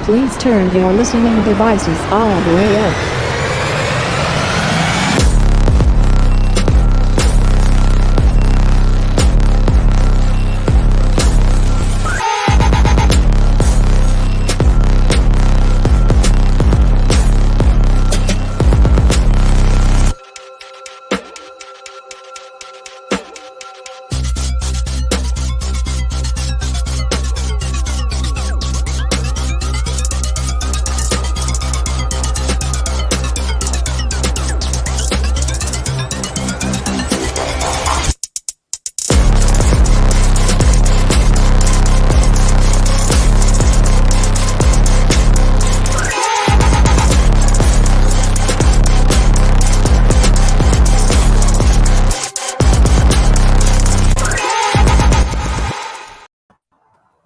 Please turn your listening devices all the way up.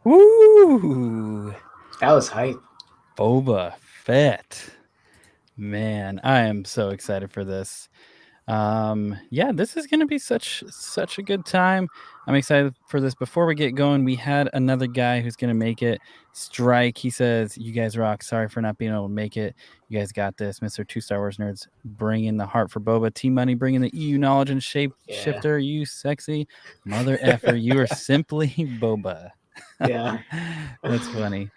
Woo! That was hype. Boba Fett. Man, I am so excited for this. Yeah, this is gonna be such a good time. I'm excited for this. Before we get going, we had another guy who's gonna make it. Strike. He says, "You guys rock. Sorry for not being able to make it. You guys got this, Mr. Two Star Wars nerds. Bringing the heart for Boba. TMoney bringing the EU knowledge and shape shifter. You sexy mother effer. You are simply Boba." Yeah. That's funny.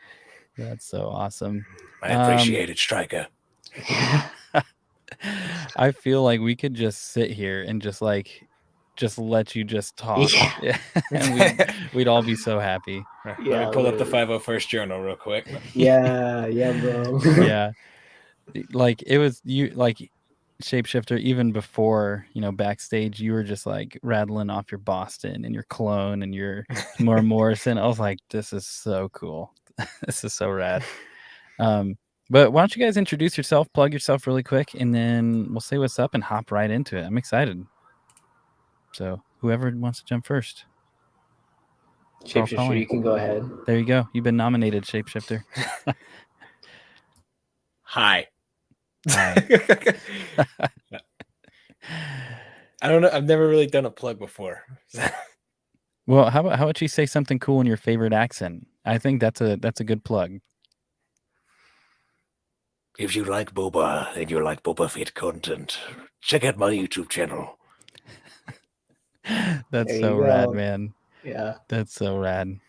That's so awesome. I appreciate it, Striker. Yeah. I feel like we could just sit here and just let you just talk. Yeah. And we'd all be so happy. Let Yeah, me pull up the literally. 501st journal real quick. Yeah, bro. Yeah. Like it was you like Shapeshifter, even before, backstage, you were just like rattling off your Boston and your clone and your more Morrison. I was like, this is so cool. This is so rad. But why don't you guys introduce yourself, plug yourself really quick, and then we'll say what's up and hop right into it. I'm excited. So whoever wants to jump first. Shapeshifter, you can go ahead. There you go. You've been nominated, Shapeshifter. Hi. Hi. I don't know. I've never really done a plug before. Well, how about you say something cool in your favorite accent? I think that's a good plug. If you like Boba and you like Boba Fett content, check out my YouTube channel. That's There so you rad, go. man. Yeah. That's so rad.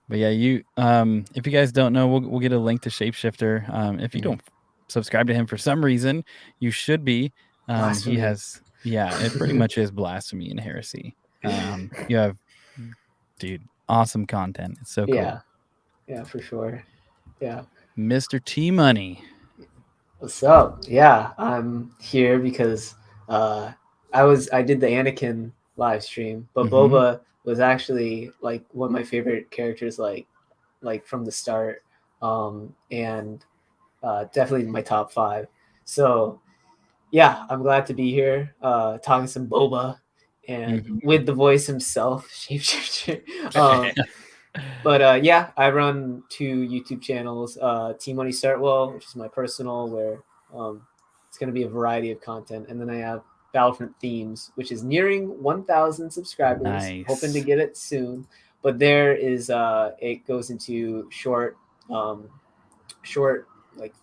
But yeah, you if you guys don't know, we'll get a link to Shapeshifter. If you don't subscribe to him for some reason, you should be. Blasphemy. He has it pretty much is blasphemy and heresy. You have awesome content. It's so cool. Yeah, for sure. Yeah. Mr. TMoney. What's up? Yeah, I'm here because I did the Anakin live stream, but Boba was actually like one of my favorite characters, like from the start, and definitely my top 5. So yeah, I'm glad to be here, talking some Boba, and with the voice himself, Shapeshifter. But yeah, I run 2 YouTube channels, TMoney Startwell, which is my personal, where it's going to be a variety of content, and then I have Battlefront Themes, which is nearing 1,000 subscribers. Nice. Hoping to get it soon. But there is it goes into short, like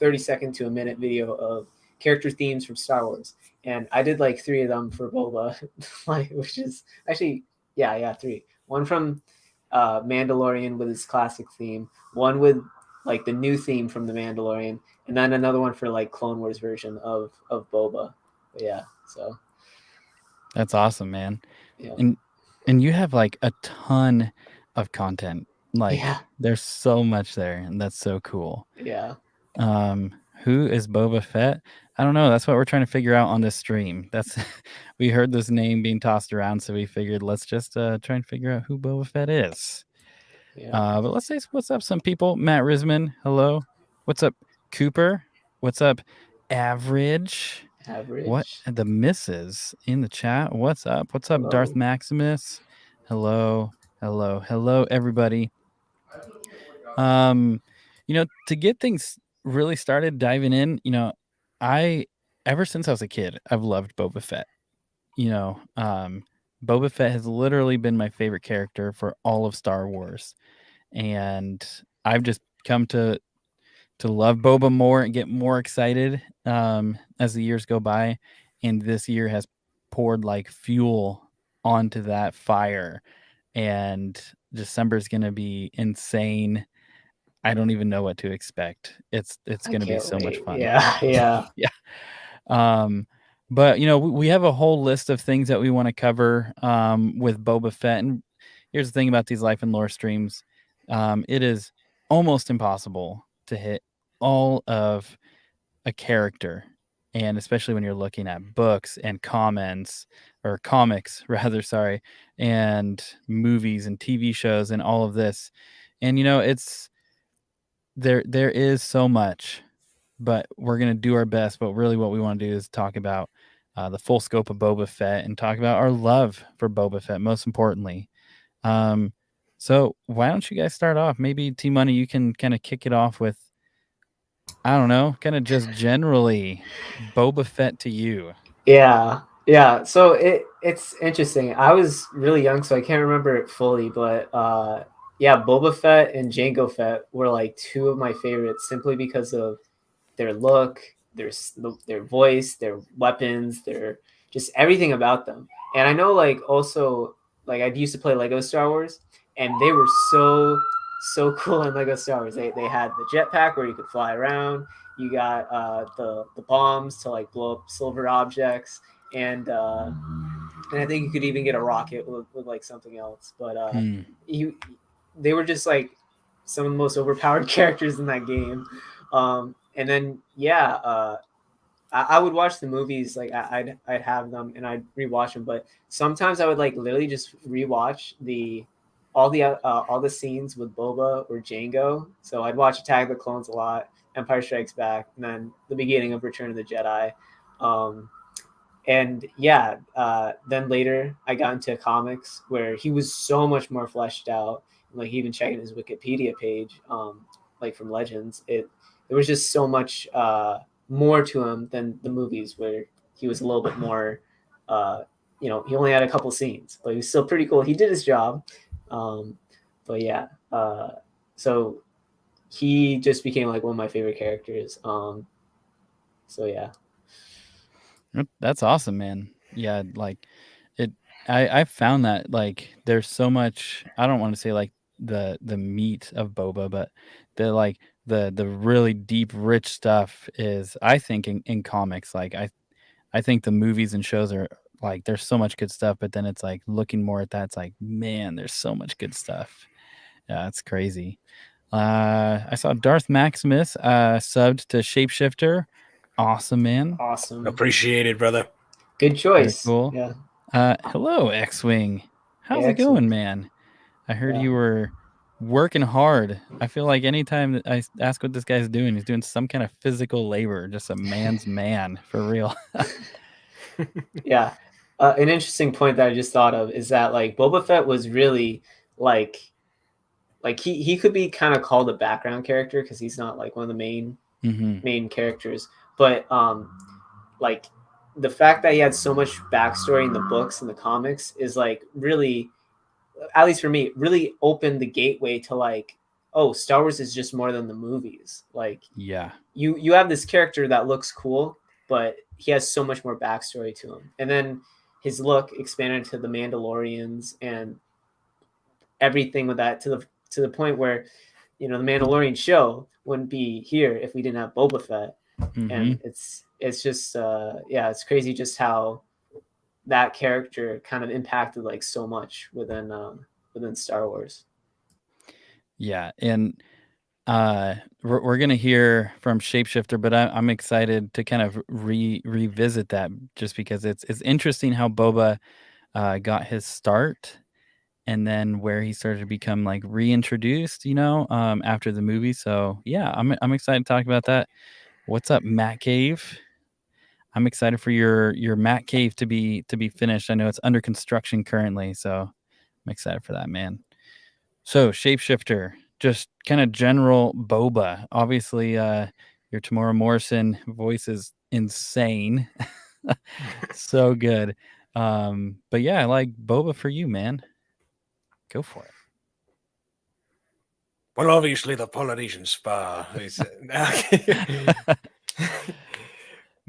30-second to a minute video of character themes from Star Wars, and I did like 3 of them for Boba, which is actually 3. One from Mandalorian with his classic theme, one with like the new theme from the Mandalorian, and then another one for like Clone Wars version of Boba. But yeah, so that's awesome, man. Yeah. And you have like a ton of content. Like there's so much there, and that's so cool. Yeah. Who is Boba Fett? I don't know. That's what we're trying to figure out on this stream. We heard this name being tossed around, so we figured let's just try and figure out who Boba Fett is. Yeah. But let's say what's up, some people. Matt Risman, hello. What's up, Cooper? What's up, Average? What the misses in the chat? What's up? What's up, Hello. Darth Maximus? Hello, everybody. To get things really started diving in, ever since I was a kid, I've loved Boba Fett. Boba Fett has literally been my favorite character for all of Star Wars, and I've just come to love Boba more and get more excited as the years go by. And this year has poured like fuel onto that fire. And December is going to be insane. I don't even know what to expect. It's I going to be can't so much wait. fun. Yeah, yeah. Yeah. But we have a whole list of things that we want to cover with Boba Fett. And here's the thing about these life and lore streams. It is almost impossible to hit all of a character, and especially when you're looking at books and comments or comics rather, sorry, and movies and TV shows and all of this. And it's there is so much, but we're going to do our best. But really what we want to do is talk about the full scope of Boba Fett and talk about our love for Boba Fett, most importantly. So why don't you guys start off? Maybe TMoney, you can kind of kick it off with, I don't know, kind of just generally Boba Fett to you. Yeah, yeah. So it's interesting. I was really young, so I can't remember it fully, but yeah, Boba Fett and Jango Fett were like two of my favorites simply because of their look, their voice, their weapons, their just everything about them. And I know like also like I used to play Lego Star Wars, and they were so cool in Lego Star Wars. They had the jetpack where you could fly around. You got the bombs to like blow up silver objects, and I think you could even get a rocket with like something else. But they were just like some of the most overpowered characters in that game. And then I would watch the movies, like I'd have them and I'd rewatch them, but sometimes I would like literally just rewatch all the scenes with Boba or Jango. So I'd watch Attack of the Clones a lot, Empire Strikes Back, and then the beginning of Return of the Jedi. And then later I got into comics where he was so much more fleshed out. Like even checking his Wikipedia page, like from Legends, there was just so much more to him than the movies, where he was a little bit more. He only had a couple scenes, but he was still pretty cool. He did his job, but yeah. So he just became like one of my favorite characters. So yeah. That's awesome, man. Yeah, like I found that like there's so much, I don't want to say like the meat of Boba, but the really deep, rich stuff is, I think, in comics. Like I think the movies and shows are like, there's so much good stuff, but then it's like looking more at that, it's like, man, there's so much good stuff. Yeah, it's crazy. I saw Darth Maximus subbed to Shapeshifter. Awesome, man. Awesome. Appreciate it, brother. Good choice. Very cool. Yeah. Hello, X-Wing. How's Hey, it going, X-Wing. man? I heard Yeah. you were working hard. I feel like anytime that I ask what this guy's doing, he's doing some kind of physical labor, just a man's man, for real. Yeah. An interesting point that I just thought of is that like Boba Fett was really like he could be kind of called a background character because he's not like one of the main characters, but like the fact that he had so much backstory in the books and the comics is like really, at least for me, really opened the gateway to like, oh, Star Wars is just more than the movies. Like, Yeah, you have this character that looks cool, but he has so much more backstory to him. And then his look expanded to the Mandalorians and everything with that, to the point where, the Mandalorian show wouldn't be here if we didn't have Boba Fett. And it's just it's crazy just how that character kind of impacted like so much within Star Wars. Yeah, and we're gonna hear from Shapeshifter, but I'm excited to kind of revisit that, just because it's interesting how Boba got his start, and then where he started to become like reintroduced, after the movie. So yeah, I'm excited to talk about that. What's up, Matt Cave? I'm excited for your Matt Cave to be finished. I know it's under construction currently, so I'm excited for that, man. So Shapeshifter, just kind of general Boba. Obviously, your Tamora Morrison voice is insane. So good. But yeah, I like Boba for you, man. Go for it. Well, obviously the Polynesian spa.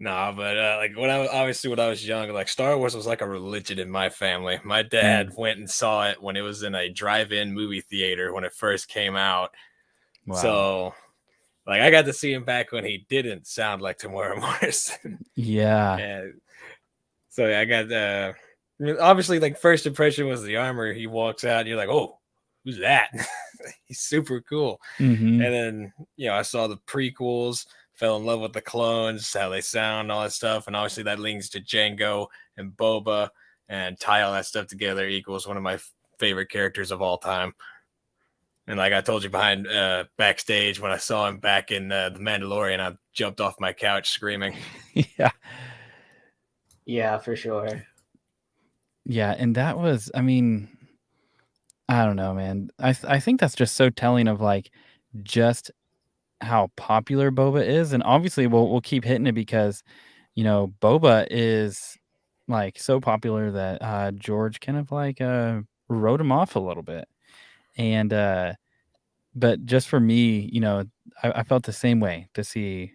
Nah, but like when I was young, like Star Wars was like a religion in my family. My dad went and saw it when it was in a drive-in movie theater when it first came out. Wow. So, like, I got to see him back when he didn't sound like Tamora Morrison. Yeah. And so yeah, I got I mean, obviously, like, first impression was the armor. He walks out, and you're like, oh, who's that? He's super cool. Mm-hmm. And then, I saw the prequels, fell in love with the clones, how they sound, all that stuff. And obviously that links to Jango and Boba, and tie all that stuff together equals one of my favorite characters of all time. And like I told you behind backstage, when I saw him back in The Mandalorian, I jumped off my couch screaming. Yeah. Yeah, for sure. Yeah, and that was, I mean, I don't know, man. I think that's just so telling of like just how popular Boba is, and obviously we'll keep hitting it because Boba is like so popular that George kind of like wrote him off a little bit, and but just for me, I felt the same way to see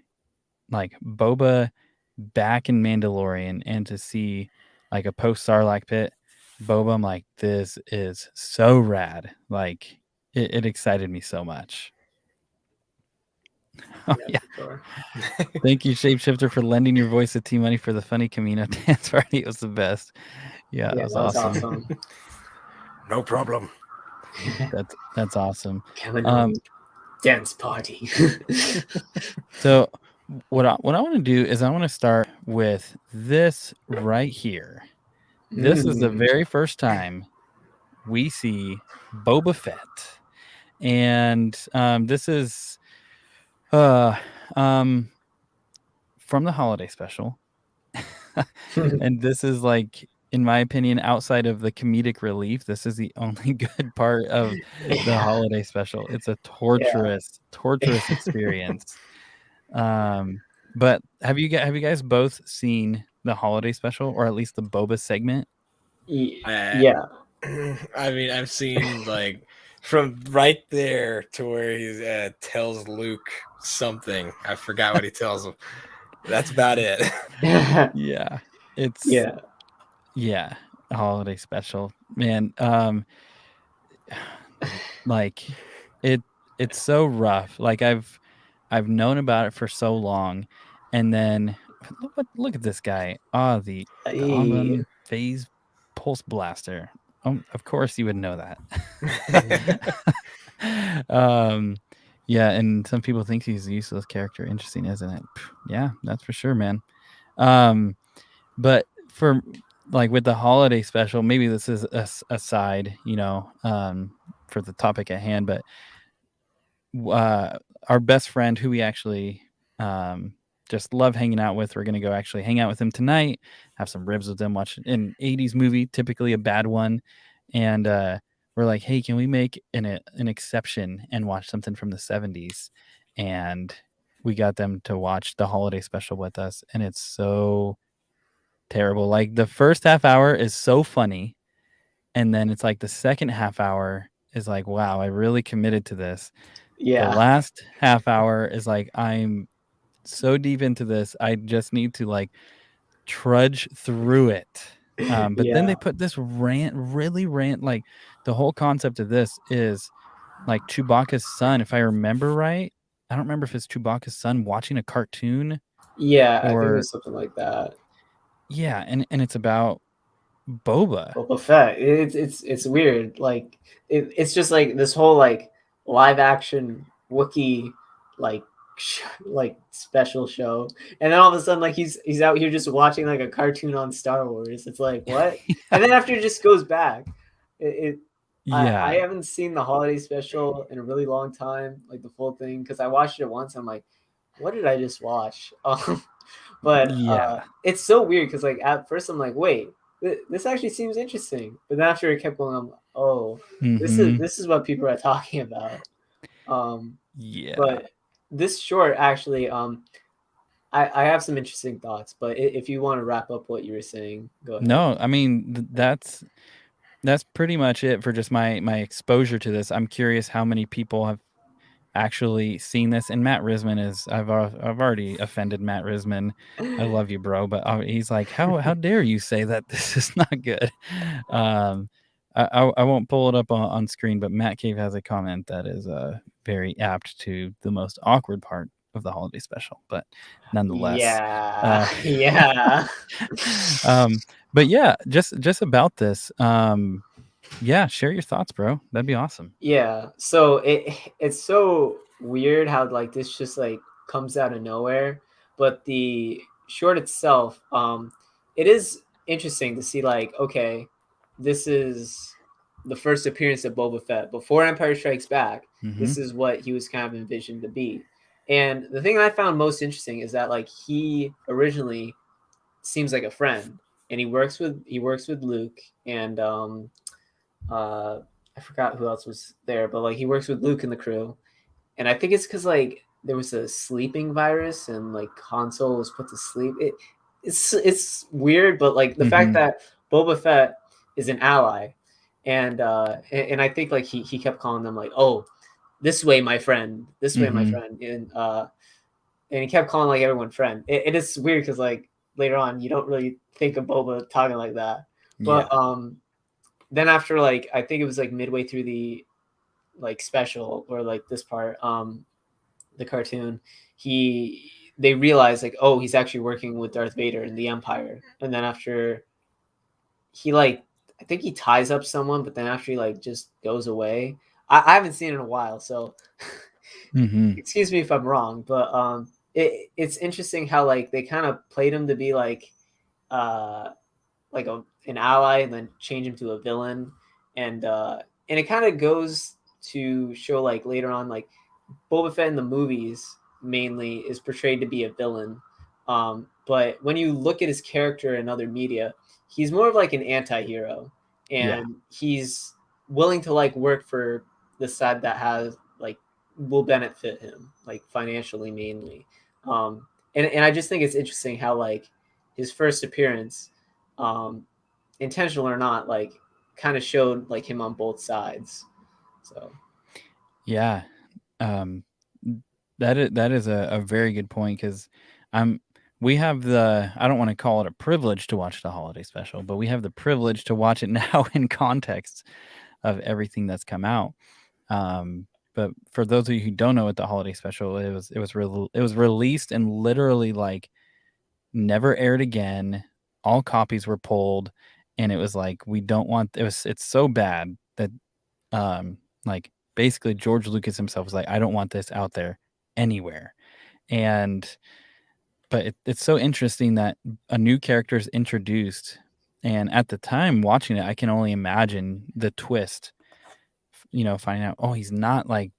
like Boba back in Mandalorian and to see like a post Sarlacc pit Boba. I'm like, this is so rad. Like it excited me so much. Oh, yeah. For sure. Thank you, Shapeshifter, for lending your voice to TMoney for the funny Camino dance party. It was the best. Yeah, it was awesome. No problem. That's awesome. Counil dance party. So what I want to do is I want to start with this right here. This is the very first time we see Boba Fett, and this is from the holiday special. And this is like, in my opinion, outside of the comedic relief, this is the only good part of the holiday special. It's a torturous experience. But have you guys both seen the holiday special, or at least the Boba segment? Yeah. I mean, I've seen like from right there to where he tells Luke something. I forgot what he tells him. That's about it. Yeah, it's yeah, a holiday special, man. Like it's so rough. Like I've known about it for so long, and then look at this guy. The Auburn Phase Pulse Blaster. Of course you would know that. Yeah, and some people think he's a useless character. Interesting, isn't it? Yeah, that's for sure, man. But for like with the holiday special, maybe this is a side, for the topic at hand, but our best friend who we actually just love hanging out with, we're going to go actually hang out with him tonight, have some ribs with him, watch an 80s movie, typically a bad one. And we're like, hey, can we make an exception and watch something from the 70s? And we got them to watch the holiday special with us, and it's so terrible. Like the first half hour is so funny, and then it's like the second half hour is like, wow, I really committed to this. Yeah. The last half hour is like, I'm so deep into this, I just need to like trudge through it. But then they put this rant, like the whole concept of this is like Chewbacca's son, if I remember right. I don't remember if it's Chewbacca's son watching a cartoon. Yeah, I think it was something like that. Yeah, and it's about Boba Fett. It's weird. Like it's just like this whole like live action Wookiee like special show, and then all of a sudden like he's out here just watching like a cartoon on Star Wars. It's like what? And then after it just goes back. I haven't seen the holiday special in a really long time, like the full thing, because I watched it once. I'm like, what did I just watch? But it's so weird because like at first I'm like, wait, this actually seems interesting, but then after it kept going, I'm like, oh, this is what people are talking about. But this short actually, I have some interesting thoughts, but if you want to wrap up what you were saying, go ahead. No, I mean that's pretty much it for just my exposure to this. I'm curious how many people actually seeing this. And Matt Risman is I've already offended Matt Risman. I love you, bro, but he's like, how dare you say that this is not good? I won't pull it up on screen, but Matt Cave has a comment that is very apt to the most awkward part of the holiday special, but nonetheless, yeah. but yeah, just about this, yeah, share your thoughts, bro. That'd be awesome. Yeah, so it's so weird how like this just like comes out of nowhere, but the short itself, it is interesting to see like, okay, this is the first appearance of Boba Fett before Empire Strikes Back. This is what he was kind of envisioned to be. And the thing I found most interesting is that like he originally seems like a friend, and he works with Luke, and I forgot who else was there, but like he works with Luke and the crew, and I think it's because like there was a sleeping virus and like Han Solo was put to sleep. It's weird, but like the fact that Boba Fett is an ally, and I think like he kept calling them like, oh, this way, my friend, this way, my friend, and he kept calling like everyone friend. It is weird because like later on you don't really think of Boba talking like that, but then after like I think it was like midway through the like special or like this part, the cartoon, they realized like, oh, he's actually working with Darth Vader in the Empire, and then after he like I think he ties up someone, but then after he like just goes away. I haven't seen it in a while, so excuse me if I'm wrong, but it's interesting how like they kind of played him to be like an ally and then change him to a villain, and it kind of goes to show like later on like Boba Fett in the movies mainly is portrayed to be a villain, but when you look at his character in other media, he's more of like an anti-hero, and he's willing to like work for the side that has like will benefit him like financially mainly, and I just think it's interesting how like his first appearance, intentional or not, like kind of showed like him on both sides. So yeah, that is a very good point, because we have the, I don't want to call it a privilege to watch the holiday special, but we have the privilege to watch it now in context of everything that's come out. But for those of you who don't know what the holiday special, it was released and literally like never aired again. All copies were pulled, and it was like, we don't want, it's so bad that like basically George Lucas himself was like, I don't want this out there anywhere. But it's so interesting that a new character is introduced, and at the time watching it, I can only imagine the twist, finding out, oh, he's not like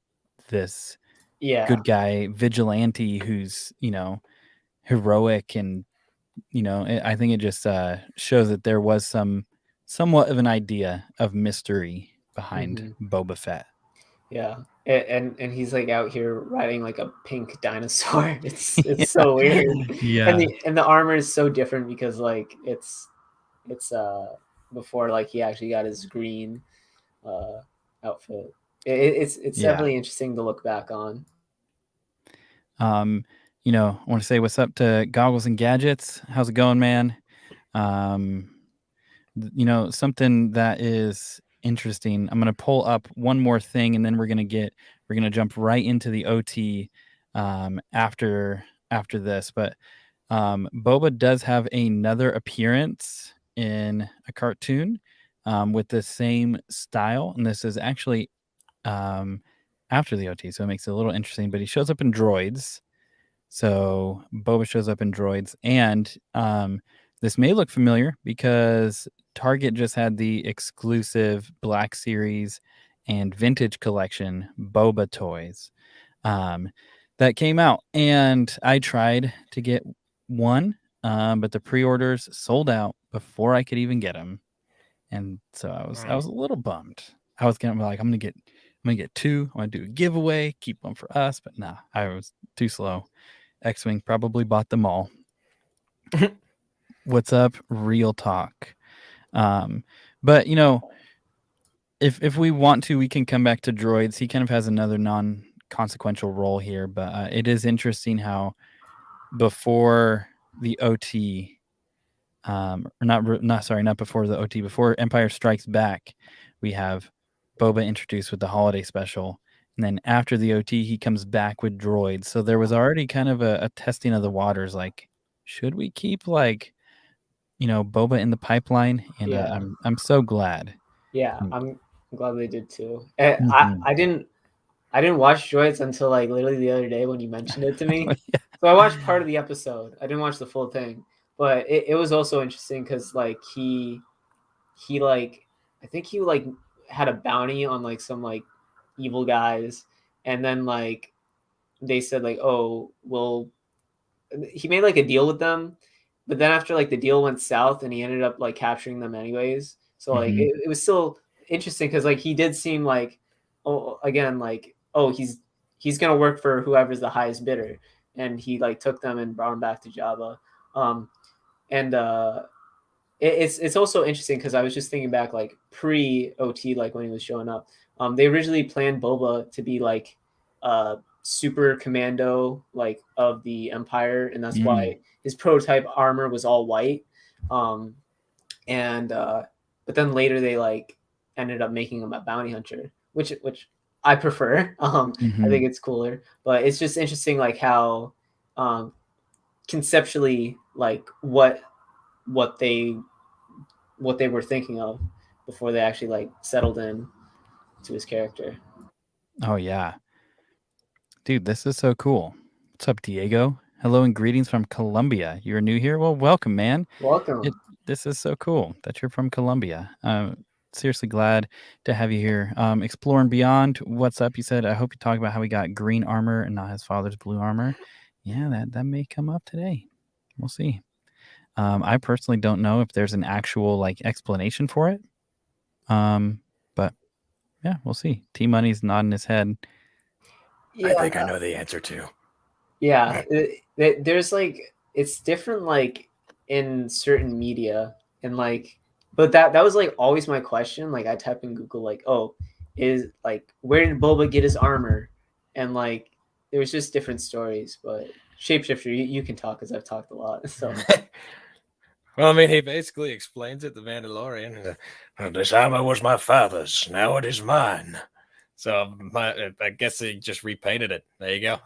this good guy vigilante who's heroic, and I think it just shows that there was somewhat of an idea of mystery behind Boba Fett. Yeah, and he's like out here riding like a pink dinosaur. It's so weird. Yeah, and the armor is so different because like it's before like he actually got his green outfit. It's definitely interesting to look back on. I want to say what's up to Goggles and Gadgets. How's it going, man? Something that is interesting. I'm going to pull up one more thing, and then we're going to jump right into the OT after this. But Boba does have another appearance in a cartoon with the same style, and this is actually after the OT, so it makes it a little interesting. But he shows up in Droids. So Boba shows up in Droids, and this may look familiar because Target just had the exclusive Black Series and Vintage Collection Boba toys that came out, and I tried to get one, but the pre-orders sold out before I could even get them, and so I was a little bummed. I was gonna be like, I'm gonna get two. I want to do a giveaway, keep one for us, but nah, I was too slow. X-Wing probably bought them all. What's up? Real talk. But if we want to, we can come back to Droids. He kind of has another consequential role here, but it is interesting how before the OT, or not before the OT, before Empire Strikes Back, we have Boba introduced with the holiday special, and then after the OT, he comes back with droids. So there was already kind of a testing of the waters, like, should we keep Boba in the pipeline? And Yeah. I'm so glad. Yeah, Mm. I'm glad they did too. Mhm. I didn't watch Droids until like literally the other day when you mentioned it to me. Yeah. So I watched part of the episode. I didn't watch the full thing, but it was also interesting because like he like I think he like had a bounty on like some like evil guys, and then like they said like, oh well, he made like a deal with them, but then after like the deal went south and he ended up like capturing them anyways. So like Mhm. it was still interesting because like he did seem like, oh, again, like, oh, he's gonna work for whoever's the highest bidder, and he like took them and brought them back to Jabba. And it's also interesting because I was just thinking back like pre OT, like when he was showing up. They originally planned Boba to be like super commando like of the Empire, and that's why his prototype armor was all white. And but then later they like ended up making him a bounty hunter, which I prefer. I think it's cooler, but it's just interesting like how conceptually like what they were thinking of before they actually like settled in to his character. Oh yeah. Dude, this is so cool. What's up, Diego? Hello and greetings from Colombia. You're new here? Well, welcome, man. Welcome. This is so cool that you're from Colombia. Seriously glad to have you here. Exploring Beyond, what's up? You said, I hope you talk about how he got green armor and not his father's blue armor. Yeah, that may come up today. We'll see. I personally don't know if there's an actual like explanation for it. But yeah, we'll see. TMoney's nodding his head. Yeah, I think I know the answer too. yeah. There's like it's different like in certain media and like, but that was like always my question. Like I type in Google like, oh, is like where did Boba get his armor? And like there was just different stories. But Shapeshifter, you can talk because I've talked a lot. So Well, I mean, he basically explains it, the Mandalorian. This armor was my father's. Now it is mine. So I guess he just repainted it. There you go.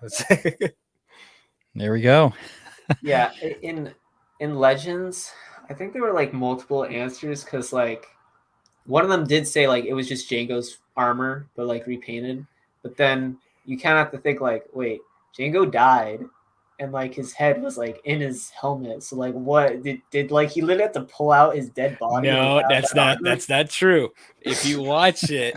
There we go. yeah, in Legends, I think there were like multiple answers because like one of them did say like it was just Django's armor but like repainted, but then you kind of have to think like, wait, Django died and like his head was like in his helmet, so like what did like he literally have to pull out his dead body? No, that's not true. If you watch it,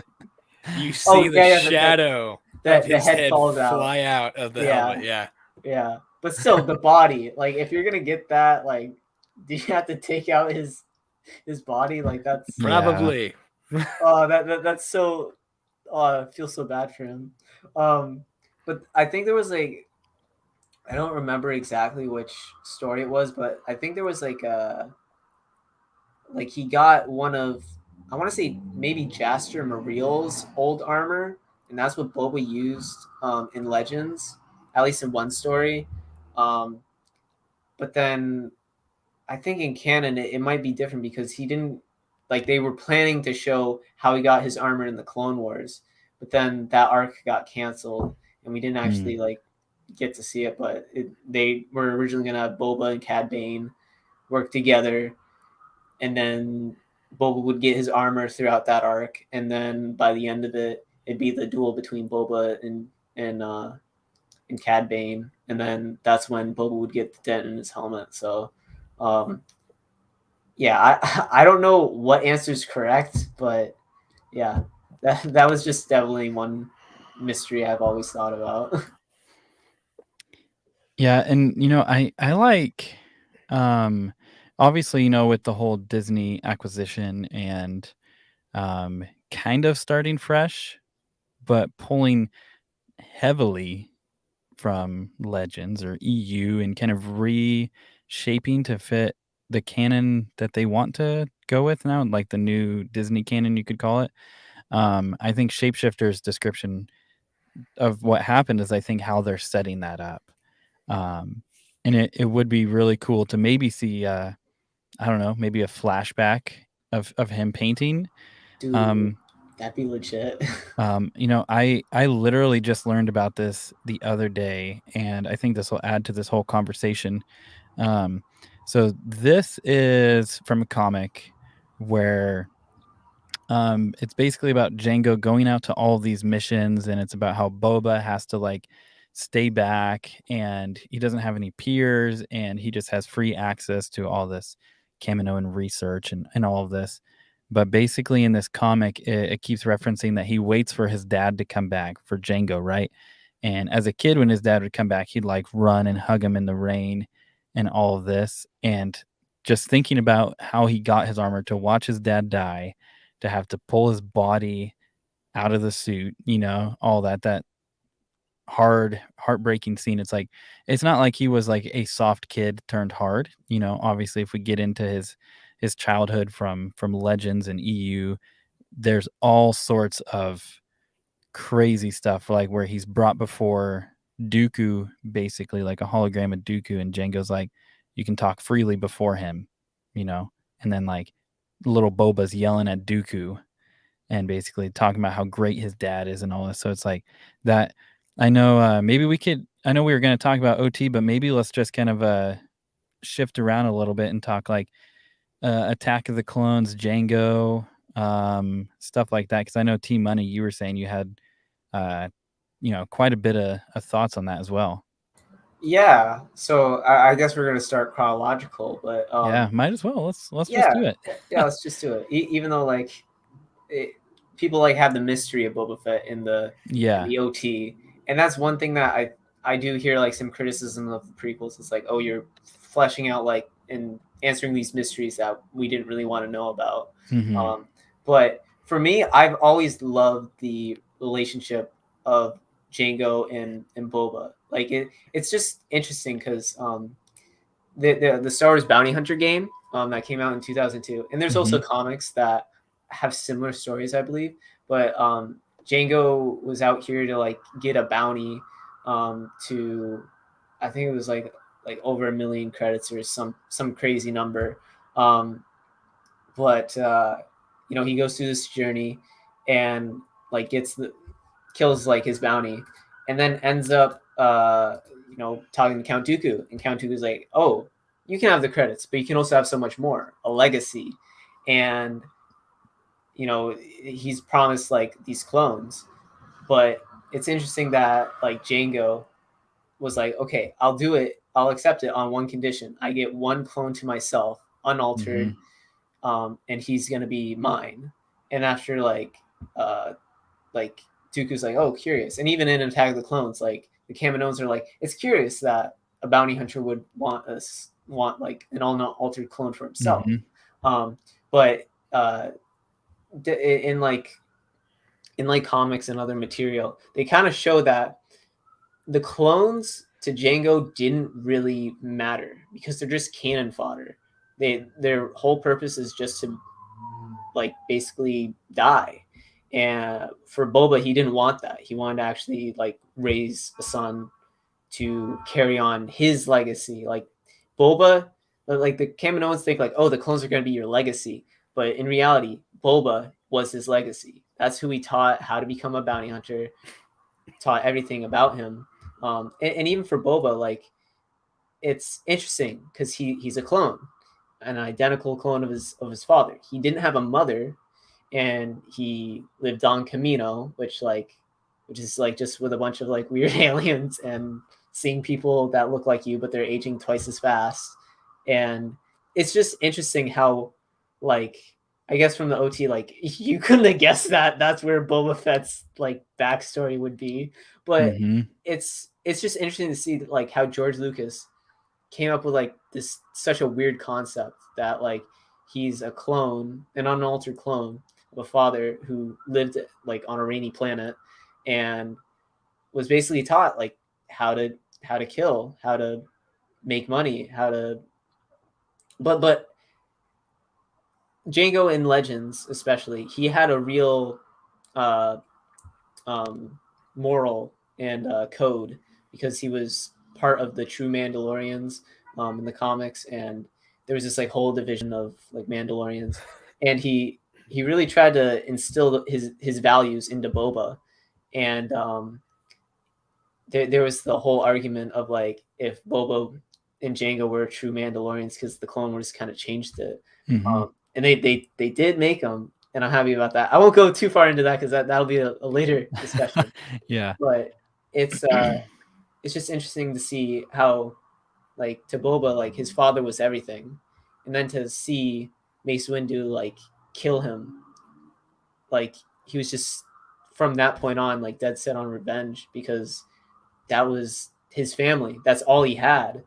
you see the shadow of his head fly out of the helmet. Yeah, but still the body, like if you're gonna get that, like do you have to take out his body? Like that's probably. Oh, that's so. Oh, I feel so bad for him. But I think there was like, I don't remember exactly which story it was, but I think there was like like he got one of, I want to say maybe Jaster Mariel's old armor, and that's what Boba used in Legends, at least in one story. But then I think in canon it might be different because he didn't, like they were planning to show how he got his armor in the Clone Wars, but then that arc got canceled and we didn't actually like get to see it. But they were originally gonna have Boba and Cad Bane work together, and then Boba would get his armor throughout that arc, and then by the end of it, it'd be the duel between Boba and Cad Bane, and then that's when Boba would get the dent in his helmet. So yeah, I don't know what answer is correct, but yeah, that was just definitely one mystery I've always thought about. Yeah, and I like obviously, with the whole Disney acquisition and kind of starting fresh, but pulling heavily from Legends or EU and kind of reshaping to fit the canon that they want to go with now, like the new Disney canon, you could call it. I think Shapeshifter's description of what happened is I think how they're setting that up. And it would be really cool to maybe see I don't know, maybe a flashback of him painting. Dude, that'd be legit. I literally just learned about this the other day, and I think this will add to this whole conversation. So this is from a comic where it's basically about Django going out to all these missions, and it's about how Boba has to like stay back, and he doesn't have any peers, and he just has free access to all this Kaminoan research and all of this. But basically, in this comic, it keeps referencing that he waits for his dad to come back for Django, right? And as a kid, when his dad would come back, he'd like run and hug him in the rain and all of this. And just thinking about how he got his armor to watch his dad die, to have to pull his body out of the suit, all that heartbreaking scene. It's like, it's not like he was like a soft kid turned hard. Obviously, if we get into his childhood from Legends and EU, there's all sorts of crazy stuff, like where he's brought before Dooku, basically like a hologram of Dooku, and Django's like, you can talk freely before him, and then like little Boba's yelling at Dooku and basically talking about how great his dad is and all this. So it's like that. I know I know we were going to talk about OT, but maybe let's just kind of shift around a little bit and talk like Attack of the Clones, Django, stuff like that. Because I know TMoney, you were saying you had quite a bit of thoughts on that as well. Yeah, so I guess we're gonna start chronological, but yeah, might as well. Let's yeah, just do it. Yeah, let's just do it. Even though like people like have the mystery of Boba Fett in the OT, and that's one thing that I do hear like some criticism of the prequels. It's like, oh, you're fleshing out like and answering these mysteries that we didn't really want to know about. Mm-hmm. But for me, I've always loved the relationship of Django and Boba. Like it's just interesting because the Star Wars Bounty Hunter game that came out in 2002, and there's also comics that have similar stories, I believe. But Django was out here to like get a bounty to, I think it was like over 1 million credits or some crazy number. But he goes through this journey and like kills like his bounty, and then ends up talking to Count Dooku, and Count Dooku's like, oh, you can have the credits, but you can also have so much more, a legacy. And he's promised like these clones, but it's interesting that like Django was like, okay, I'll do it, I'll accept it on one condition: I get one clone to myself, unaltered, and he's gonna be mine. And after like Dooku's like, oh, curious. And even in Attack of the Clones, like the Kaminoans are like, it's curious that a bounty hunter would want like an unaltered clone for himself. But in comics and other material, they kind of show that the clones to Django didn't really matter because they're just cannon fodder. Their whole purpose is just to like basically die. And for Boba, he didn't want that. He wanted to actually like raise a son to carry on his legacy. Like Boba, like the Kaminoans think like, oh, the clones are going to be your legacy. But in reality, Boba was his legacy. That's who he taught how to become a bounty hunter, taught everything about him. And even for Boba, like it's interesting because he's a clone, an identical clone of his father. He didn't have a mother, and he lived on Camino, which is like just with a bunch of like weird aliens and seeing people that look like you, but they're aging twice as fast. And it's just interesting how, like, I guess from the OT, like you couldn't have guessed that that's where Boba Fett's like backstory would be. But it's just interesting to see like how George Lucas came up with like this such a weird concept that like he's a clone, an unaltered clone of a father who lived like on a rainy planet and was basically taught like how to kill, how to make money, how to but Django in Legends especially, he had a real moral and code, because he was part of the true Mandalorians in the comics, and there was this like whole division of like Mandalorians, and he really tried to instill his values into Boba, and there was the whole argument of like if Boba and Jango were true Mandalorians, because the Clone Wars kind of changed it, and they did make them, and I'm happy about that. I won't go too far into that because that'll be a later discussion. Yeah. But it's just interesting to see how, like, to Boba, like his father was everything, and then to see Mace Windu like kill him, like he was just from that point on like dead set on revenge, because that was his family. That's all he had,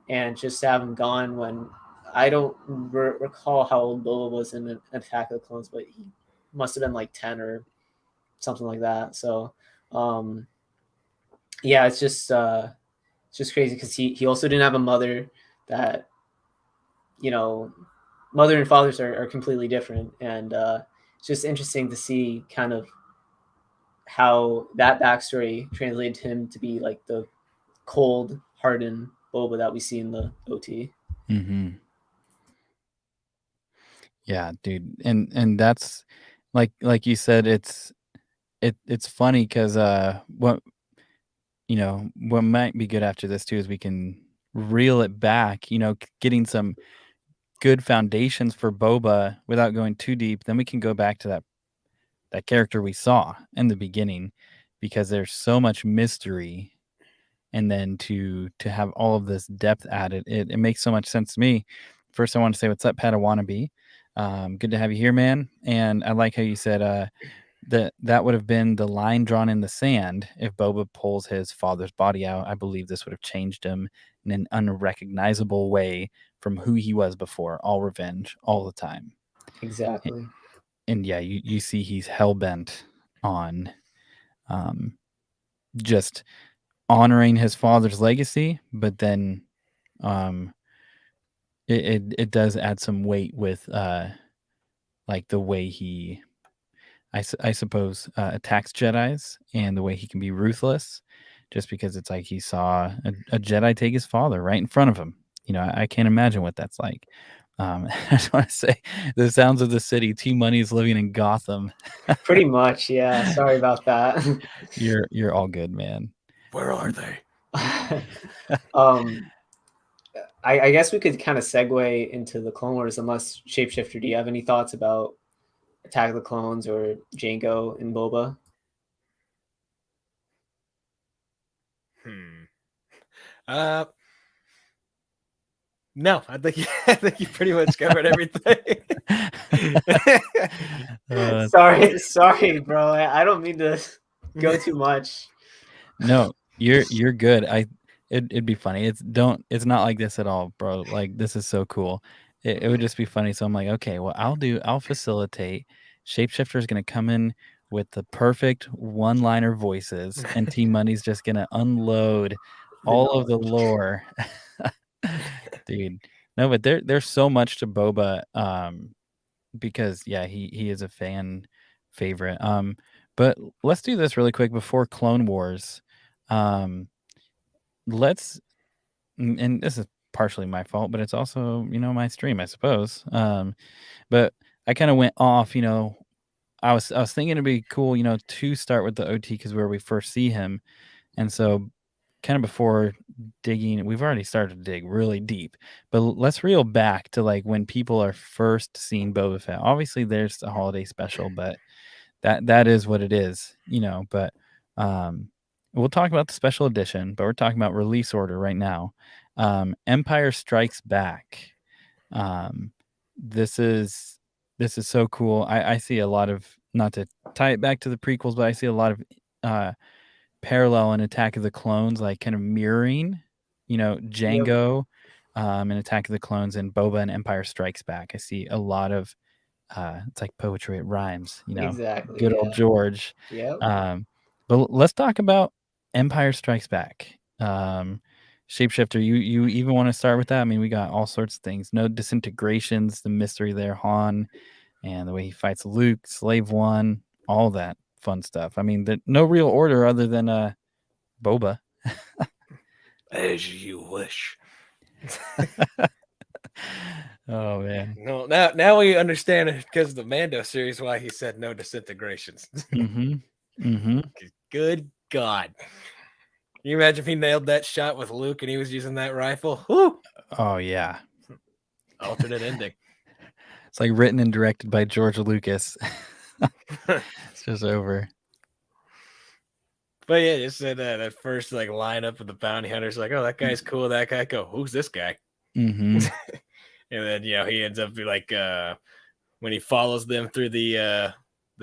and just to have him gone when I don't recall how old Boba was in Attack of the Clones, but he must have been like 10 or something like that. So, yeah, it's just crazy because he also didn't have a mother that, you know, mother and fathers are completely different, and it's just interesting to see kind of how that backstory translated him to be like the cold, hardened Boba that we see in the OT. Yeah, dude, and that's like you said, it's funny because what might be good after this too is we can reel it back, getting some good foundations for Boba without going too deep. Then we can go back to that character we saw in the beginning, because there's so much mystery, and then to have all of this depth added, it makes so much sense to me. First, I want to say what's up, Padawannabe. Good to have you here, man. And I like how you said that would have been the line drawn in the sand if Boba pulls his father's body out. I believe this would have changed him in an unrecognizable way from who he was before. All revenge, all the time. Exactly. And yeah, you see he's hell-bent on just honoring his father's legacy, but then it does add some weight with like the way he, I suppose, attacks Jedis, and the way he can be ruthless, just because it's like he saw a Jedi take his father right in front of him. I can't imagine what that's like. I just want to say, the sounds of the city. TMoney is living in Gotham. Pretty much, yeah. Sorry about that. You're all good, man. Where are they? I guess we could kind of segue into the Clone Wars, unless Shapeshifter, do you have any thoughts about Attack of the Clones or Jango and Boba? No, I think you pretty much covered everything. Sorry, bro. I don't mean to go too much. No, you're good. It'd be funny. It's not like this at all, bro. Like, this is so cool. It would just be funny. So I'm like, okay, well, I'll facilitate. Shapeshifter is gonna come in with the perfect one-liner voices, and TMoney's just gonna unload all of the lore. Dude. No, but there's so much to Boba, because yeah, he is a fan favorite. But let's do this really quick before Clone Wars. Let's, and this is partially my fault, but it's also, my stream, I suppose. But I kind of went off, I was thinking it'd be cool, to start with the OT, because where we first see him. And so kind of before digging, we've already started to dig really deep, but let's reel back to like when people are first seeing Boba Fett. Obviously there's a holiday special, but that is what it is, but we'll talk about the special edition, but we're talking about release order right now. Empire Strikes Back. This is so cool. I see a lot of, not to tie it back to the prequels, but I see a lot of parallel in Attack of the Clones, like kind of mirroring, Jango, in Attack of the Clones, and Boba and Empire Strikes Back. I see a lot of it's like poetry, it rhymes, Exactly. good old George. Yep. But let's talk about Empire Strikes Back. Shapeshifter, you even want to start with that? I mean, we got all sorts of things. No disintegrations, the mystery there, Han, and the way he fights Luke, Slave One, all that. fun stuff. I mean, no real order other than Boba. As you wish. Oh man. No, now we understand it because of the Mando series why he said no disintegrations. Good God. Can you imagine if he nailed that shot with Luke and he was using that rifle? Woo! Oh yeah. Alternate ending. It's like written and directed by George Lucas. It's just over. But yeah, just said that first like lineup of the bounty hunters, like, oh, that guy's cool. That guy, go, who's this guy? Mm-hmm. And then he ends up like when he follows them through the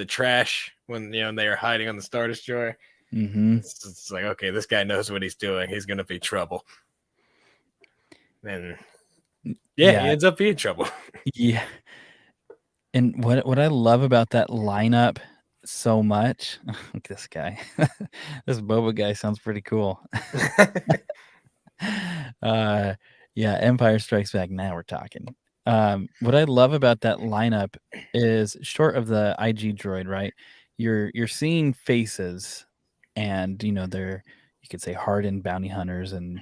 trash when they are hiding on the Star Destroyer. Mm-hmm. It's like, okay, this guy knows what he's doing. He's gonna be trouble. And he ends up being trouble. Yeah. And what I love about that lineup so much, look, this guy, this Boba guy sounds pretty cool. Yeah, Empire Strikes Back. Now we're talking. What I love about that lineup is, short of the IG droid, right? You're seeing faces, and they're, you could say, hardened bounty hunters, and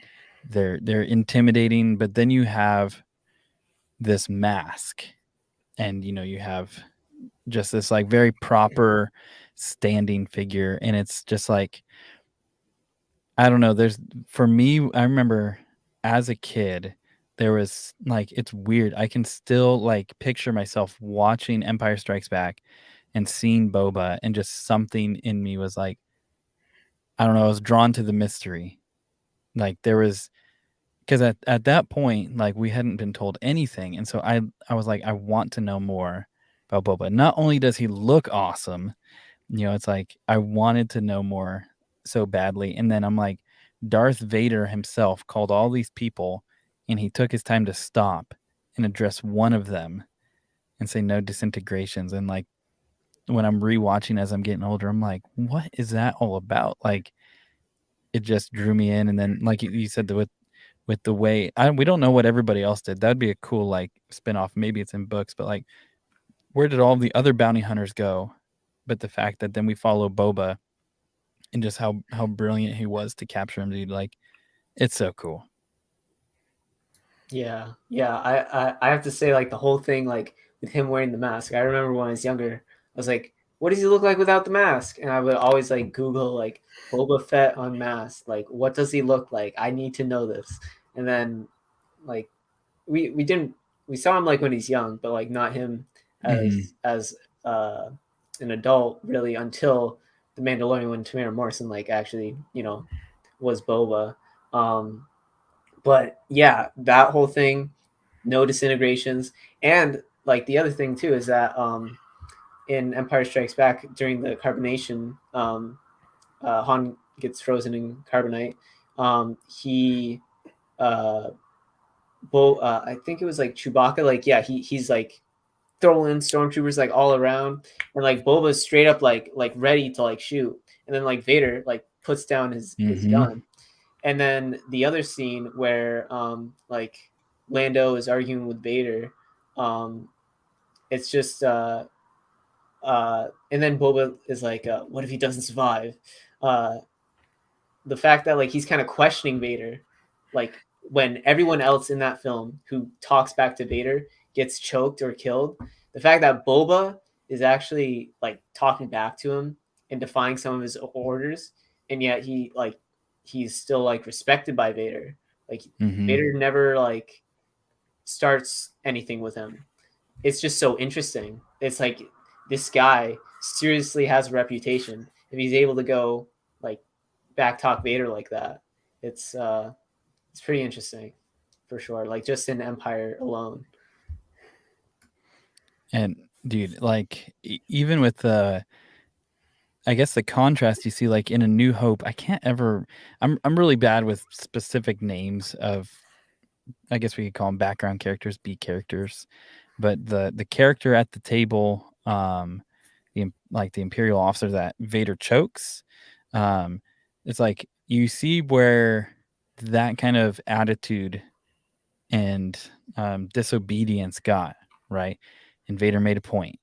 they're intimidating. But then you have this mask, and you have just this like very proper standing figure, and it's just like, I don't know. For me, I remember as a kid, there was like, it's weird. I can still like picture myself watching Empire Strikes Back and seeing Boba, and just something in me was like, I don't know, I was drawn to the mystery. Like there was, because at that point, like we hadn't been told anything. And so I was like, I want to know more about Boba. Not only does he look awesome, it's like I wanted to know more so badly. And then I'm like, Darth Vader himself called all these people, and he took his time to stop and address one of them and say no disintegrations. And like when I'm rewatching as I'm getting older, I'm like, what is that all about? Like it just drew me in. And then like you said, with the way we don't know what everybody else did. That'd be a cool like spinoff. Maybe it's in books, but like, where did all the other bounty hunters go? But the fact that then we follow Boba, and just how brilliant he was to capture him, dude. Like, it's so cool. Yeah. I have to say, like, the whole thing, like with him wearing the mask. I remember when I was younger, I was like, what does he look like without the mask? And I would always like Google like Boba Fett unmasked. Like, what does he look like? I need to know this. And then like we saw him like when he's young, but like not him as an adult really, until the Mandalorian, when Tamara Morrison like actually was Boba. But yeah, that whole thing, no disintegrations. And like the other thing too is that in Empire Strikes Back, during the carbonation, Han gets frozen in carbonite. He I think it was like Chewbacca, like he's like throwing stormtroopers like all around, and like Boba's straight up like ready to like shoot, and then like Vader like puts down his gun. And then the other scene where like Lando is arguing with Vader, it's just and then Boba is like, what if he doesn't survive? The fact that like he's kind of questioning Vader, like when everyone else in that film who talks back to Vader gets choked or killed, the fact that Boba is actually like talking back to him and defying some of his orders, and yet he's still like respected by Vader. Like Vader never like starts anything with him. It's just so interesting. It's like this guy seriously has a reputation. If he's able to go like back talk Vader like that, it's pretty interesting for sure. Like just in Empire alone. And dude, like even with I guess the contrast you see, like in A New Hope, I can't ever. I'm really bad with specific names of, I guess we could call them background characters, B characters, but the character at the table, the Imperial officer that Vader chokes, it's like you see where that kind of attitude and disobedience got, right, and Vader made a point.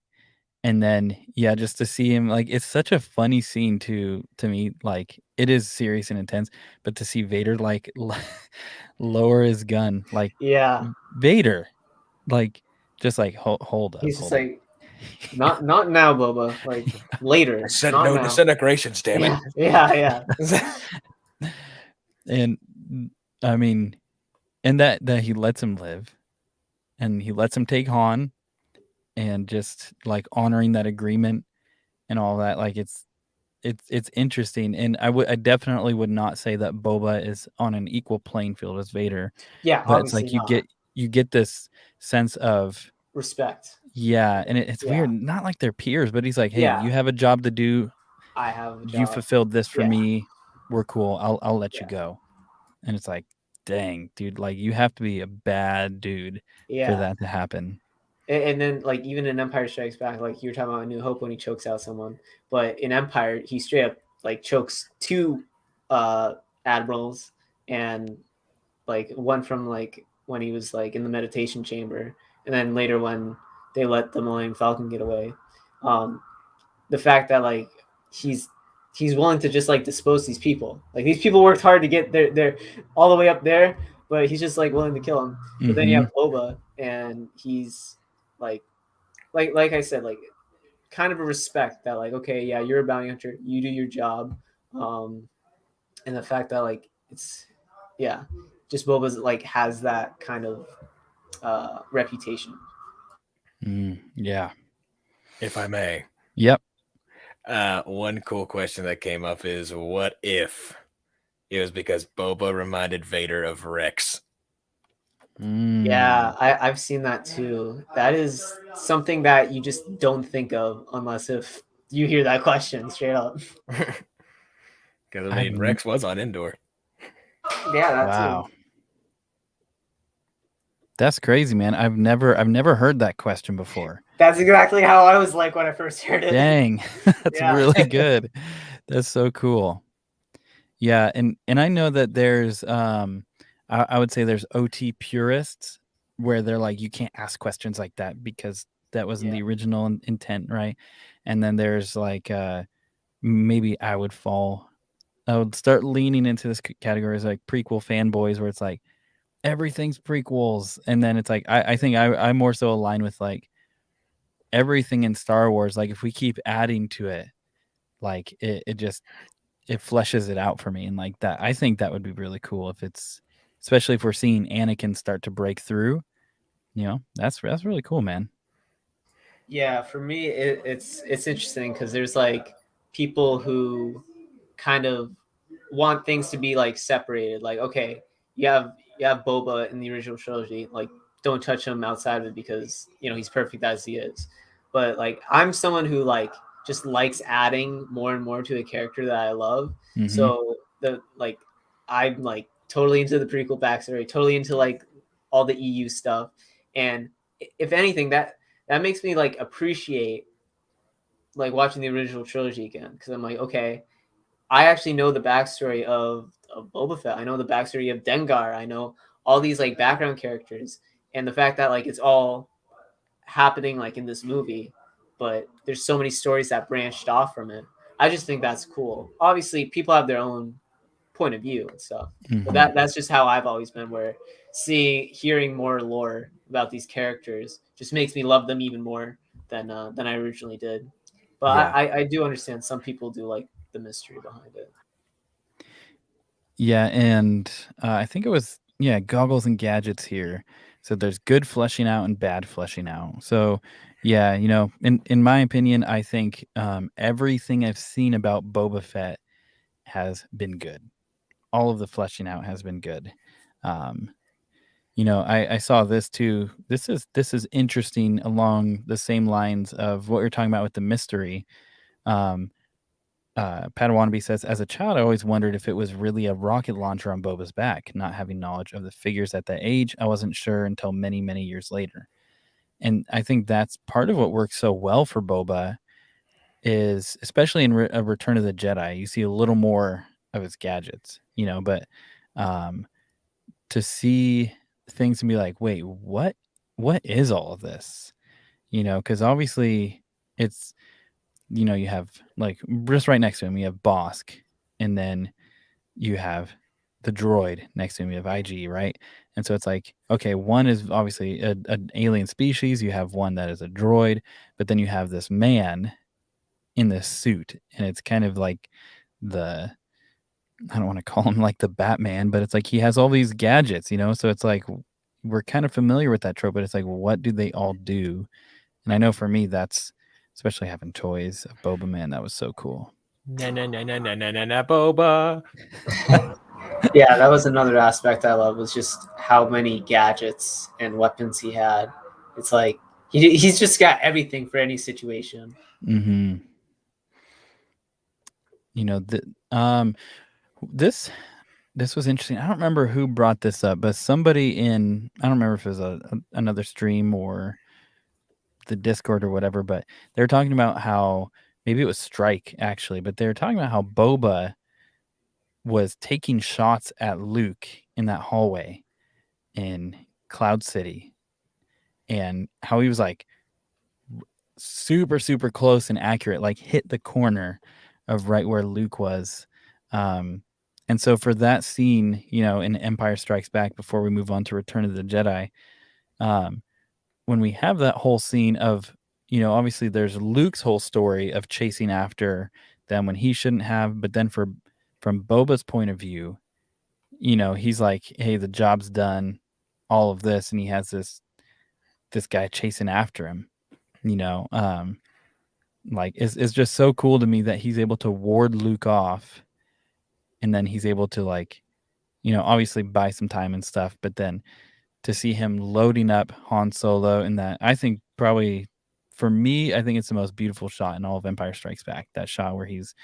And then just to see him, like, it's such a funny scene to me. Like, it is serious and intense, but to see Vader like lower his gun, like, Yeah, Vader, like, just like hold up, he's just hold up. like, not now, Boba. Like later, Said not no now. disintegrations, damn it. Yeah, yeah. And I mean, and that he lets him live, and he lets him take Han, and just like honoring that agreement and all that. Like, it's interesting, and I definitely would not say that Boba is on an equal playing field as Vader, Yeah, but it's like obviously not. you get this sense of Respect. and it's Yeah. weird, not like they're peers, but he's like, hey, Yeah. you have a job to do, I have a you job. fulfilled this for Yeah. me, we're cool, I'll let you Yeah. go. And it's like, dang, dude, like, you have to be a bad dude for Yeah. that to happen. And then, like, even in Empire Strikes Back, like you were talking about in New Hope when he chokes out someone, but in Empire he straight up like chokes two admirals, and like one from like when he was like in the meditation chamber, and then later when they let the Millennium Falcon get away. The fact that like he's willing to just like dispose these people, like these people worked hard to get their all the way up there, but he's just like willing to kill them. But then you have Boba, and he's like I said, like kind of a respect that like, okay, yeah, you're a bounty hunter, you do your job. And the fact that like it's just Boba's like has that kind of reputation. Yeah. If I may. Yep. One cool question that came up is, what if it was because Boba reminded Vader of Rex? Yeah, I've seen that too. That is something that you just don't think of unless if you hear that question straight up. Because I mean, Rex was on Endor. Yeah, that Wow. too. That's crazy, man. I've never heard that question before. That's exactly how I was like when I first heard it. Dang. That's really good. That's so cool. Yeah, and I know that there's I would say there's OT purists where they're like, you can't ask questions like that because that wasn't the original intent, right? And then there's like maybe I would start leaning into this category as like prequel fanboys, where it's like everything's prequels, and then it's like I think I more so align with like everything in Star Wars. Like, if we keep adding to it, like it just fleshes it out for me, and like that, I think that would be really cool if it's, especially if we're seeing Anakin start to break through. That's really cool, man. Yeah, for me, it's interesting because there's like people who kind of want things to be like separated. Like, okay, you have Boba in the original trilogy, like don't touch him outside of it because he's perfect as he is. But like, I'm someone who like just likes adding more and more to a character that I love. Mm-hmm. So I'm like totally into the prequel backstory, totally into like all the EU stuff, and if anything, that makes me like appreciate like watching the original trilogy again, because I'm like, okay, I actually know the backstory of Boba Fett. I know the backstory of Dengar. I know all these like background characters, and the fact that like it's all happening like in this movie, but there's so many stories that branched off from it. I just think that's cool. Obviously, people have their own point of view and stuff, but that's just how I've always been. Where hearing more lore about these characters just makes me love them even more than I originally did. But I do understand some people do like the mystery behind it. Yeah, and I think it was Goggles and Gadgets here. So there's good fleshing out and bad fleshing out. So yeah, in my opinion, I think everything I've seen about Boba Fett has been good. All of the fleshing out has been good. I saw this too. This is interesting along the same lines of what you're talking about with the mystery. Padawannabe says, as a child, I always wondered if it was really a rocket launcher on Boba's back. Not having knowledge of the figures at that age, I wasn't sure until many, many years later. And I think that's part of what works so well for Boba, is especially in Return of the Jedi, you see a little more of his gadgets, but to see things and be like, wait, what is all of this? Because obviously it's, you have like just right next to him, you have Bosk, and then you have the droid next to him, you have IG, right? And so it's like, okay, one is obviously an alien species, you have one that is a droid, but then you have this man in this suit, and it's kind of like I don't want to call him like the Batman, but it's like he has all these gadgets, so it's like we're kind of familiar with that trope, but it's like, what do they all do? And I know for me, that's, especially having toys of Boba, man, that was so cool. Na na na na na na na na Boba. Yeah, that was another aspect I love, was just how many gadgets and weapons he had. It's like he's just got everything for any situation. Mm-hmm. This was interesting. I don't remember who brought this up, but somebody I don't remember if it was another stream or the Discord or whatever, but they were talking about how, maybe it was Strike actually, but they were talking about how Boba was taking shots at Luke in that hallway in Cloud City, and how he was like super, super close and accurate, like hit the corner of right where Luke was. And so for that scene, in Empire Strikes Back, before we move on to Return of the Jedi, when we have that whole scene of, obviously there's Luke's whole story of chasing after them when he shouldn't have, but then from Boba's point of view, he's like, hey, the job's done, all of this, and he has this guy chasing after him, like it's just so cool to me that he's able to ward Luke off, and then he's able to, like, obviously buy some time and stuff, but then to see him loading up Han Solo in that, I think probably, for me, I think it's the most beautiful shot in all of Empire Strikes Back. That shot where he's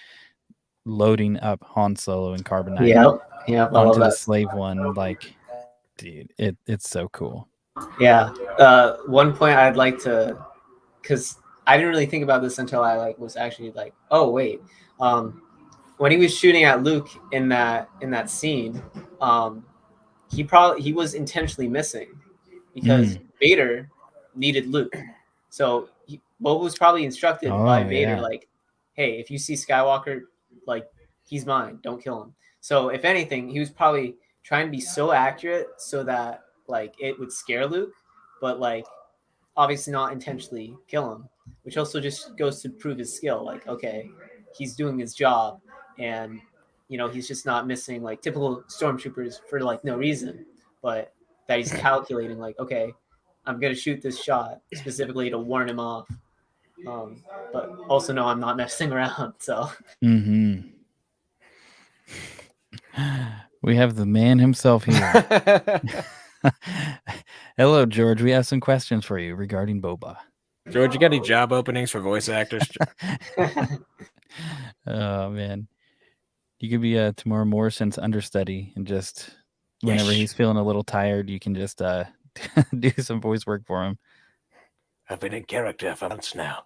loading up Han Solo and Carbonite onto the slave one. Like, dude, it's so cool. Yeah. One point I'd like to, because I didn't really think about this until I was actually like, oh wait, when he was shooting at Luke in that scene, he was intentionally missing because Vader needed Luke. So Boba was probably instructed by Vader, like, hey, if you see Skywalker, like, he's mine, don't kill him. So if anything, he was probably trying to be so accurate so that, like, it would scare Luke, but, like, obviously not intentionally kill him, which also just goes to prove his skill. Like, okay, he's doing his job, and he's just not missing, like, typical stormtroopers for, like, no reason, but that he's calculating, like, okay, I'm gonna shoot this shot specifically to warn him off, but also no, I'm not messing around. So we have the man himself here. Hello, George. We have some questions for you regarding Boba. George, you got any job openings for voice actors? Oh man, you could be Tamora Morrison's understudy, and just whenever he's feeling a little tired, you can just do some voice work for him. I've been in character for months now.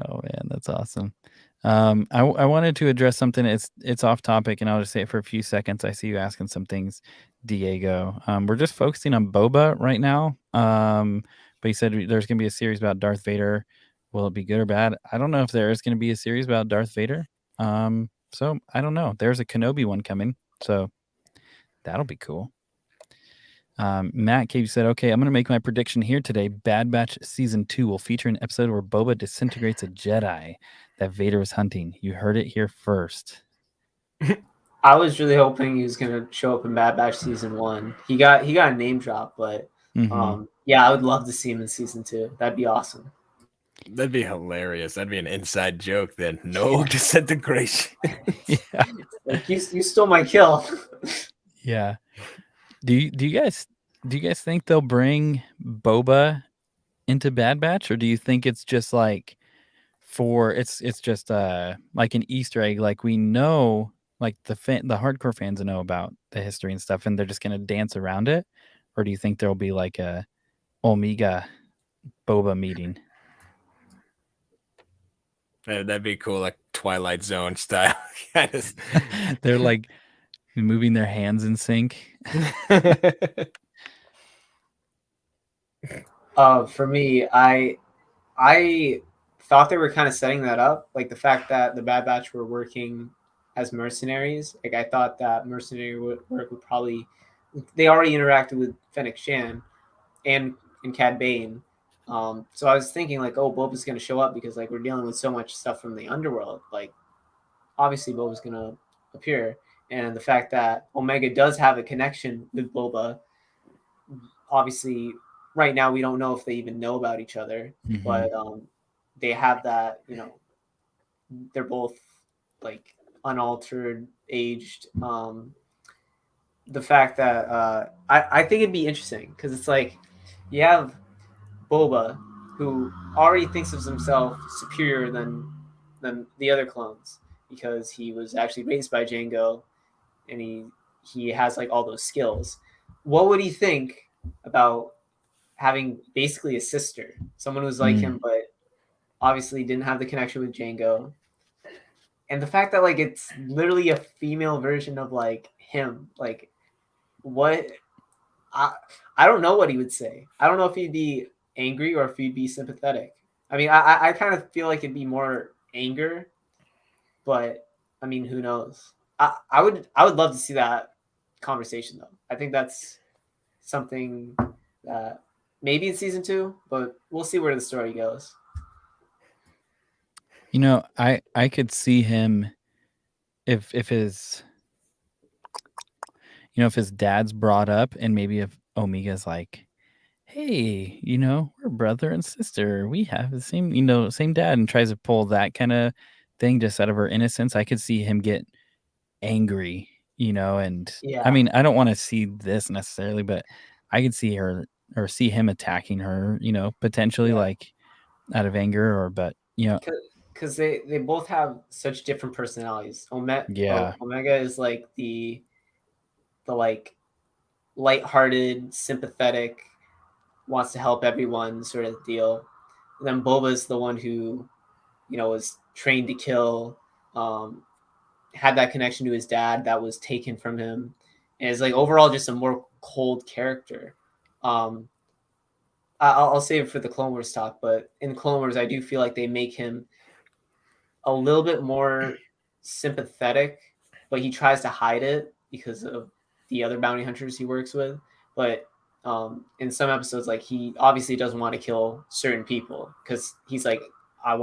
Oh man, that's awesome. I wanted to address something. It's off topic, and I'll just say it for a few seconds. I see you asking some things, Diego. We're just focusing on Boba right now. But you said there's going to be a series about Darth Vader. Will it be good or bad? I don't know if there is going to be a series about Darth Vader. So I don't know. There's a Kenobi one coming, so that'll be cool. Matt Cave said, okay, I'm going to make my prediction here today. Bad Batch Season 2 will feature an episode where Boba disintegrates a Jedi that Vader is hunting. You heard it here first. I was really hoping he was going to show up in Bad Batch Season 1. He got a name drop, but yeah, I would love to see him in Season 2. That'd be awesome. That'd be hilarious. That'd be an inside joke then. No disintegration. Yeah. Like, you stole my kill. Yeah. Do you guys think they'll bring Boba into Bad Batch, or do you think it's just like it's just like an Easter egg? Like, we know, like the hardcore fans know about the history and stuff, and they're just gonna dance around it, or do you think there'll be like a Omega Boba meeting? That'd be cool, like Twilight Zone style. They're like moving their hands in sync. For me, I I thought they were kind of setting that up, like the fact that the Bad Batch were working as mercenaries. Like I thought that mercenary work would probably, they already interacted with Fennec Shan and Cad Bane. So I was thinking like, oh, Boba's gonna show up because like we're dealing with so much stuff from the underworld. Like obviously Boba's gonna appear, and the fact that Omega does have a connection with Boba, obviously right now we don't know if they even know about each other, but they have that, they're both like unaltered, aged. The fact that I think it'd be interesting because it's like you have Boba, who already thinks of himself superior than the other clones because he was actually raised by Jango, and he has like all those skills. What would he think about having basically a sister, someone who's like him, but obviously didn't have the connection with Jango? And the fact that like it's literally a female version of like him, like what I don't know what he would say. I don't know if he'd be angry or if he'd be sympathetic. I mean, I kind of feel like it'd be more anger, but I mean, who knows? I would love to see that conversation though. I think that's something that maybe in season 2, but we'll see where the story goes. I could see him if his if his dad's brought up, and maybe if Omega's like, hey, we're brother and sister, we have the same dad, and tries to pull that kind of thing just out of her innocence, I could see him get angry, and I mean, I don't want to see this necessarily, but I could see her or see him attacking her, potentially like out of anger, but because they both have such different personalities. Omega is like the like lighthearted, sympathetic, wants to help everyone sort of deal. And then Boba's the one who, was trained to kill, had that connection to his dad that was taken from him, and is like overall just a more cold character. I'll save it for the Clone Wars talk, but in Clone Wars, I do feel like they make him a little bit more sympathetic, but he tries to hide it because of the other bounty hunters he works with. But in some episodes, like he obviously doesn't want to kill certain people because he's like, I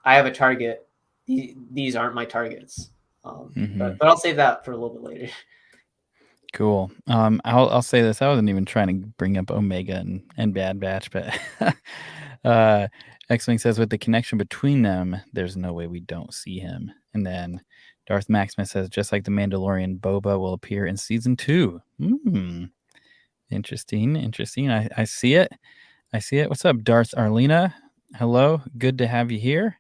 have a target. These aren't my targets. But I'll save that for a little bit later. Cool. I'll say this. I wasn't even trying to bring up Omega and Bad Batch, but X-Wing says with the connection between them, there's no way we don't see him. And then Darth Maximus says, just like the Mandalorian, Boba will appear in season 2. Interesting. I see it. What's up, Darth Arlena? Hello. Good to have you here.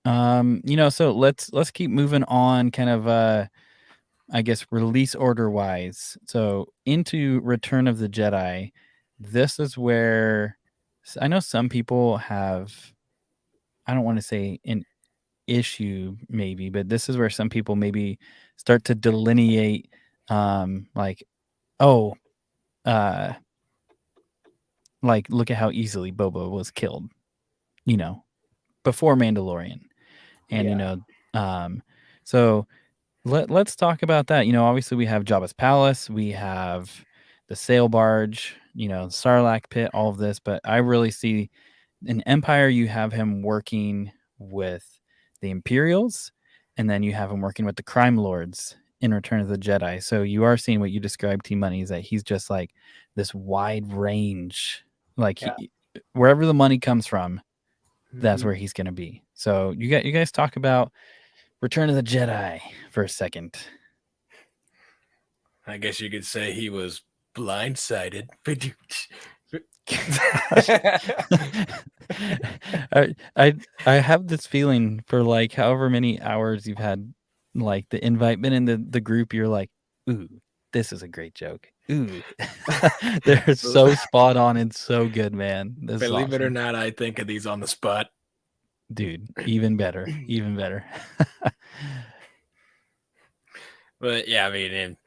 So let's keep moving on, kind of I guess release order wise. So into Return of the Jedi, this is where I know some people have, I don't want to say an issue maybe, but this is where some people maybe start to delineate like look at how easily Boba was killed, before Mandalorian. And so let's talk about that. Obviously we have Jabba's palace, we have the sail barge, Sarlacc pit, all of this, but I really see in Empire you have him working with the Imperials, and then you have him working with the crime lords in Return of the Jedi. So you are seeing what you described, TMoney, is that he's just like this wide range, like wherever the money comes from, that's where he's going to be. So you guys talk about Return of the Jedi for a second. I guess you could say he was blindsided. I have this feeling for like however many hours you've had like the invite been in the group, you're like, ooh, this is a great joke. Ooh. They're so spot on and so good, man. Believe it or not, I think of these on the spot. Dude, even better. But yeah, I mean,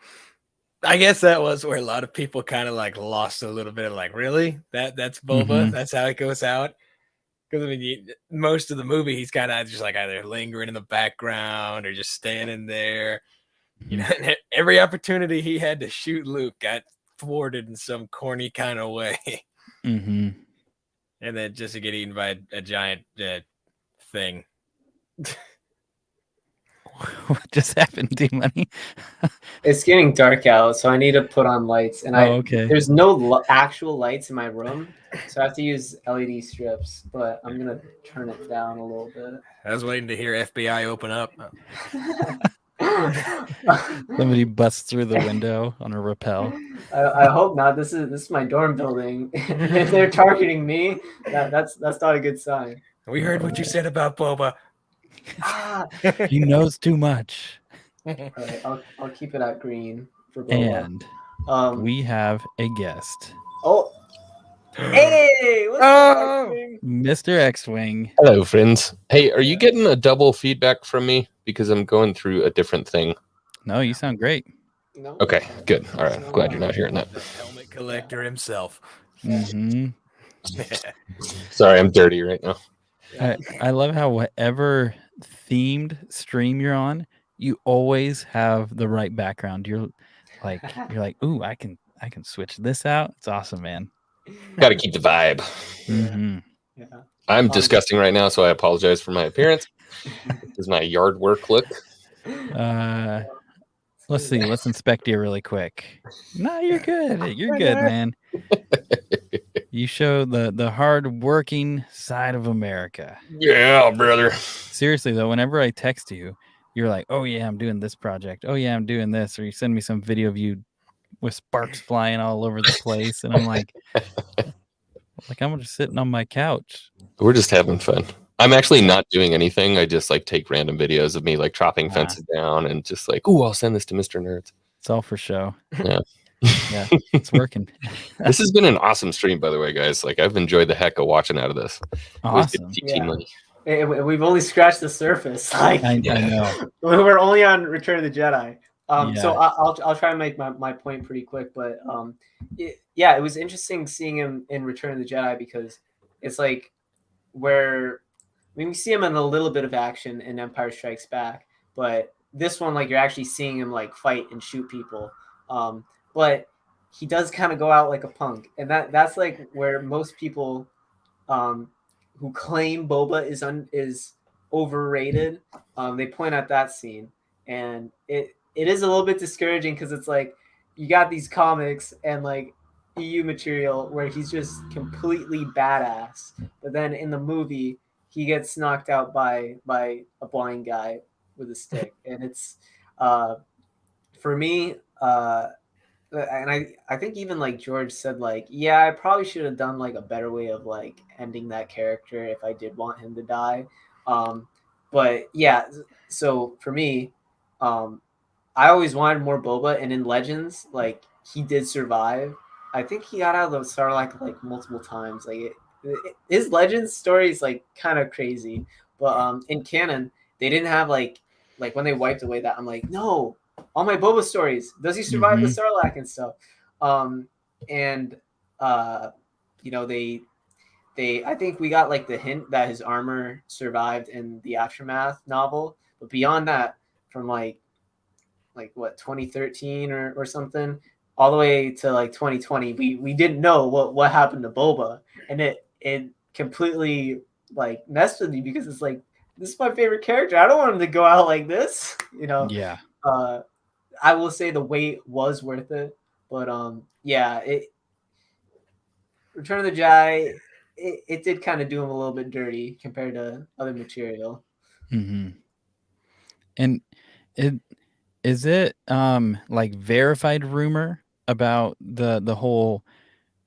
I guess that was where a lot of people kind of like lost a little bit of like, really? That's Boba? Mhm. That's how it goes out? Because I mean, most of the movie, he's kind of just like either lingering in the background or just standing there. You know, and every opportunity he had to shoot Luke got thwarted in some corny kind of way. Mm-hmm. And then just to get eaten by a giant thing. What just happened, TMoney? It's getting dark out, so I need to put on lights. And okay. there's no actual lights in my room, so I have to use LED strips. But I'm gonna turn it down a little bit. I was waiting to hear FBI open up. Somebody busts through the window on a rappel. I hope not. This is my dorm building. If they're targeting me, that's not a good sign. We heard what you said about Boba. He knows too much. All right, I'll keep it at green for Boba. And we have a guest. Oh, hey, what's up, Mr. X-Wing. Hello, friends. Hey, are you getting a double feedback from me? Because I'm going through a different thing. No, you sound great. No. Okay, good. All right, glad you're not hearing that. The helmet collector himself. Mm-hmm. Sorry, I'm dirty right now. I love how whatever themed stream you're on, you always have the right background. You're like, ooh, I can switch this out. It's awesome, man. Got to keep the vibe. Mm-hmm. Yeah. I'm disgusting right now, so I apologize for my appearance. This is my yard work look. Let's see. Let's inspect you really quick. No, you're good. You're good, man. You show the hard working side of America. Yeah, brother. Seriously though, whenever I text you, you're like, "Oh yeah, I'm doing this project. Oh yeah, I'm doing this," or you send me some video of you with sparks flying all over the place, and I'm like, I'm just sitting on my couch. We're just having fun. I'm actually not doing anything. I just like take random videos of me like chopping fences down and just like, oh, I'll send this to Mr. Nerds. It's all for show. Yeah. Yeah, it's working. This has been an awesome stream, by the way, guys. Like I've enjoyed the heck of watching out of this. Awesome. Yeah. We've only scratched the surface. Like I know. We're only on Return of the Jedi. Yeah. So I'll try and make my point pretty quick. But it was interesting seeing him in Return of the Jedi because it's like we see him in a little bit of action in Empire Strikes Back, but this one, like, you're actually seeing him like fight and shoot people. But he does kind of go out like a punk, and that's like where most people who claim Boba is overrated, they point at that scene, and it is a little bit discouraging because it's like you got these comics and like EU material where he's just completely badass, but then in the movie he gets knocked out by a blind guy with a stick, and it's for me. And I think even like George said, like, yeah, I probably should have done like a better way of like ending that character if I did want him to die. But yeah, so for me, I always wanted more Boba, and in Legends, like, he did survive. I think he got out of the Sarlacc like multiple times. Like his Legends story is like kind of crazy, but in canon they didn't have like when they wiped away that, I'm like, no. All my Boba stories, does he survive the Sarlacc and stuff? I think we got like the hint that his armor survived in the Aftermath novel, but beyond that, from like what 2013 or something, all the way to like 2020, we didn't know what happened to Boba, and it completely like messed with me because it's like, this is my favorite character. I don't want him to go out like this, you know? Yeah. I will say the wait was worth it, but Return of the Jedi, it did kind of do him a little bit dirty compared to other material. Mm-hmm. And is it like verified rumor about the whole?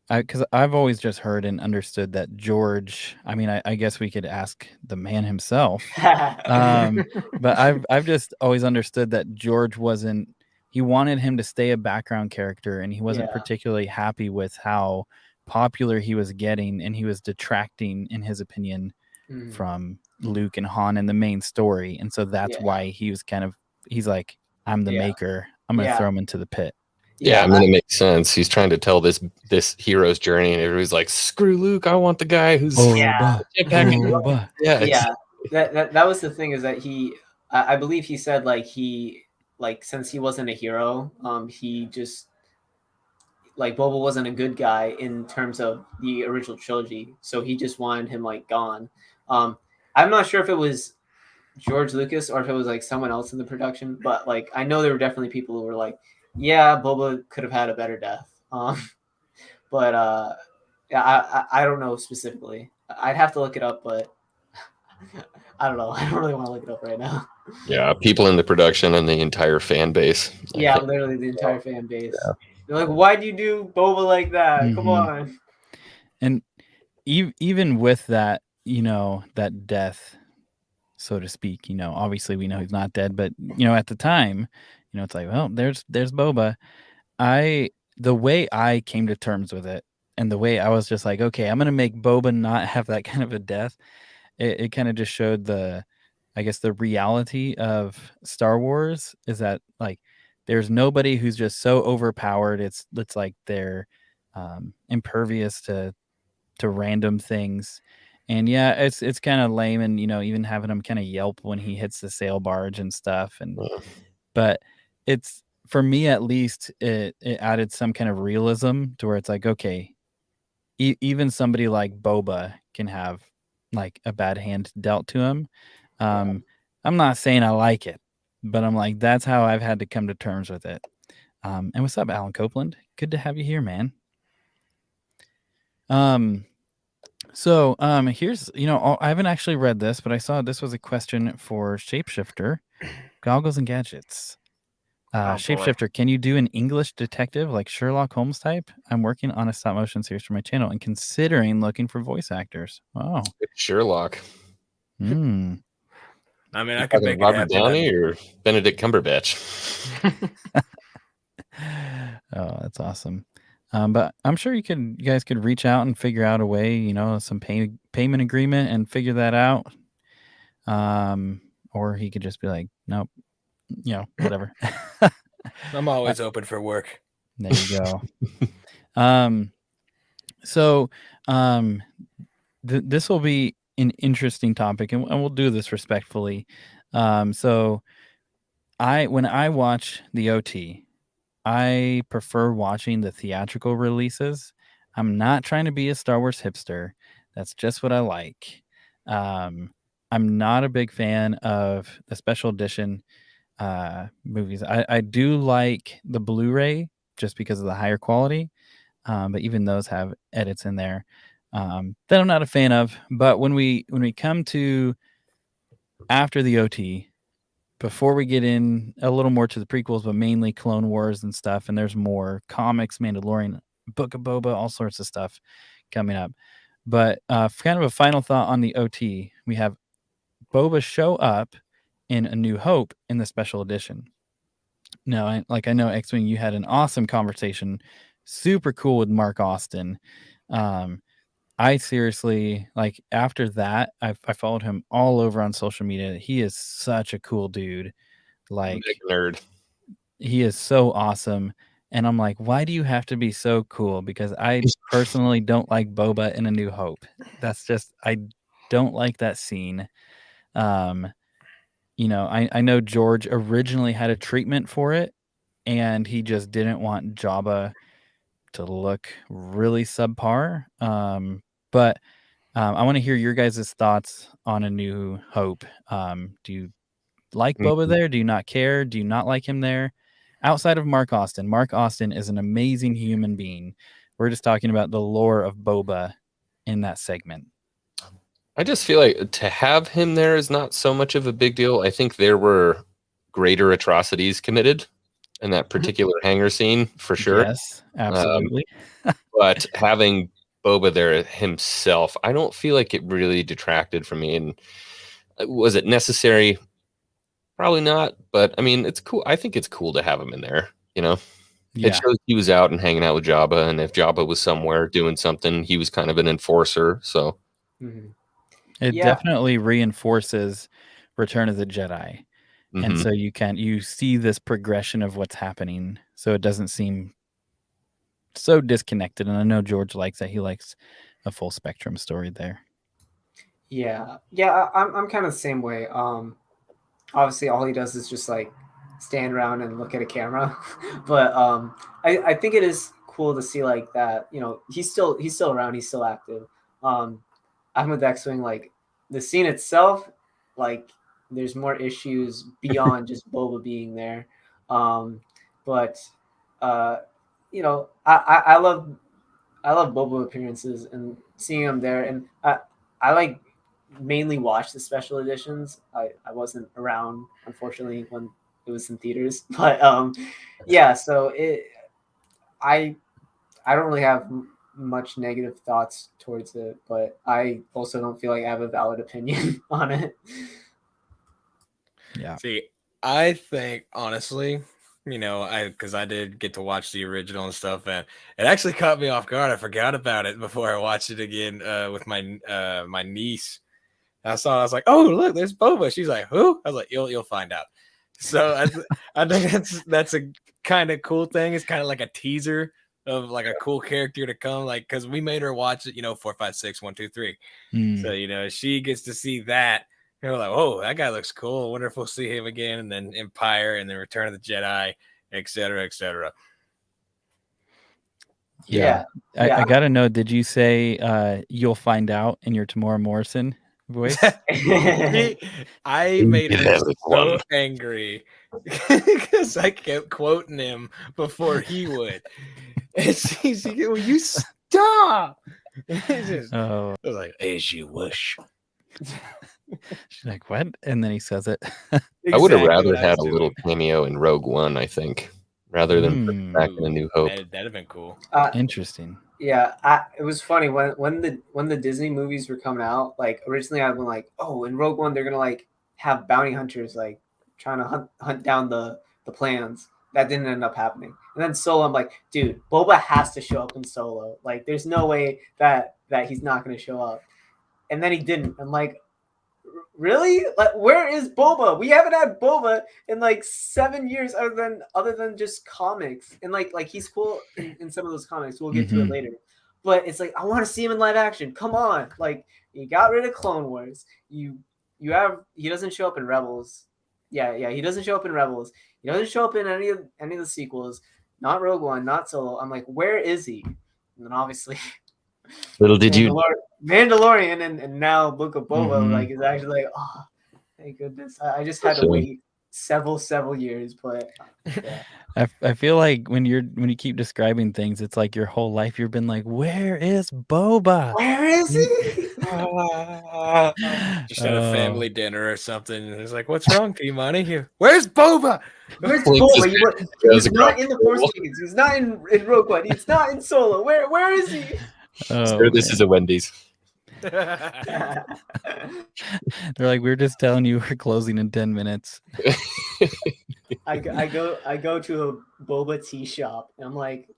Because I've always just heard and understood that George. I mean, I guess we could ask the man himself. But I've just always understood that George wasn't. He wanted him to stay a background character, and he wasn't particularly happy with how popular he was getting, and he was detracting, in his opinion, from Luke and Han in the main story. And so that's why he was he's like, I'm the maker. I'm going to throw him into the pit. Yeah, I mean, it makes sense. He's trying to tell this hero's journey, and everybody's like, "Screw Luke! I want the guy who's Boba. jetpack." Yeah, that was the thing, is that I believe he said since he wasn't a hero, he just like Boba wasn't a good guy in terms of the original trilogy, so he just wanted him like gone. I'm not sure if it was George Lucas or if it was like someone else in the production, but like I know there were definitely people who were like, yeah, Boba could have had a better death. But yeah, I don't know specifically. I'd have to look it up, but I don't know. I don't really want to look it up right now. yeah. People in the production and the entire fan base. Yeah, literally the entire fan base. Yeah. They're like, why'd you do Boba like that? Mm-hmm. Come on. And even with that, that death, so to speak, obviously we know he's not dead, but at the time, it's like, well, there's Boba. The way I came to terms with it, and the way I was just like, okay, I'm gonna make Boba not have that kind of a death. It kind of just showed the reality of Star Wars is that like there's nobody who's just so overpowered. It's like they're impervious to random things. And yeah, it's kind of lame, and even having him kind of yelp when he hits the sail barge and stuff. And but it's, for me at least, it added some kind of realism to where it's like, okay, even somebody like Boba can have like a bad hand dealt to him. I'm not saying I like it, but I'm like, that's how I've had to come to terms with it. And what's up, Alan Copeland? Good to have you here, man. So here's, I haven't actually read this, but I saw this was a question for Shapeshifter, Goggles and Gadgets. Shapeshifter, can you do an English detective like Sherlock Holmes type? I'm working on a stop motion series for my channel and considering looking for voice actors. Oh, Sherlock. I mean, I could make Robert Downey or Benedict Cumberbatch. Oh, that's awesome. But I'm sure you guys could reach out and figure out a way, some payment agreement and figure that out. Or he could just be like, nope, whatever. I'm always open for work. There you go. So this will be an interesting topic, and we'll do this respectfully. So when I watch the OT, I prefer watching the theatrical releases. I'm not trying to be a Star Wars hipster. That's just what I like. I'm not a big fan of the special edition movies. I do like the Blu-ray just because of the higher quality, but even those have edits in there that I'm not a fan of. But when we come to after the OT, before we get in a little more to the prequels, but mainly Clone Wars and stuff, and there's more comics, Mandalorian, Book of Boba, all sorts of stuff coming up. But kind of a final thought on the OT, we have Boba show up in A New Hope in the special edition. Now, I know, X-Wing, you had an awesome conversation, super cool with Mark Austin. I seriously, like, after that, I followed him all over on social media. He is such a cool dude. Like, nerd. He is so awesome. And I'm like, why do you have to be so cool? Because I personally don't like Boba in A New Hope. That's just, I don't like that scene. I know George originally had a treatment for it, and he just didn't want Jabba to look really subpar. But I want to hear your guys' thoughts on A New Hope. Do you like Boba there? Do you not care? Do you not like him there? Outside of Mark Austin. Mark Austin is an amazing human being. We're just talking about the lore of Boba in that segment. I just feel like to have him there is not so much of a big deal. I think there were greater atrocities committed in that particular hangar scene, for sure. Yes, absolutely. But having Boba there himself, I don't feel like it really detracted from me. And was it necessary? Probably not. But I mean, it's cool. I think it's cool to have him in there. Yeah. It shows he was out and hanging out with Jabba, and if Jabba was somewhere doing something, he was kind of an enforcer. So it definitely reinforces Return of the Jedi. And so you see this progression of what's happening. so it doesn't seem so disconnected. And I know George likes that. He likes a full spectrum story there. Yeah, I'm kind of the same way. Obviously, all he does is just like stand around and look at a camera, but I think it is cool to see like that. You know, he's still around, he's still active. I'm with X-Wing, like the scene itself, like there's more issues beyond just Boba being there. But you know, I love Boba appearances and seeing him there, and I like mainly watch the special editions. I wasn't around, unfortunately, when it was in theaters, but yeah. So I don't really have much negative thoughts towards it, but I also don't feel like I have a valid opinion on it. Yeah. See, I think honestly, because I did get to watch the original and stuff, and it actually caught me off guard. I forgot about it before I watched it again with my niece. I saw it, I was like, "Oh, look, there's Boba." She's like, "Who?" I was like, "You'll find out." So I think that's a kind of cool thing. It's kind of like a teaser of like a cool character to come, like because we made her watch it, 4, 5, 6, 1, 2, 3. So she gets to see that. We're like, "Oh, that guy looks cool. I wonder if we'll see him again." And then Empire, and then Return of the Jedi, etc., etc. Yeah. I gotta know, did you say you'll find out in your Tamora Morrison voice? I made her so angry because I kept quoting him before he would. And she's like, "Will you stop?" I was like, "As you wish." She's like, "What?" And then he says it. I would have rather had a little cameo in Rogue One, I think, rather than back in A New Hope. That'd have been cool. Interesting. Yeah, it was funny when the Disney movies were coming out. Like originally, I'd been like, "Oh, in Rogue One, they're gonna like have bounty hunters like trying to hunt down the plans." That didn't end up happening. And then Solo, I'm like, "Dude, Boba has to show up in Solo. Like, there's no way that he's not gonna show up." And then he didn't. I'm like, really? Like, where is Boba? We haven't had Boba in like 7 years, other than just comics. And like he's cool in some of those comics. We'll get to it later. But it's like I want to see him in live action. Come on, like you got rid of Clone Wars. He doesn't show up in Rebels. Yeah, he doesn't show up in Rebels. He doesn't show up in any of the sequels. Not Rogue One, not Solo. I'm like, where is he? And then obviously, little did you Mandalorian and now Book of Boba like is actually like, oh, thank goodness. I just had to wait several years, but yeah. I feel like when you keep describing things, it's like your whole life you've been like, where is Boba? Where is he? Just at a family dinner or something. And it's like, "What's wrong, TMoney? Where's Boba? Where's Boba? He's not in the Force Awakens. He's not in Rogue One. He's not in Solo. Where is he?" Sir, this is a Wendy's. They're like, "We're just telling you we're closing in 10 minutes. I go to a boba tea shop and I'm like,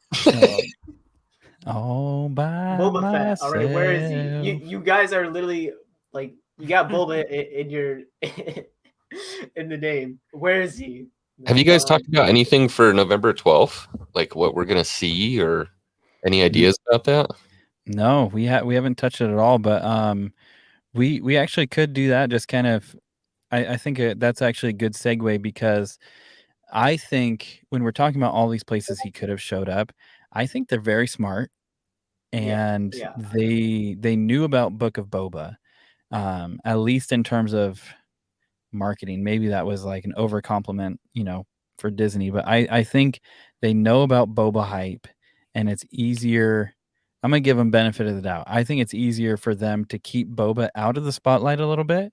"Oh, by Boba myself. Fett. All right, where is he? You guys are literally like, you got Boba in your in the name. Where is he?" Have you guys talked about anything for November 12th? Like what we're gonna see, or any ideas about that? No, we haven't touched it at all, but we actually could do that. Just kind of, I think that's actually a good segue, because I think when we're talking about all these places he could have showed up, I think they're very smart, and they knew about Book of Boba, at least in terms of marketing. Maybe that was like an over compliment, for Disney, but I think they know about Boba hype, and it's easier. I'm gonna give them benefit of the doubt. I think it's easier for them to keep Boba out of the spotlight a little bit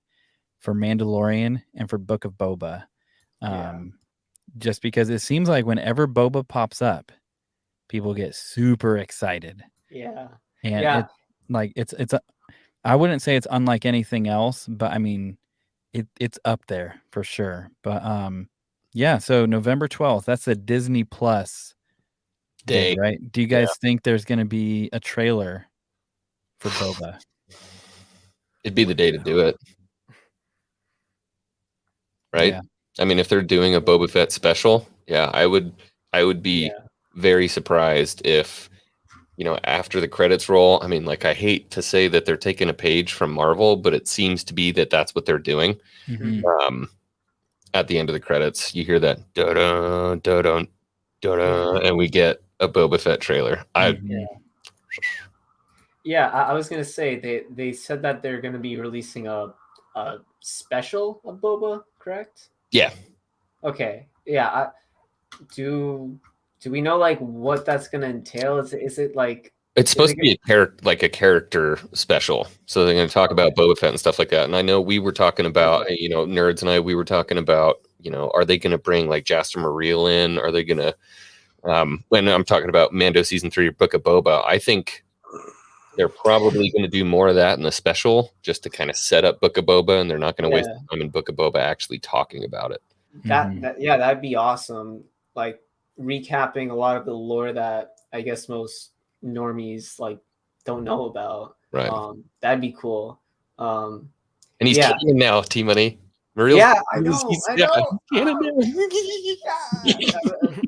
for Mandalorian and for Book of Boba. Just because it seems like whenever Boba pops up, people get super excited. Yeah. And I wouldn't say it's unlike anything else, but I mean, it's up there for sure. But so November 12th, that's the Disney Plus day, right? Do you guys think there's going to be a trailer for Boba? It'd be the day to do it, right? Yeah. I mean, if they're doing a Boba Fett special, I would I would be Yeah. very surprised if, after the credits roll, I mean, like, I hate to say that they're taking a page from Marvel, but it seems to be that that's what they're doing. Mhm. At the end of the credits, you hear that da-da, da-da, da-da, and we get a Boba Fett trailer. Mhm. Yeah, I was gonna say they said that they're gonna be releasing a special of Boba, correct? Yeah. Okay. Yeah. Do we know like what that's gonna entail? Is it like It's is supposed it to be a character special. So they're going to talk about Boba Fett and stuff like that. And I know we were talking about, nerds and we were talking about, are they going to bring like Jaster Mareel in? Are they going to, when I'm talking about Mando season 3, Book of Boba, I think they're probably going to do more of that in the special just to kind of set up Book of Boba, and they're not going to waste time in Book of Boba actually talking about it. that'd be awesome. Like recapping a lot of the lore that I guess most normies like don't know about. Right. That'd be cool. And he's canon now, TMoney. Yeah, I know. Canon now.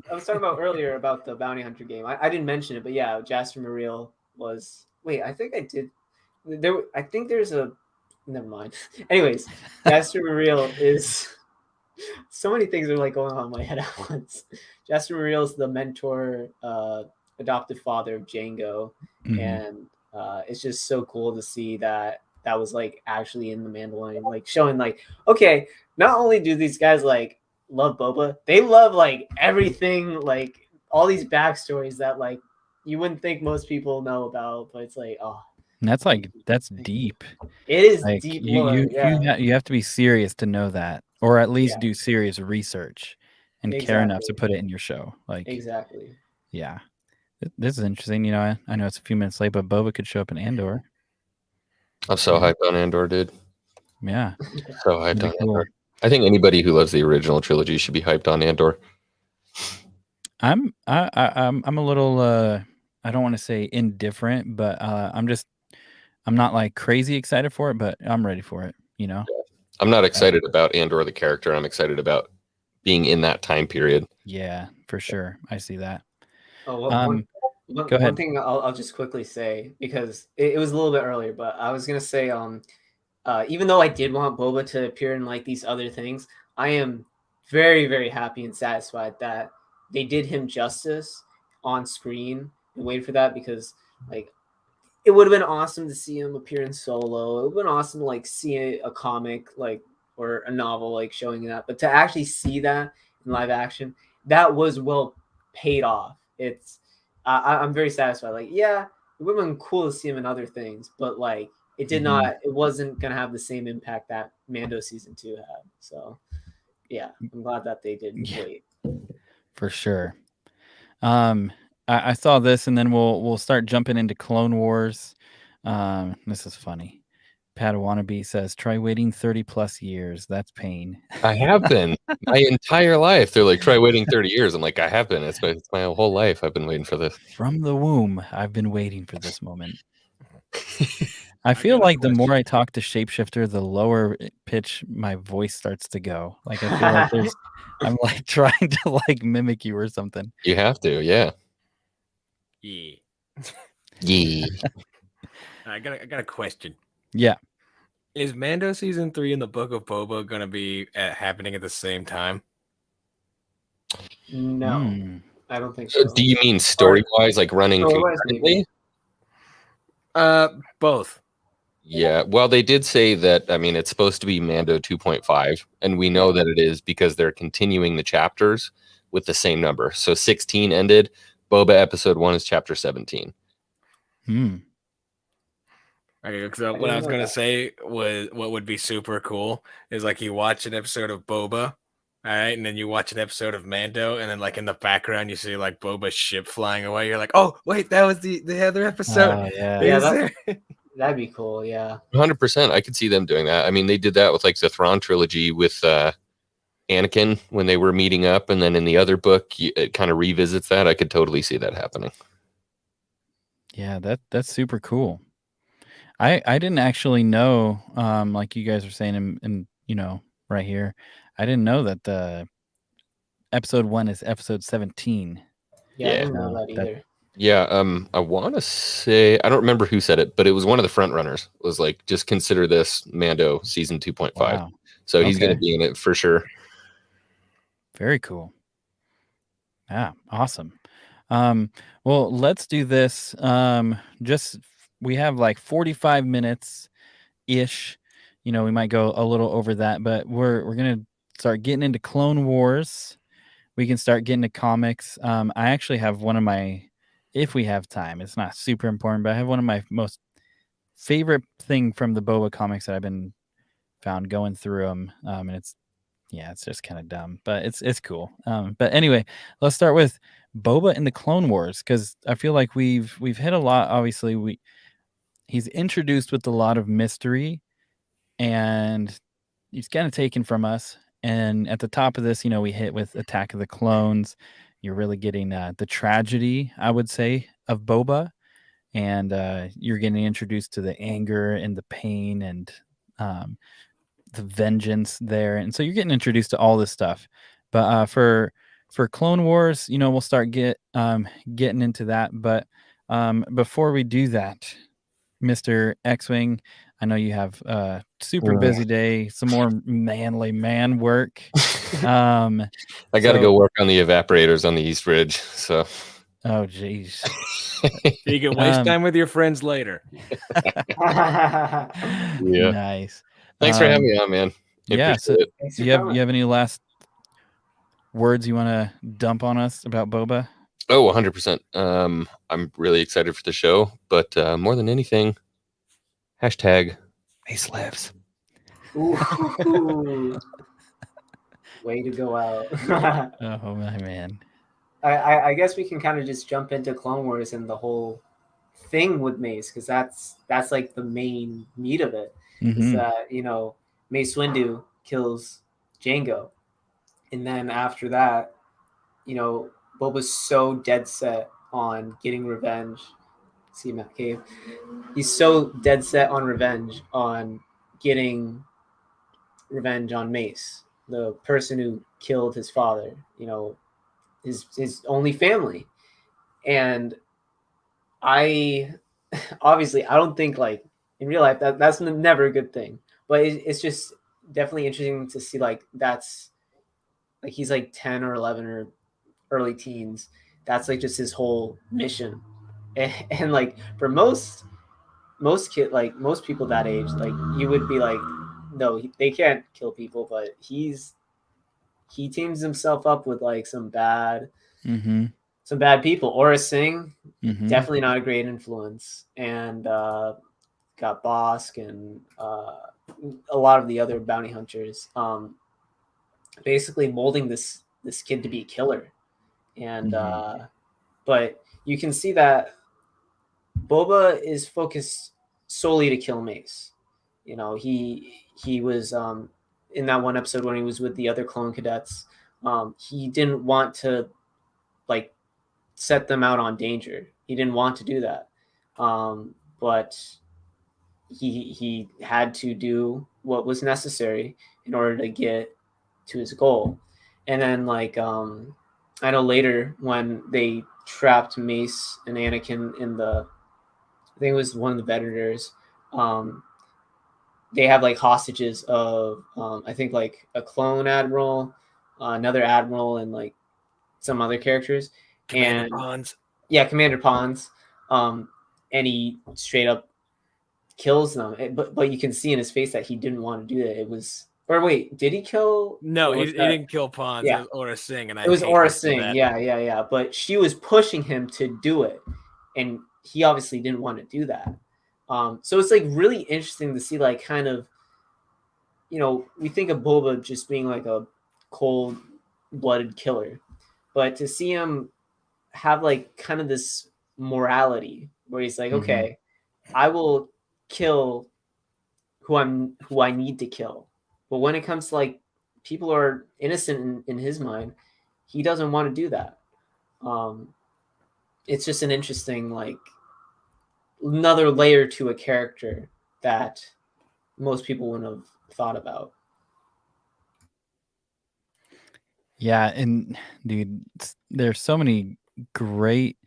I was talking about earlier about the bounty hunter game. I didn't mention it, but yeah, Jaster Mareel was. Wait, I think I did. I think there's a. Never mind. Anyways, Jaster Mareel is. So many things are like going on in my head at once. Jaster Mareel is the mentor, adoptive father of Django, and it's just so cool to see that was like actually in the Mandalorian, like showing like, okay, not only do these guys like love Boba, they love like everything, like all these backstories that like you wouldn't think most people know about, but it's like, oh, and that's deep. It is like, deep lore. You have to be serious to know that, or at least do serious research and care enough to put it in your show. Like, exactly. Yeah, this is interesting. I know it's a few minutes late, but Boba could show up in Andor. I'm so hyped on Andor, dude. Yeah, so hyped on Andor. I think anybody who loves the original trilogy should be hyped on Andor. I'm a little I don't want to say indifferent, but I'm not like crazy excited for it, but I'm ready for it. I'm not excited about Andor the character. I'm excited about being in that time period. Yeah, for sure. I see that. One thing I'll just quickly say, because it was a little bit earlier, but I was gonna say, even though I did want Boba to appear in like these other things, I am very, very happy and satisfied that they did him justice on screen and wait for that, because like it would have been awesome to see him appear in Solo. It would have been awesome to like see a comic like or a novel like showing that, but to actually see that in live action, that was well paid off. It's I'm very satisfied. Like, yeah, it would have been cool to see him in other things, but like it did not. It wasn't gonna have the same impact that Mando season 2 had. So yeah, I'm glad that they did wait. For sure. I saw this, and then we'll start jumping into Clone Wars. This is funny. Padawannabe says, "Try waiting 30+ years. That's pain." I have been my entire life. They're like, "Try waiting 30 years." I'm like, I have been. It's my whole life. I've been waiting for this. From the womb, I've been waiting for this moment. I feel like the more I talk to Shapeshifter, the lower pitch my voice starts to go. Like, I feel like I'm like trying to like mimic you or something. You have to, yeah. Yeah. Yeah. I got a question. Yeah. Is Mando season 3 and the Book of Boba gonna be happening at the same time? No, I don't think so. Do you mean story-wise, like running concurrently? Both. Yeah, well, they did say that, I mean, it's supposed to be Mando 2.5, and we know that it is because they're continuing the chapters with the same number. So 16 ended, Boba episode 1 is chapter 17. Okay, because what I was going to say was what would be super cool is like you watch an episode of Boba, all right, and then you watch an episode of Mando, and then like in the background you see like Boba's ship flying away. You're like, oh, wait, that was the other episode. That'd be cool, yeah. 100%. I could see them doing that. I mean, they did that with like the Thrawn trilogy with Anakin when they were meeting up, and then in the other book, it kind of revisits that. I could totally see that happening. Yeah, that's super cool. I didn't actually know, like you guys are saying, and right here, I didn't know that episode 1 is episode 17. Yeah, I Yeah. didn't know No, that that- either. Yeah, I want to say I don't remember who said it, but it was one of the front runners. Was like, just consider this Mando season 2.5. Wow. So he's going Okay. to be in it for sure. Very cool. Yeah, awesome. Well, let's do this. We have like 45 minutes ish. You know, we might go a little over that, but we're gonna start getting into Clone Wars. We can start getting to comics. I actually have one of my, if we have time, it's not super important, but I have one of my most favorite thing from the Boba comics that I've been found going through them. And it's just kind of dumb, but it's cool. But anyway, let's start with Boba in the Clone Wars, because I feel like we've hit a lot. Obviously, he's introduced with a lot of mystery, and he's kind of taken from us. And at the top of this, we hit with Attack of the Clones. You're really getting the tragedy, I would say, of Boba, and you're getting introduced to the anger and the pain and the vengeance there, and so you're getting introduced to all this stuff. But for Clone Wars, we'll start getting into that. But before we do that, Mr. X-Wing, I know you have a super busy day, some more manly man work. I got to go work on the evaporators on the East Ridge. So, oh geez, You can waste time with your friends later. yeah. Nice. Thanks for having me on, man. Yeah. So, Thanks do for you have coming. any last words you want to dump on us about Boba? Oh, 100%. I'm really excited for the show, but more than anything, hashtag Mace lives. Ooh. Way to go out. Oh my man. I guess we can kind of just jump into Clone Wars and the whole thing with Mace, because that's like the main meat of it. Is that Mace Windu kills Jango, and then after that, Boba's so dead set on getting revenge. See him at cave. He's so dead set on revenge, on getting revenge on Mace, the person who killed his father. His only family. And I don't think, like, in real life that's never a good thing, but it's just definitely interesting to see, like, that's like he's like 10 or 11 or early teens. That's like just his whole mission. And like for most people that age, like, you would be like, no, they can't kill people, but he teams himself up with like some bad people. Aura Singh, definitely not a great influence, and got Bosk and a lot of the other bounty hunters, basically molding this kid to be a killer. And but you can see that Boba is focused solely to kill Mace. He was in that one episode when he was with the other clone cadets. He didn't want to, like, set them out on danger. He didn't want to do that. But he had to do what was necessary in order to get to his goal. And then, like, I know later when they trapped Mace and Anakin in I think it was one of the Vetators, they have like hostages of I think like a clone admiral, another admiral, and like some other characters. Commander Pons. Yeah, Commander Pons. And he straight up kills them. But you can see in his face that he didn't want to do that. It was, or wait, did he kill? No, he didn't kill Pons. Yeah. It was Aura Singh, and it was Aura Singh. Yeah. But she was pushing him to do it, and he obviously didn't want to do that. So it's like really interesting to see, like, kind of, we think of Boba just being like a cold-blooded killer, but to see him have like kind of this morality where he's like, okay, I will kill who I need to kill, but when it comes to like people who are innocent in his mind, he doesn't want to do that. It's just an interesting, like, another layer to a character that most people wouldn't have thought about. Yeah, and dude, there's so many great.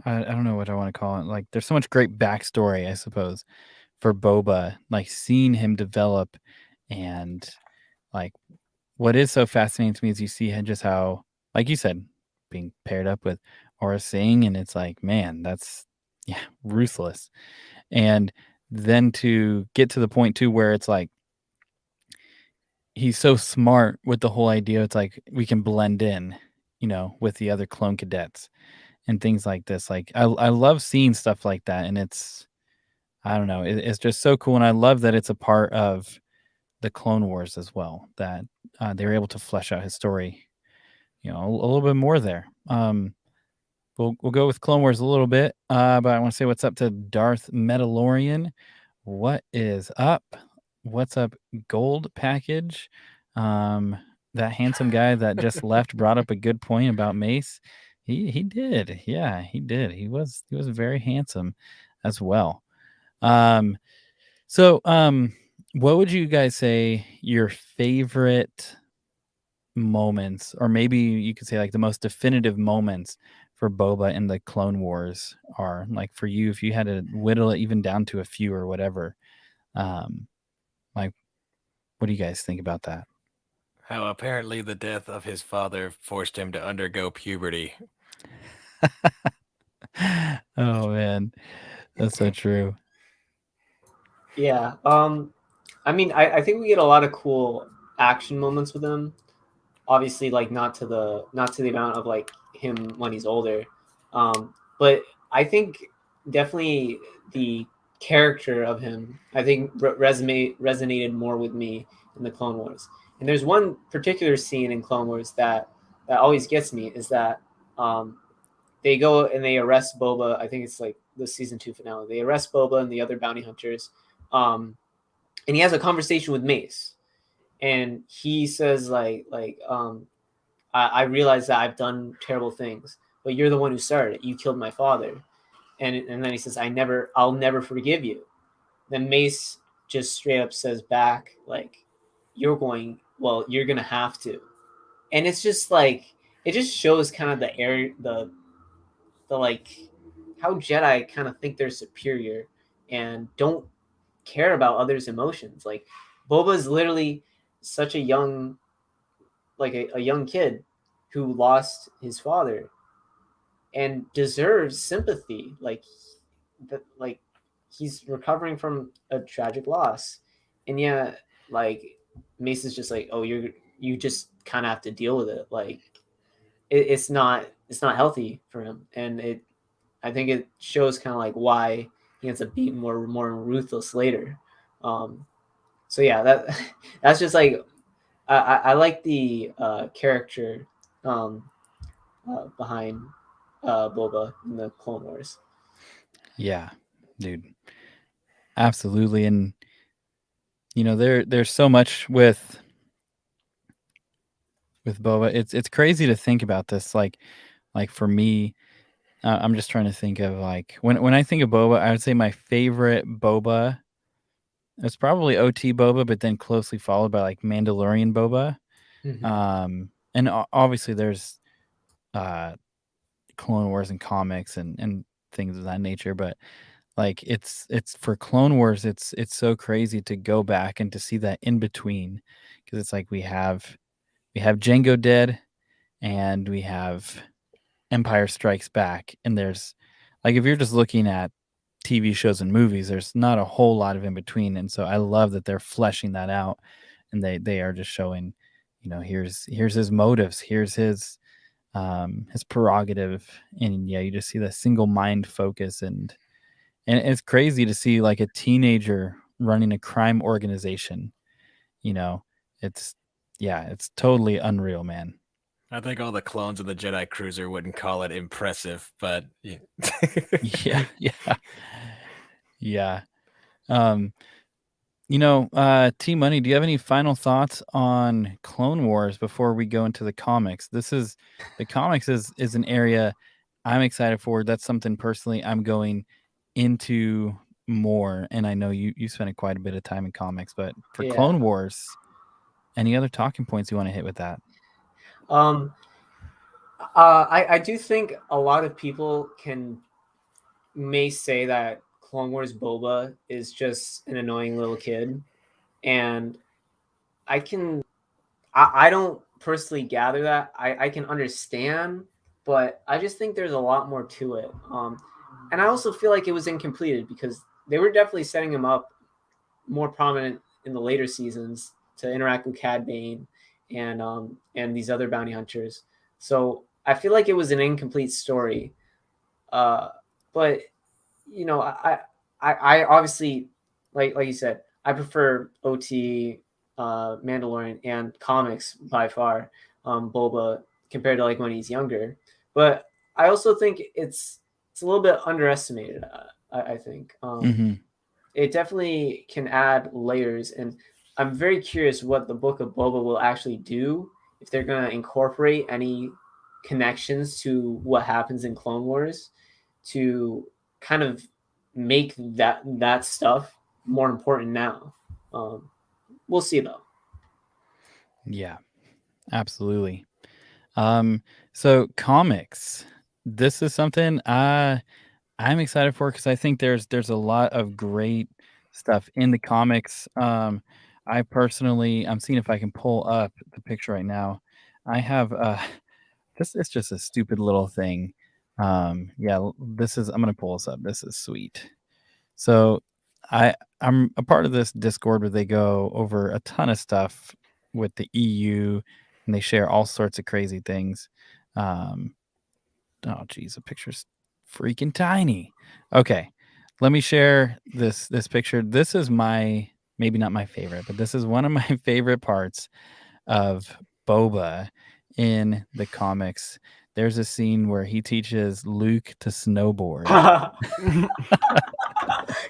I don't know what I want to call it. Like, there's so much great backstory, I suppose, for Boba. Like seeing him develop, and like what is so fascinating to me is you see just how, like you said, being paired up with Aura Singh, and it's like, man, that's ruthless. And then to get to the point too where it's like he's so smart with the whole idea. It's like we can blend in, with the other clone cadets and things like this. Like I love seeing stuff like that, and it's I don't know, it's just so cool, and I love that it's a part of the Clone Wars as well. That they were able to flesh out his story, a little bit more there. We'll go with Clone Wars a little bit, but I want to say what's up to Darth Mandalorian. What is up? What's up, Gold Package? That handsome guy that just left brought up a good point about Mace. He did, yeah, he did. He was very handsome as well. So what would you guys say your favorite moments, or maybe you could say like the most definitive moments for Boba in the Clone Wars are? Like for you, if you had to whittle it even down to a few or whatever, like what do you guys think about that? How apparently the death of his father forced him to undergo puberty. Oh man, that's so true. Yeah. I mean, I think we get a lot of cool action moments with him. Obviously, like not to the amount of like him when he's older. But I think definitely the character of him, I think resonated more with me in the Clone Wars. And there's one particular scene in Clone Wars that always gets me, is that they go and they arrest Boba. I think it's like the season 2 finale. They arrest Boba and the other bounty hunters. And he has a conversation with Mace, and he says I realize that I've done terrible things, but you're the one who started it. You killed my father. And then he says, I'll never forgive you. Then Mace just straight up says back, like, you're going to have to. And it's just like, it just shows kind of the like how Jedi kind of think they're superior and don't care about others' emotions. Like Boba's literally such a young, like a young kid who lost his father and deserves sympathy. Like that, like he's recovering from a tragic loss, and yeah, like Mace is just like, oh, you just kind of have to deal with it. Like it's not healthy for him, and I think it shows kind of like why he ends up being more ruthless later. So yeah, that's just like I like the character behind Boba in the Clone Wars. Yeah, dude, absolutely. And there's so much with Boba. It's crazy to think about this. Like for me, I'm just trying to think of like when I think of Boba, I would say my favorite Boba is probably OT Boba, but then closely followed by like Mandalorian Boba. Mm-hmm. And obviously there's Clone Wars and comics and things of that nature, but like it's for Clone Wars, it's so crazy to go back and to see that in between, because it's like we have Jango dead, and we have Empire Strikes Back, and there's like, if you're just looking at TV shows and movies, there's not a whole lot of in between. And so I love that they're fleshing that out, and they are just showing, here's his motives, here's his prerogative. And yeah, you just see the single mind focus, and it's crazy to see like a teenager running a crime organization. It's totally unreal, man. I think all the clones of the Jedi Cruiser wouldn't call it impressive, but Yeah. Yeah. TMoney, do you have any final thoughts on Clone Wars before we go into the comics? The comics is an area I'm excited for. That's something personally I'm going into more, and I know you spent quite a bit of time in comics, but for Yeah. Clone Wars, any other talking points you want to hit with that? I do think a lot of people may say that Clone Wars Boba is just an annoying little kid, and I don't personally gather that. I can understand, but I just think there's a lot more to it. And I also feel like it was incompleted because they were definitely setting him up more prominent in the later seasons to interact with Cad Bane and these other bounty hunters. So I feel like it was an incomplete story. But you know, I obviously like you said, I prefer OT, Mandalorian, and comics by far. Boba compared to like when he's younger, but I also think it's a little bit underestimated. I think it definitely can add layers, and I'm very curious what the Book of Boba will actually do if they're going to incorporate any connections to what happens in Clone Wars to kind of make that stuff more important now. We'll see though. Yeah, absolutely. So comics. This is something I'm excited for because I think there's a lot of great stuff in the comics. I personally, I'm seeing if I can pull up the picture right now. I have it's just a stupid little thing. This is I'm gonna pull this up. This is sweet. So I'm a part of this Discord where they go over a ton of stuff with the EU and they share all sorts of crazy things. Um, oh geez, the picture's freaking tiny. Okay, let me share this picture. This is maybe not my favorite, but this is one of my favorite parts of Boba in the comics. There's a scene where he teaches Luke to snowboard.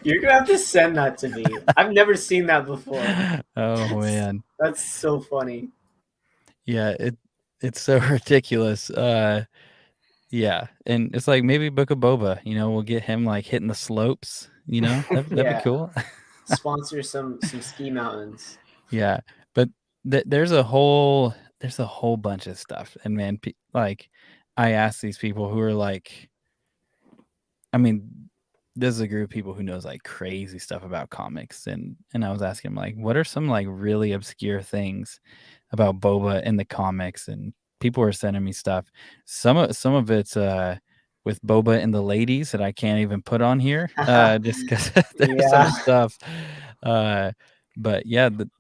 You're gonna have to send that to me. I've never seen that before. Oh man, that's so funny. Yeah, it's so ridiculous. Yeah, and it's like maybe Book of Boba, we'll get him like hitting the slopes, that'd be cool. Sponsor some ski mountains. Yeah, but there's a whole bunch of stuff, and man, like I asked these people who are like, I mean, this is a group of people who knows like crazy stuff about comics, and I was asking them like, what are some like really obscure things about Boba in the comics, and people were sending me stuff. Some of it's with Boba and the ladies that I can't even put on here, just because there's some stuff. But yeah, the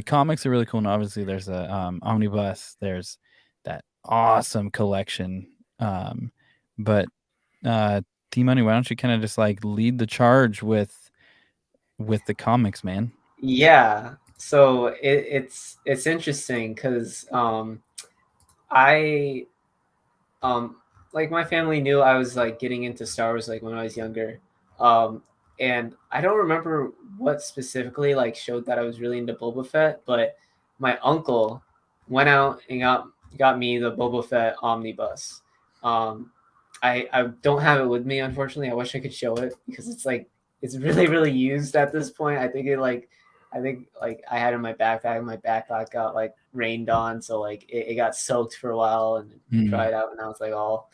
comics are really cool, and obviously there's a Omnibus. There's that awesome collection. But TMoney, why don't you kind of just like lead the charge with the comics, man? Yeah. So it's interesting because I like my family knew I was like getting into Star Wars like when I was younger. And I don't remember what specifically like showed that I was really into Boba Fett, but my uncle went out and got me the Boba Fett Omnibus. I don't have it with me, unfortunately. I wish I could show it because it's really, really used at this point. I think I had it in my backpack. My backpack got like rained on, so like it got soaked for a while and dried out, and now it's like all,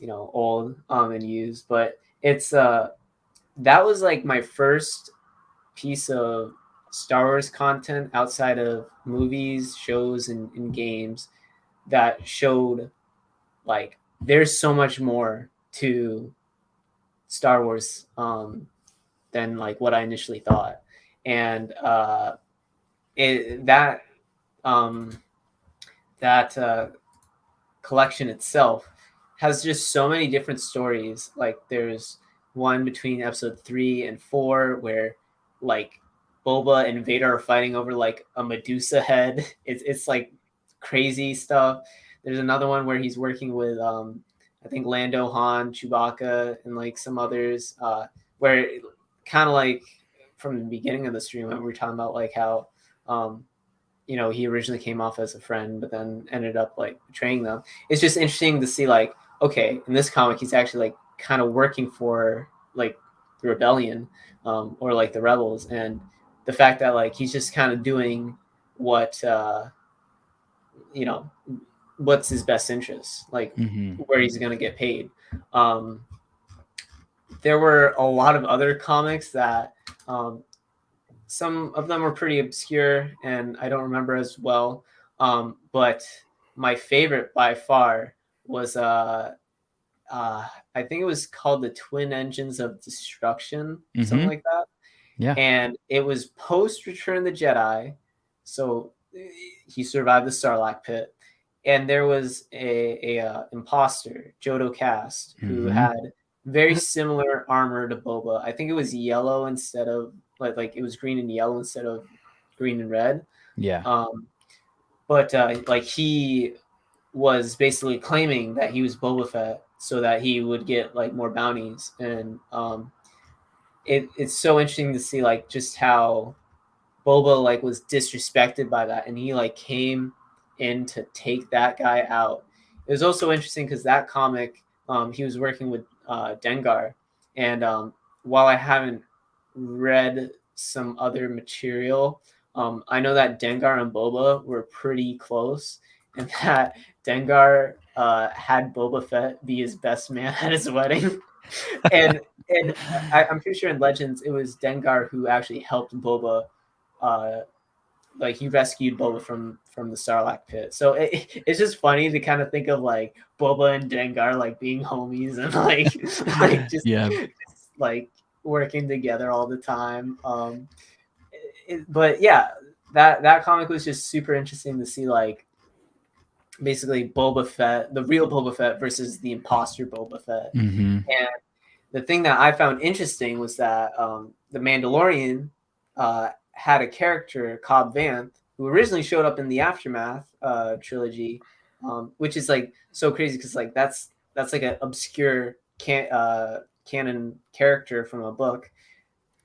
old and used. But it's that was like my first piece of Star Wars content outside of movies, shows, and games that showed like there's so much more to Star Wars than like what I initially thought. And that collection itself has just so many different stories. Like there's one between episode 3 and 4 where like Boba and Vader are fighting over like a Medusa head. It's like crazy stuff. There's another one where he's working with I think Lando, Han, Chewbacca, and like some others, where kind of like from the beginning of the stream, we were talking about like how he originally came off as a friend, but then ended up like betraying them. It's just interesting to see like, okay, in this comic, he's actually like kind of working for like the rebellion or like the rebels, and the fact that like he's just kind of doing what you know, what's his best interest, like where he's going to get paid. There were a lot of other comics that some of them were pretty obscure and I don't remember as well. But my favorite by far was I think it was called the Twin Engines of Destruction, something like that. Yeah. And it was post Return of the Jedi. So he survived the Sarlacc pit. And there was a imposter, Jodo Cast, who had very similar armor to Boba. I think it was yellow instead of like it was green and yellow instead of green and red. Yeah. But like he was basically claiming that he was Boba Fett so that he would get like more bounties. And it's so interesting to see like just how Boba like was disrespected by that, and he like came in to take that guy out. It was also interesting because that comic, he was working with Dengar, and while I haven't read some other material, I know that Dengar and Boba were pretty close, and that Dengar had Boba Fett be his best man at his wedding. and I'm pretty sure in Legends it was Dengar who actually helped Boba. Like he rescued Boba from the Sarlacc pit. So it's just funny to kind of think of like Boba and Dengar like being homies and like just like working together all the time. But yeah, that comic was just super interesting to see, like basically Boba Fett, the real Boba Fett versus the imposter Boba Fett. And the thing that I found interesting was that the Mandalorian had a character, Cobb Vanth, who originally showed up in the Aftermath trilogy, which is like so crazy because like that's like an obscure canon character from a book,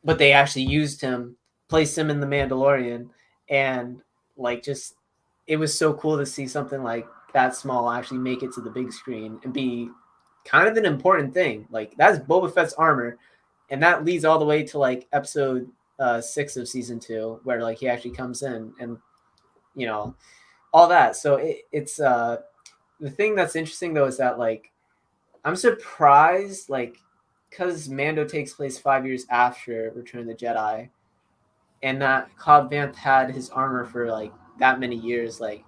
but they actually used him, placed him in the Mandalorian, and like just it was so cool to see something like that small actually make it to the big screen and be kind of an important thing. Like that's Boba Fett's armor, and that leads all the way to like episode 6 of season 2, where like he actually comes in and all that. So it's the thing that's interesting though is that like I'm surprised, like because Mando takes place 5 years after Return of the Jedi, and that Cobb Vanth had his armor for like that many years. Like,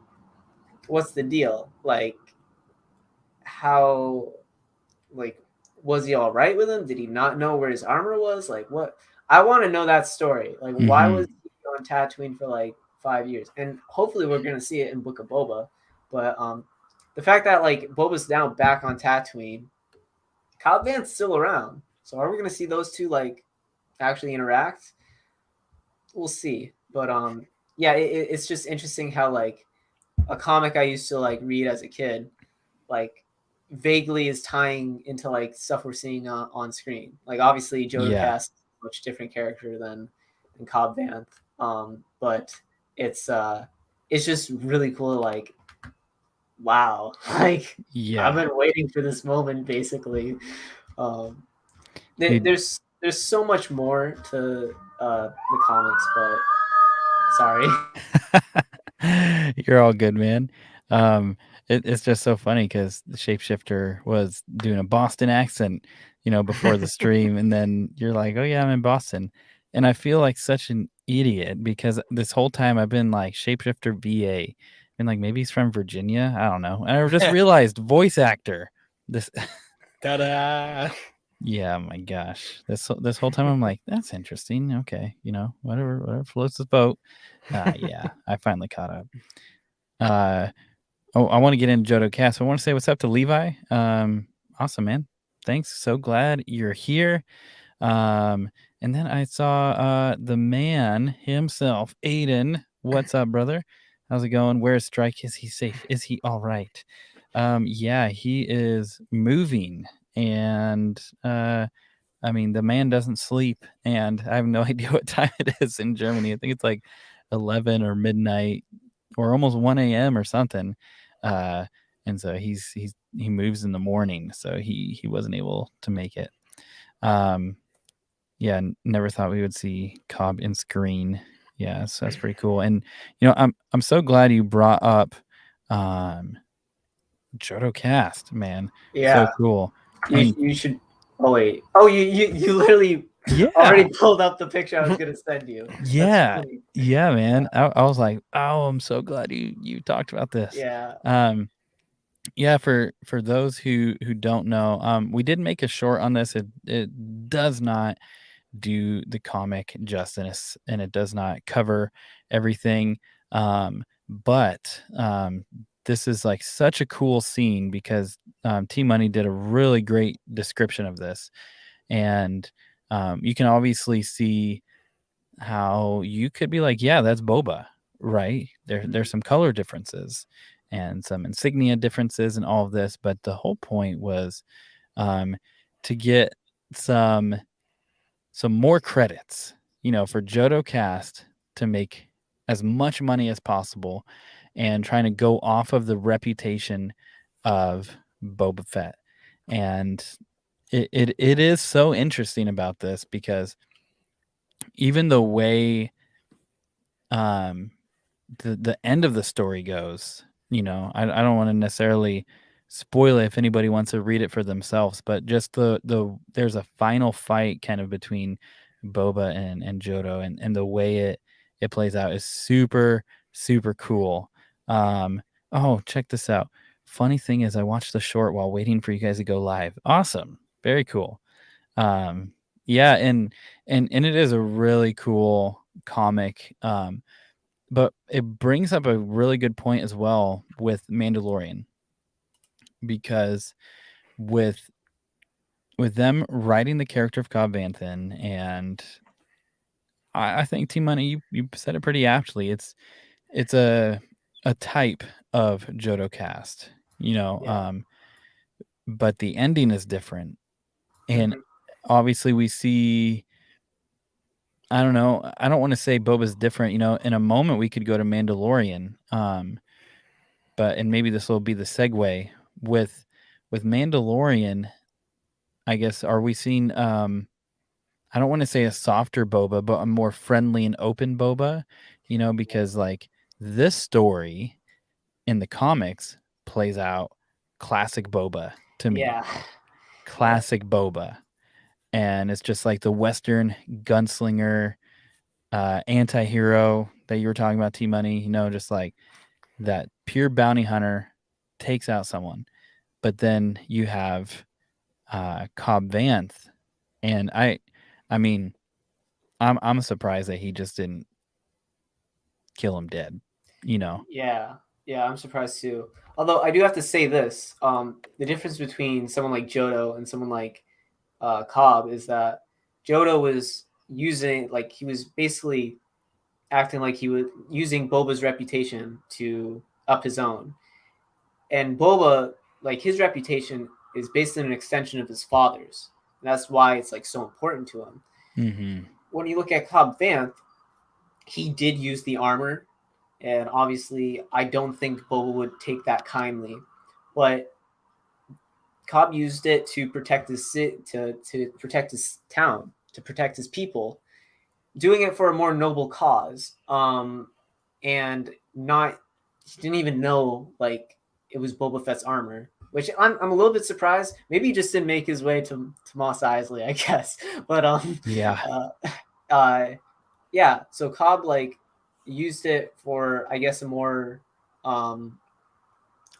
what's the deal? Like, how, like, was he all right with him? Did he not know where his armor was? Like, what? I want to know that story. Like, why was he on Tatooine for like 5 years? And hopefully we're gonna see it in Book of Boba. But the fact that like Boba's now back on Tatooine, Cobb Vanth's still around. So are we gonna see those two like actually interact? We'll see. But yeah, it's just interesting how like a comic I used to like read as a kid, like vaguely is tying into like stuff we're seeing on screen. Like obviously Jodo Cast is a much different character than Cobb Vanth. But it's just really cool to like, wow, like I've been waiting for this moment basically. There's so much more to the comics, but sorry. You're all good, man. It's just so funny because the shapeshifter was doing a Boston accent, before the stream, and then you're like, "Oh yeah, I'm in Boston," and I feel like such an idiot because this whole time I've been like shapeshifter VA, and like maybe he's from Virginia. I don't know. And I just realized voice actor. This. Ta-da! Yeah, my gosh. This whole time I'm like, that's interesting. Okay, whatever floats the boat. Yeah, I finally caught up. I want to get into Jodo Cast. I want to say what's up to Levi. Awesome, man. Thanks. So glad you're here. And then I saw the man himself, Aiden. What's up, brother? How's it going? Where's Strike? Is he safe? Is he all right? Yeah, he is moving. And I mean, the man doesn't sleep, and I have no idea what time it is in Germany. I think it's like 11 or midnight or almost 1 a.m. or something. And so he moves in the morning, so he wasn't able to make it. Yeah, never thought we would see Cobb in screen. Yeah, so that's pretty cool. And I'm so glad you brought up Johto cast, man. Yeah, So cool. you should. Oh wait. Oh, you literally Yeah. already pulled up the picture I was gonna send you. That's Yeah. funny. Yeah, man. I was like, oh, I'm so glad you talked about this. Yeah. Yeah, for those who don't know, we did make a short on this. It does not do the comic justice, and it does not cover everything. But this is like such a cool scene because TMoney did a really great description of this, and you can obviously see how you could be like, yeah, that's Boba, right? There's some color differences and some insignia differences and all of this, but the whole point was to get some more credits, for Johto Cast to make as much money as possible and trying to go off of the reputation of Boba Fett. And it is so interesting about this because even the way the end of the story goes, I don't want to necessarily spoil it if anybody wants to read it for themselves, but just there's a final fight kind of between Boba and Johto, and the way it plays out is super, super cool. Oh, check this out. Funny thing is I watched the short while waiting for you guys to go live. Awesome. Very cool. Yeah, and it is a really cool comic. But it brings up a really good point as well with Mandalorian, because with them writing the character of Cobb Vanth, and I think TMoney, you said it pretty aptly. It's a type of Johto cast, Yeah. but the ending is different, and Mhm. obviously we see. I don't know. I don't want to say Boba's different. In a moment we could go to Mandalorian. But and maybe this will be the segue with Mandalorian. I guess, are we seeing? I don't want to say a softer Boba, but a more friendly and open Boba. Because like this story in the comics plays out classic Boba to me. Yeah. Classic Boba, and it's just like the Western gunslinger. Anti-hero that you were talking about, TMoney, just like that pure bounty hunter takes out someone. But then you have Cobb Vanth, and I mean, I'm surprised that he just didn't kill him dead. Yeah. Yeah, I'm surprised too. Although I do have to say this, the difference between someone like Johto and someone like Cobb is that Johto was he was basically acting like he was using Boba's reputation to up his own. And Boba, like his reputation is based on an extension of his father's. And that's why it's like so important to him. Mm-hmm. When you look at Cobb Vanth, he did use the armor, and obviously I don't think Boba would take that kindly. But Cobb used it to protect his to protect his town, to protect his people, doing it for a more noble cause. And not he didn't even know like it was Boba Fett's armor, which I'm a little bit surprised. Maybe he just didn't make his way to Mos Eisley, I guess. But Yeah. Yeah. So Cobb like used it for I guess a more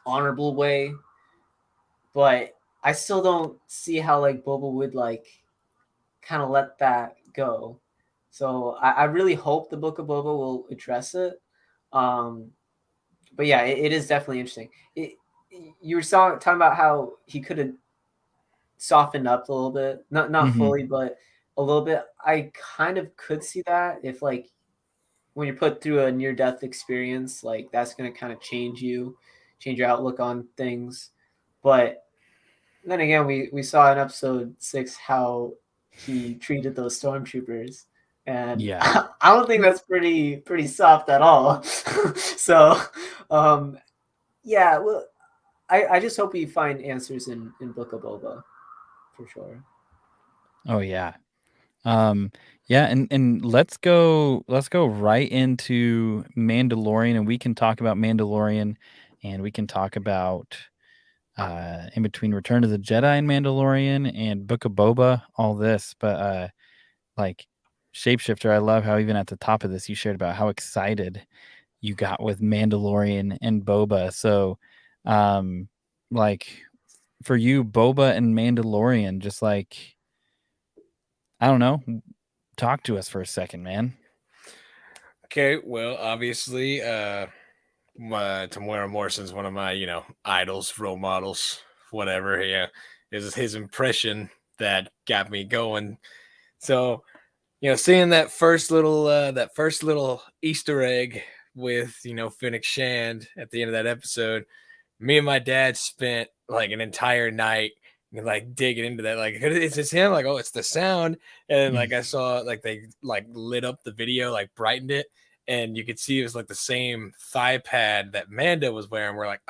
honorable way, but I still don't see how like Boba would like kind of let that go. So I really hope the Book of Boba will address it. But yeah, it is definitely interesting. You were talking about how he could have softened up a little bit, not Mm-hmm. fully, but a little bit. I kind of could see that if like when you're put through a near death experience, like that's going to kind of change your outlook on things. But then again, we saw in episode 6 how he treated those stormtroopers, and Yeah. I don't think that's pretty soft at all. So, yeah, well, I just hope we find answers in Book of Boba for sure. Oh yeah. Yeah, and let's go right into Mandalorian, and we can talk about Mandalorian and we can talk about in between Return of the Jedi and Mandalorian and Book of Boba, all this. But like Shapeshifter, I love how even at the top of this you shared about how excited you got with Mandalorian and Boba. So like for you, Boba and Mandalorian, just like, I don't know, talk to us for a second, man. Okay, well, obviously, Tamora Morrison's one of my, idols, role models, whatever. Yeah, it was his impression that got me going. So, seeing that first little Easter egg with Fennec Shand at the end of that episode, me and my dad spent like an entire night like digging into that. Like, is this him? Like, oh, it's the sound. And then like I saw like they like lit up the video, like brightened it, and you could see it was like the same thigh pad that Mando was wearing. We're like,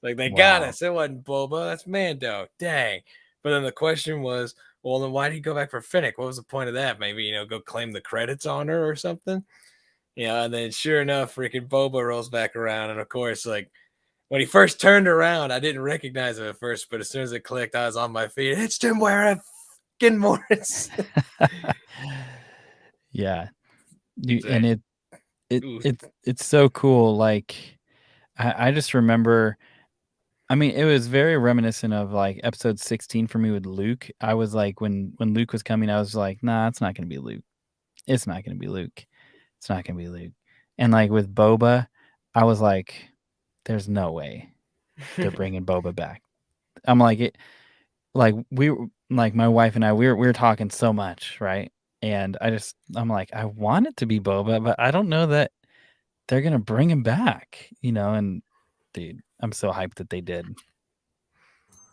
like they got us. It wasn't Boba, that's Mando. Dang. But then the question was, well, then why did he go back for Fennec? What was the point of that? Maybe, go claim the credits on her or something. And then sure enough, freaking Boba rolls back around. And of course, like when he first turned around, I didn't recognize him at first, but as soon as it clicked, I was on my feet. It's Tim Ware fucking Morris. Yeah. And it's so cool. Like I just remember, I mean, it was very reminiscent of like episode 16 for me with Luke. I was like, when Luke was coming, I was like, nah, it's not going to be Luke. It's not going to be Luke. It's not going to be Luke. And like with Boba, I was like, there's no way they're bringing Boba back. I'm like, my wife and I, we were talking so much, right? And I'm like, I want it to be Boba, but I don't know that they're going to bring him back, and dude, I'm so hyped that they did.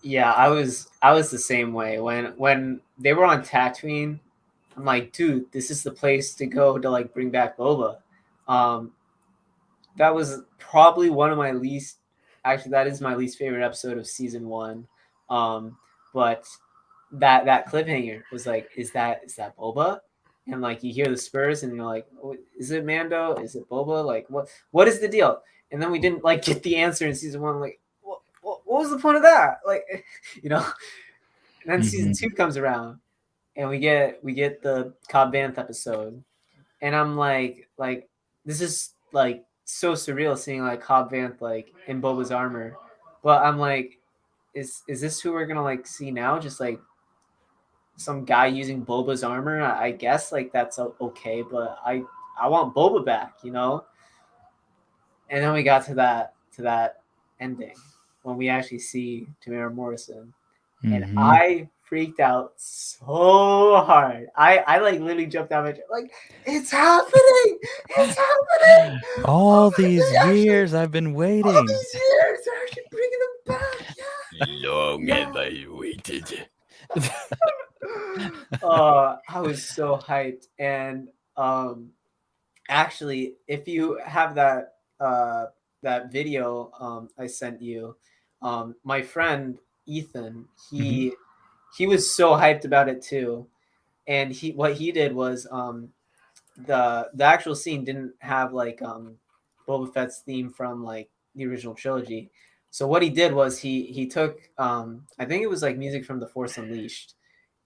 Yeah, I was the same way when they were on Tatooine. I'm like, dude, this is the place to go to like bring back Boba. That was probably one of my least. Actually, that is my least favorite episode of season 1. But that cliffhanger was like, is that Boba? And like you hear the Spurs, and you're like, oh, is it Mando? Is it Boba? Like what is the deal? And then we didn't like get the answer in season 1. Like, what was the point of that? Like, And then season 2 comes around, and we get the Cobb Vanth episode, and I'm like this is like so surreal seeing like Cobb Vanth like in Boba's armor, but I'm like, is this who we're gonna like see now? Just like some guy using Boba's armor? I guess like that's okay, but I want Boba back, And then we got to that ending when we actually see Tamara Morrison, and I freaked out so hard. I like literally jumped out of my chair, like, it's happening! It's happening! All these years I've been waiting. All these years, they're actually bringing them back. Yeah. Long have I waited. I was so hyped, and actually, if you have that video I sent you, my friend Ethan, he was so hyped about it too, and what he did was the actual scene didn't have like Boba Fett's theme from like the original trilogy. So what he did was he took I think it was like music from The Force Unleashed,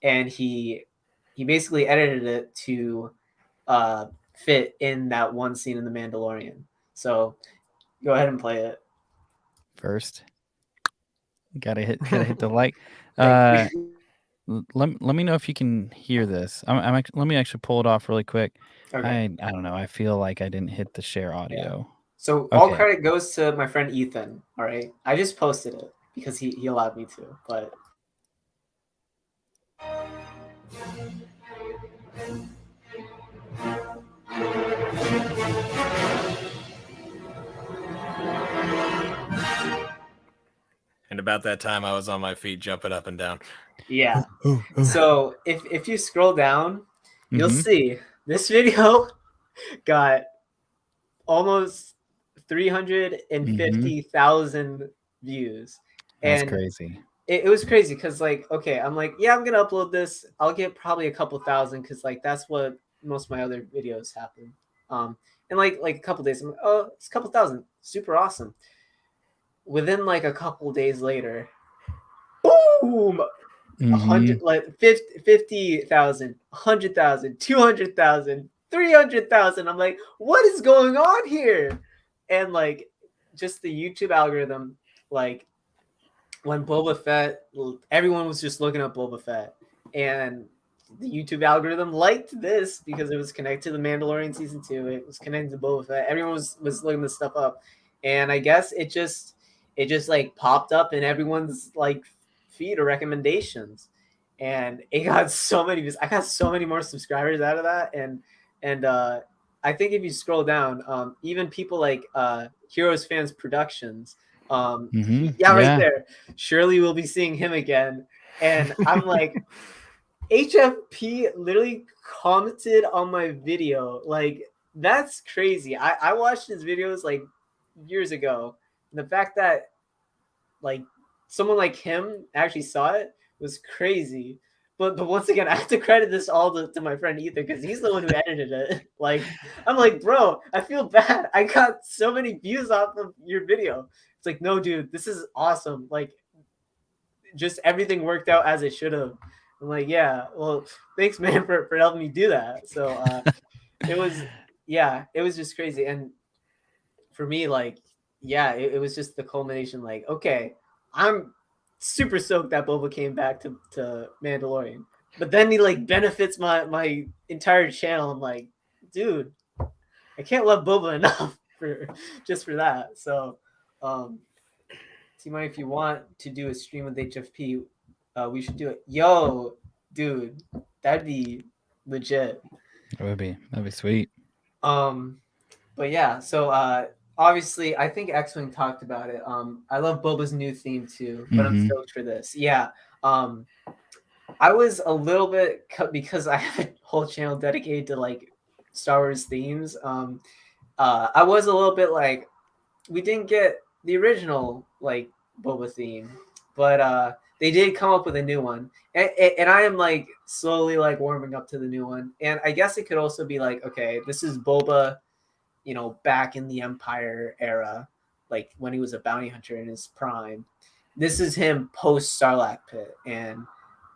and he basically edited it to fit in that one scene in The Mandalorian. So go ahead and play it. First, gotta hit the like. Let me know if you can hear this. Let me actually pull it off really quick. Okay. I don't know. I feel like I didn't hit the share audio. Yeah. So all credit goes to my friend Ethan. All right, I just posted it because he allowed me to. But And about that time, I was on my feet jumping up and down. Yeah. So if you scroll down, you'll see this video got almost 350,000 views. That's crazy. It was crazy because like, okay, I'm like, yeah, I'm gonna upload this. I'll get probably a couple thousand because like that's what most of my other videos happen. And like a couple days, I'm like, oh, it's a couple thousand, super awesome. within like a couple days later, boom, 100, like 50,000, 100,000, 200,000, 300,000. I'm like, what is going on here? And like, just the YouTube algorithm, like when Boba Fett, everyone was just looking at Boba Fett, and the YouTube algorithm liked this because it was connected to the Mandalorian season 2. It was connected to Boba Fett. Everyone was looking this stuff up, and I guess it just like popped up in everyone's like feed or recommendations, and it got so many views. I got so many more subscribers out of that, and I think if you scroll down, even people like Heroes Fans Productions, right there, surely we'll be seeing him again. And I'm like, HFP literally commented on my video. Like, that's crazy. I watched his videos like years ago. And the fact that like someone like him actually saw it was crazy. But once again, I have to credit this all to my friend Ethan because he's the one who edited it. Like, I'm like, bro, I feel bad. I got so many views off of your video. It's like, no, dude, this is awesome. Like, just everything worked out as it should have. I'm like, yeah, well, thanks, man, for helping me do that. So it was just crazy. And for me, like, yeah, it was just the culmination. Like, okay, I'm super stoked that Boba came back to Mandalorian, but then he like benefits my entire channel. I'm like, dude, I can't love Boba enough for that. So, TMoney, if you want to do a stream with HFP, we should do it. Yo, dude, that'd be legit. That'd be sweet. But yeah, so obviously, I think X-Wing talked about it. I love Boba's new theme too, but I'm stoked for this. Yeah. I was a little bit because I have a whole channel dedicated to like Star Wars themes. I was a little bit like, we didn't get the original like Boba theme, but they did come up with a new one, and I am like slowly like warming up to the new one. And I guess it could also be like, okay, this is Boba, you know, back in the Empire era, like when he was a bounty hunter in his prime. This is him post Sarlacc pit and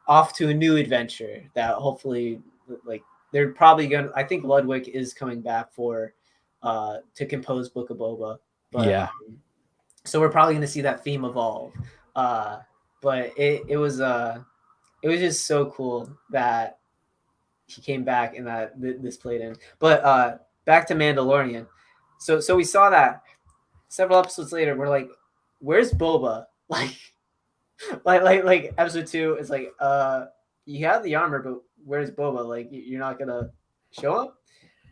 off to a new adventure that hopefully, like, they're probably gonna. I think Ludwig is coming back for to compose Book of Boba. But, yeah. So we're probably gonna see that theme evolve. But it was just so cool that he came back and that this played in. But back to Mandalorian. So we saw that several episodes later. We're like, where's Boba? Like episode 2 is like, you have the armor, but where's Boba? Like, you're not gonna show up?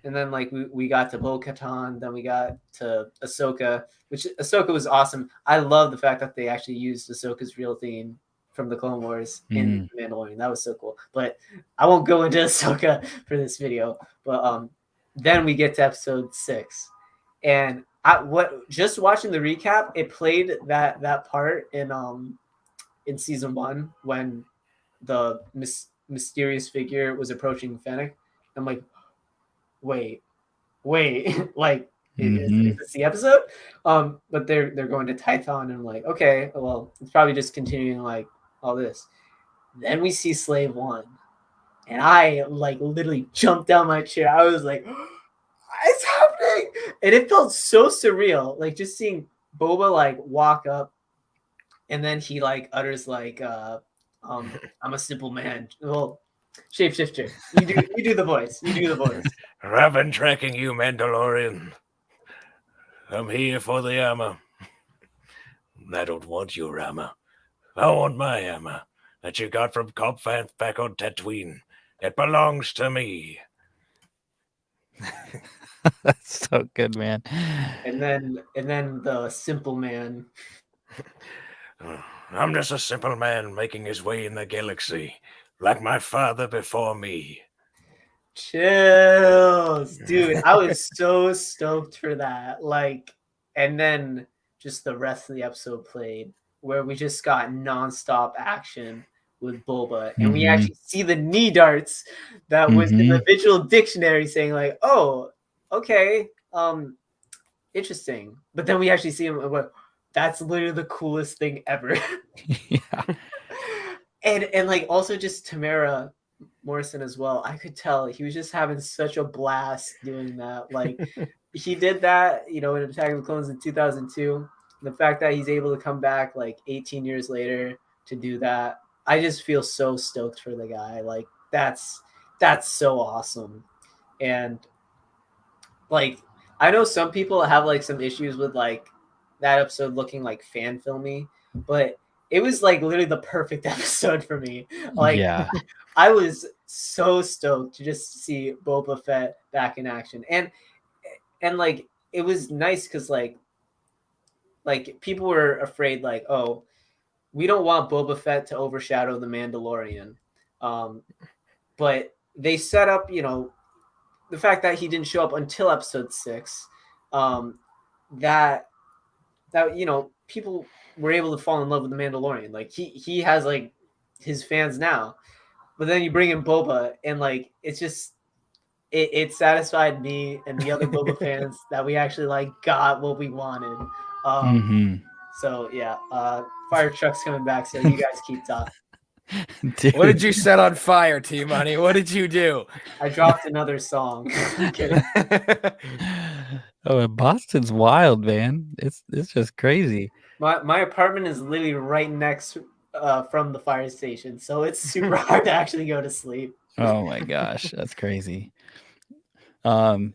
And then like we got to Bo-Katan, then we got to Ahsoka, which Ahsoka was awesome. I love the fact that they actually used Ahsoka's real theme from the Clone Wars in Mandalorian. That was so cool. But I won't go into Ahsoka for this video. But then we get to episode 6. And just watching the recap, it played that part in season 1 when the mysterious figure was approaching Fennec. I'm like, wait, like, is this the episode? But they're going to Tython, and I'm like, okay, well, it's probably just continuing like all this. Then we see Slave 1, and I like literally jumped down my chair. I was like, it's happening, and it felt so surreal, like just seeing Boba like walk up, and then he like utters like, I'm a simple man. Well, shapeshifter. You do the voice. You do the voice. I've been tracking you, Mandalorian. I'm here for the armor. I don't want your armor. I want my armor that you got from Cobb Vanth back on Tatooine. It belongs to me. That's so good, man. And then the simple man. I'm just a simple man making his way in the galaxy, like my father before me. Chills, dude. I was so stoked for that. Like, and then just the rest of the episode played, where we just got nonstop action with Boba, and we actually see the knee darts that was in the visual dictionary saying like, oh, okay, interesting. But then we actually see him. that's literally the coolest thing ever. Yeah. And like also just Tamara Morrison as well. I could tell he was just having such a blast doing that. Like he did that, in Attack of the Clones in 2002. The fact that he's able to come back like 18 years later to do that, I just feel so stoked for the guy. Like that's so awesome. And like I know some people have like some issues with like that episode looking like fan filmy, but it was like literally the perfect episode for me. Like Yeah. I was so stoked to just see Boba Fett back in action. And like it was nice because like people were afraid like, oh, we don't want Boba Fett to overshadow the Mandalorian. But they set up, the fact that he didn't show up until episode 6, that people were able to fall in love with the Mandalorian. Like he has like his fans now, but then you bring in Boba, and like it's just it satisfied me and the other Boba fans that we actually like got what we wanted. So yeah, fire truck's coming back. So you guys keep talking. Dude. What did you set on fire, TMoney? What did you do? I dropped another song. I'm kidding. Oh, and Boston's wild, man. It's just crazy. My apartment is literally right next from the fire station, so it's super hard to actually go to sleep. Oh my gosh, that's crazy. Oh,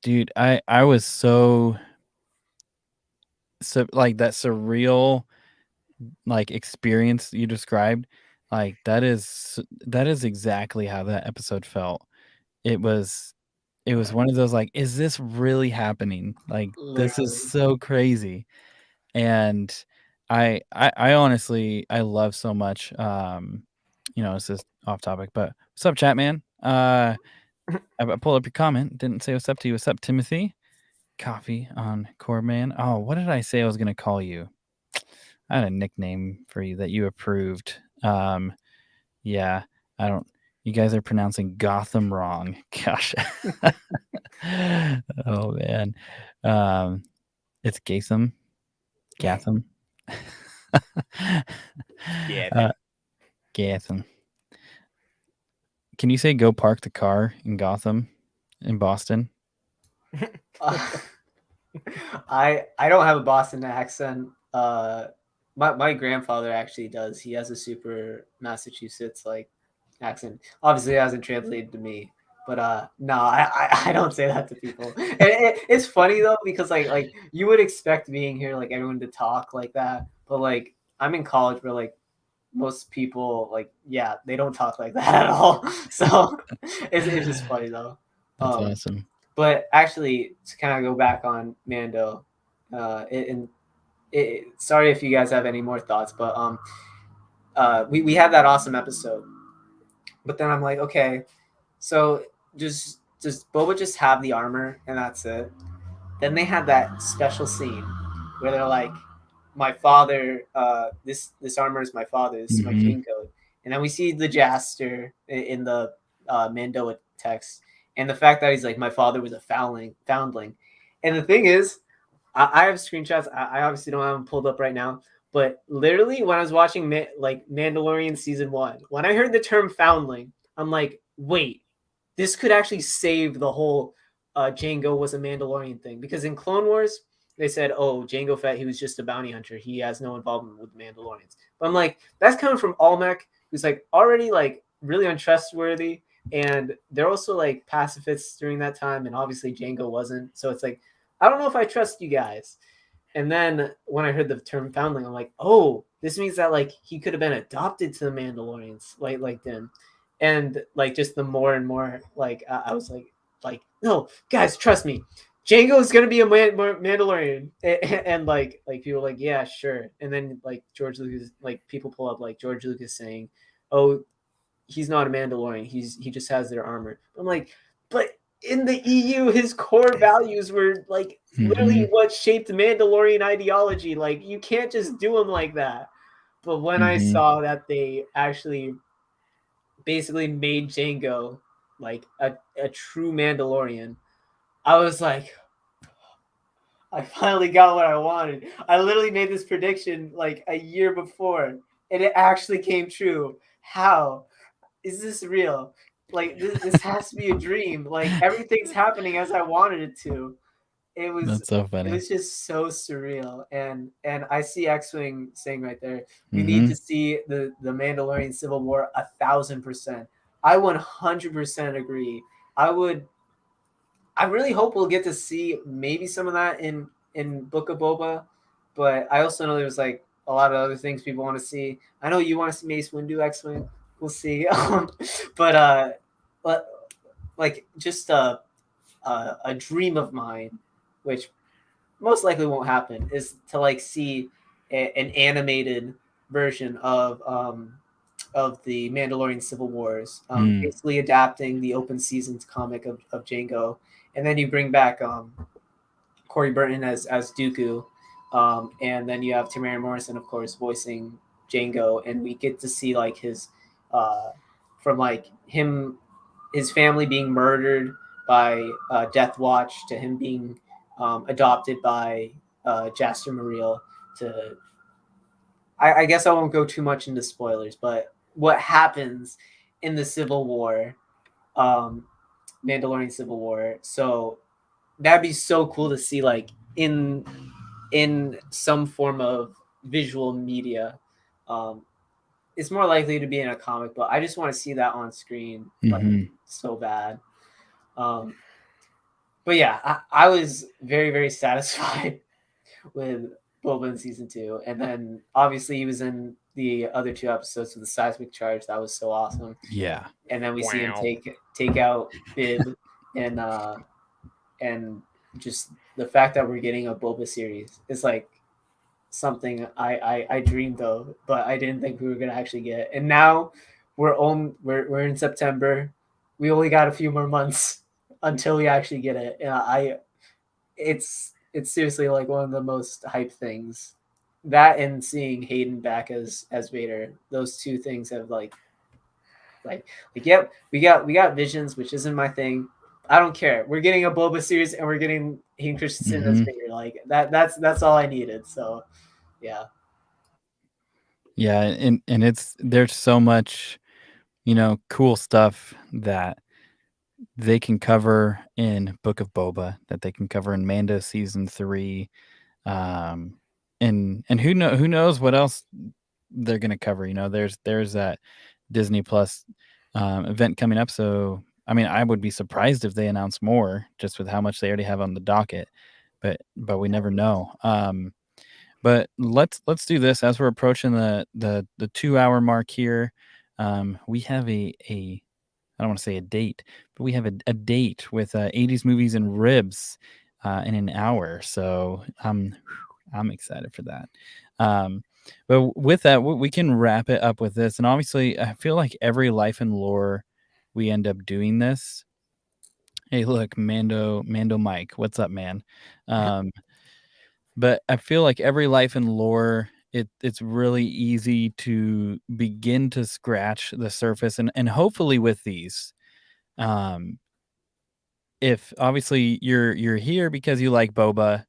dude, I was so like that surreal like experience you described. Like that is exactly how that episode felt. It was one of those like, is this really happening? Like this is Literally. so crazy. And I honestly I love so much. It's just off topic, but what's up, chat man? I pulled up your comment. Didn't say what's up to you. What's up, Timothy? Coffee on Corman. Oh, what did I say I was gonna call you? I had a nickname for you that you approved. Yeah, I don't. You guys are pronouncing Gotham wrong. Gosh. Oh man. It's Gatham. Gatham. Yeah. Gatham. Can you say go park the car in Gotham in Boston? I don't have a Boston accent. My grandfather actually does. He has a super Massachusetts like accent. Obviously, it hasn't translated to me, but no, I don't say that to people. And it's funny though because like you would expect being here like everyone to talk like that, but like I'm in college where like most people like they don't talk like that at all. So it's just funny though. That's awesome. But actually, to kind of go back on Mando, sorry if you guys have any more thoughts, but we had that awesome episode. But then I'm like, okay, so does Boba just have the armor and that's it? Then they had that special scene where they're like, my father, this armor is my father, this is my king code. And then we see the Jaster in the Mando text. And the fact that he's like, my father was a foundling. And the thing is, I have screenshots. I obviously don't have them pulled up right now. But literally, when I was watching Mandalorian season 1, when I heard the term foundling, I'm like, wait, this could actually save the whole Jango was a Mandalorian thing. Because in Clone Wars, they said, oh, Jango Fett, he was just a bounty hunter. He has no involvement with Mandalorians. But I'm like, that's coming from Almec, who's like already like really untrustworthy. And they're also like pacifists during that time, and obviously Jango wasn't. So it's like, I don't know if I trust you guys. And then when I heard the term foundling, I'm like, oh, this means that like he could have been adopted to the Mandalorians, like them. And like just the more and more like I was like, no, guys, trust me, Jango is gonna be a Mandalorian. And like people were like, yeah, sure. And then like George Lucas, like people pull up like George Lucas saying, oh, he's not a Mandalorian. He just has their armor. I'm like, but in the EU, his core values were like literally what shaped Mandalorian ideology. Like you can't just do them like that. But when I saw that they actually basically made Jango like a true Mandalorian, I was like, I finally got what I wanted. I literally made this prediction like a year before, and it actually came true. How is this real? Like this has to be a dream. Like everything's happening as I wanted it to. That's so It funny. was just so surreal. And I see X-Wing saying right there, we Mm-hmm. need to see the Mandalorian Civil War 1,000%. I 100% agree. I really hope we'll get to see maybe some of that in Book of Boba, but I also know there's like a lot of other things people want to see. I know you want to see Mace Windu X-Wing. We'll see. But like just a dream of mine, which most likely won't happen, is to like see an animated version of the Mandalorian Civil Wars, basically adapting the open seasons comic of Django, and then you bring back Corey Burton as Dooku, and then you have Tamara Morrison, of course, voicing Django, and we get to see like his from like his family being murdered by Death Watch to him being adopted by Jaster Muriel. To I guess I won't go too much into spoilers, but what happens in the Civil War, Mandalorian Civil War. So that'd be so cool to see, like in some form of visual media. It's more likely to be in a comic, but I just want to see that on screen, like so bad. But yeah, I was very, very satisfied with Boba in season 2, and then obviously he was in the other 2 episodes of the seismic charge. That was so awesome. Yeah. And then we see him take out Bib, and just the fact that we're getting a Boba series is like something I dreamed of, but I didn't think we were gonna actually get. And now we're in September. We only got a few more months until we actually get it. And it's seriously like one of the most hype things. That and seeing Hayden back as Vader, those 2 things have like yep, we got Visions, which isn't my thing. I don't care. We're getting a Boba series, and we're getting Hayden Christensen as Vader. Like that's all I needed. So yeah. Yeah, and there's so much, cool stuff that they can cover in Book of Boba, that they can cover in Mando season 3, and who knows what else they're gonna cover. There's that Disney Plus event coming up. So I mean, I would be surprised if they announce more, just with how much they already have on the docket. But we never know. But let's do this as we're approaching the 2-hour mark here. We have a I don't want to say a date, but we have a date with 80s movies and ribs in an hour. So I'm excited for that. But with that, we can wrap it up with this. And obviously, I feel like every Life and Lore, we end up doing this. Hey, look, Mando Mike, what's up, man? But I feel like every Life and Lore, it's really easy to begin to scratch the surface, and hopefully with these, if obviously you're here because you like Boba,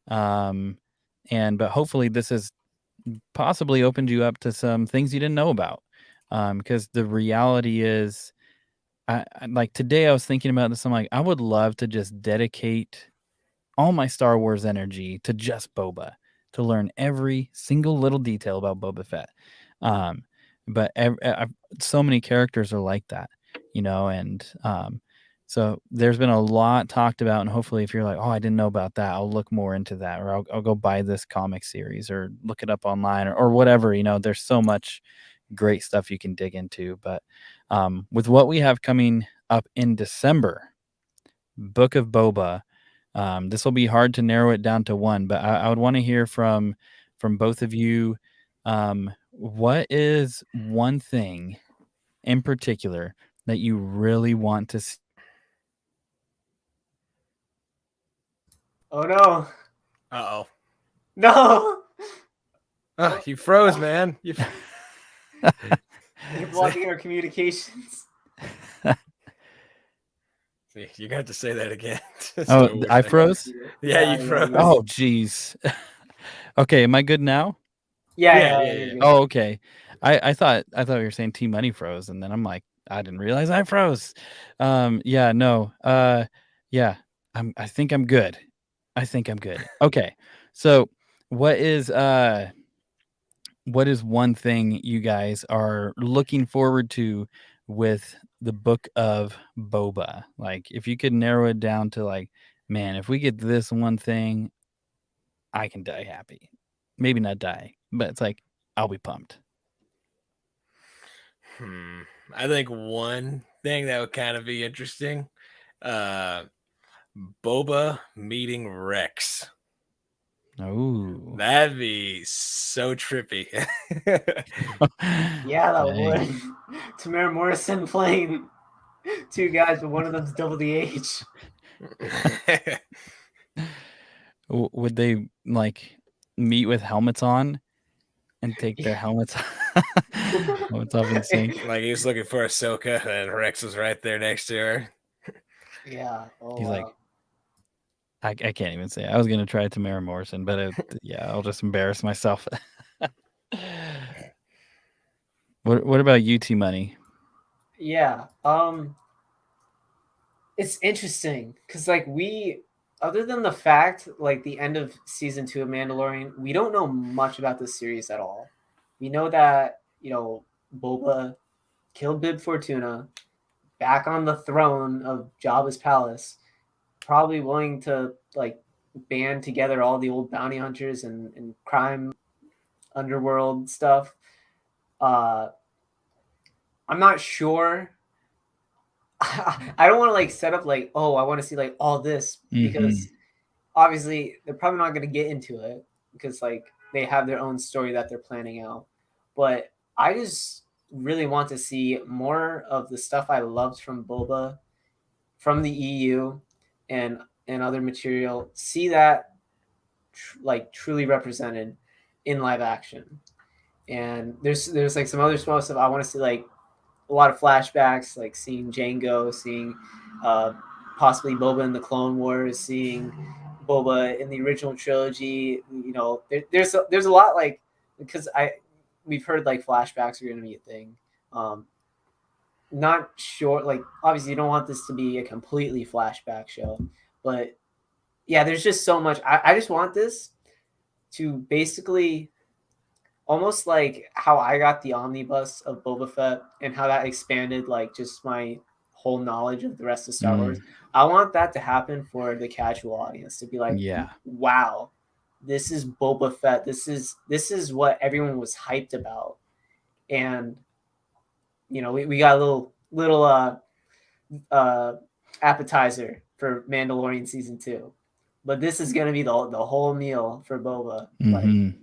but hopefully this has possibly opened you up to some things you didn't know about, because the reality is, I like today I was thinking about this. I'm like, I would love to just dedicate all my Star Wars energy to just Boba, to learn every single little detail about Boba Fett. But so many characters are like that, and so there's been a lot talked about, and hopefully if you're like, oh, I didn't know about that, I'll look more into that, or I'll go buy this comic series or look it up online or whatever. There's so much great stuff you can dig into. But with what we have coming up in December, Book of Boba, this will be hard to narrow it down to one, but I would want to hear from both of you. What is one thing in particular that you really want to see? Oh no. Uh-oh. No. You froze, man. You're blocking our communications. So You got to say that again. Oh, Star Wars I thing. froze. Yeah, you froze. Oh, jeez. Okay, am I good now? Yeah. Yeah. You're good. Oh, okay. I thought you were saying T-Money froze, and then I'm like, I didn't realize I froze. Yeah, no. Yeah, I think I'm good. Okay. So what is one thing you guys are looking forward to with the book of Boba? Like, if you could narrow it down to like, man, if we get this one thing, I can die happy. Maybe not die, but it's like I'll be pumped. I think one thing that would kind of be interesting, Boba meeting Rex. Oh, That'd be so trippy. Yeah, that Dang. would. Tamara Morrison playing two guys, but one of them's double the age. Would they like meet with helmets on and take their helmets helmets off in sync? Like he was looking for Ahsoka, and Rex was right there next to her. Yeah. Oh, He's like, wow. I can't even say it. I was gonna try Tamara Morrison, but yeah, I'll just embarrass myself. What about you, T-Money? Yeah. It's interesting because like other than the fact like the end of season 2 of Mandalorian, we don't know much about this series at all. We know that Boba killed Bib Fortuna, back on the throne of Jabba's palace, probably willing to like band together all the old bounty hunters and crime underworld stuff. I'm not sure. I don't want to like set up like, oh, I want to see like all this because obviously they're probably not going to get into it because like they have their own story that they're planning out. But I just really want to see more of the stuff I loved from Boba, from the EU, and other material. See that like truly represented in live action. And there's like some other small stuff I want to see, like a lot of flashbacks, like seeing Jango, seeing possibly Boba in the Clone Wars, seeing Boba in the original trilogy. There's a lot, like, because we've heard like flashbacks are going to be a thing. Not sure, like obviously you don't want this to be a completely flashback show, but yeah, there's just so much. I just want this to basically almost like how I got the omnibus of Boba Fett and how that expanded like just my whole knowledge of the rest of Star Wars. I want that to happen for the casual audience to be like, Yeah. wow, this is Boba Fett. This is what everyone was hyped about. And we got a little appetizer for Mandalorian season 2. But this is gonna be the whole meal for Boba. Like,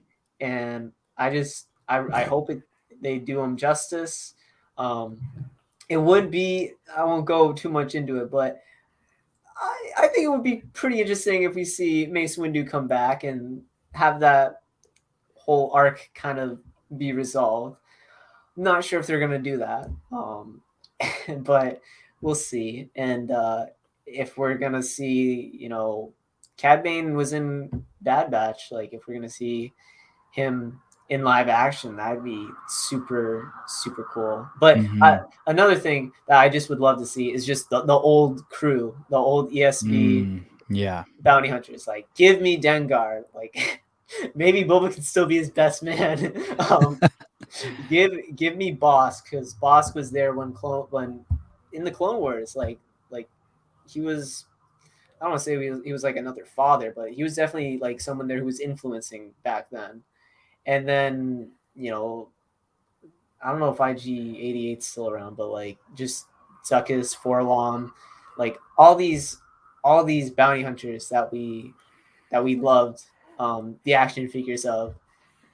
and I hope they do him justice. It would be, I won't go too much into it, but I think it would be pretty interesting if we see Mace Windu come back and have that whole arc kind of be resolved. Not sure if they're gonna do that, but we'll see. And if we're gonna see, Cad Bane was in Bad Batch, like if we're gonna see him in live action, that'd be super, super cool. But another thing that I just would love to see is just the old crew, the old ESP bounty hunters. Like, give me Dengar. Like, maybe Boba can still be his best man. Give me Bosk, because Bosk was there when in the Clone Wars. Like he was. I don't want to say he was like another father, but he was definitely like someone there who was influencing back then. And then, I don't know if IG-88's still around, but like just Zuckus, Forlom, like all these bounty hunters that we loved, the action figures of,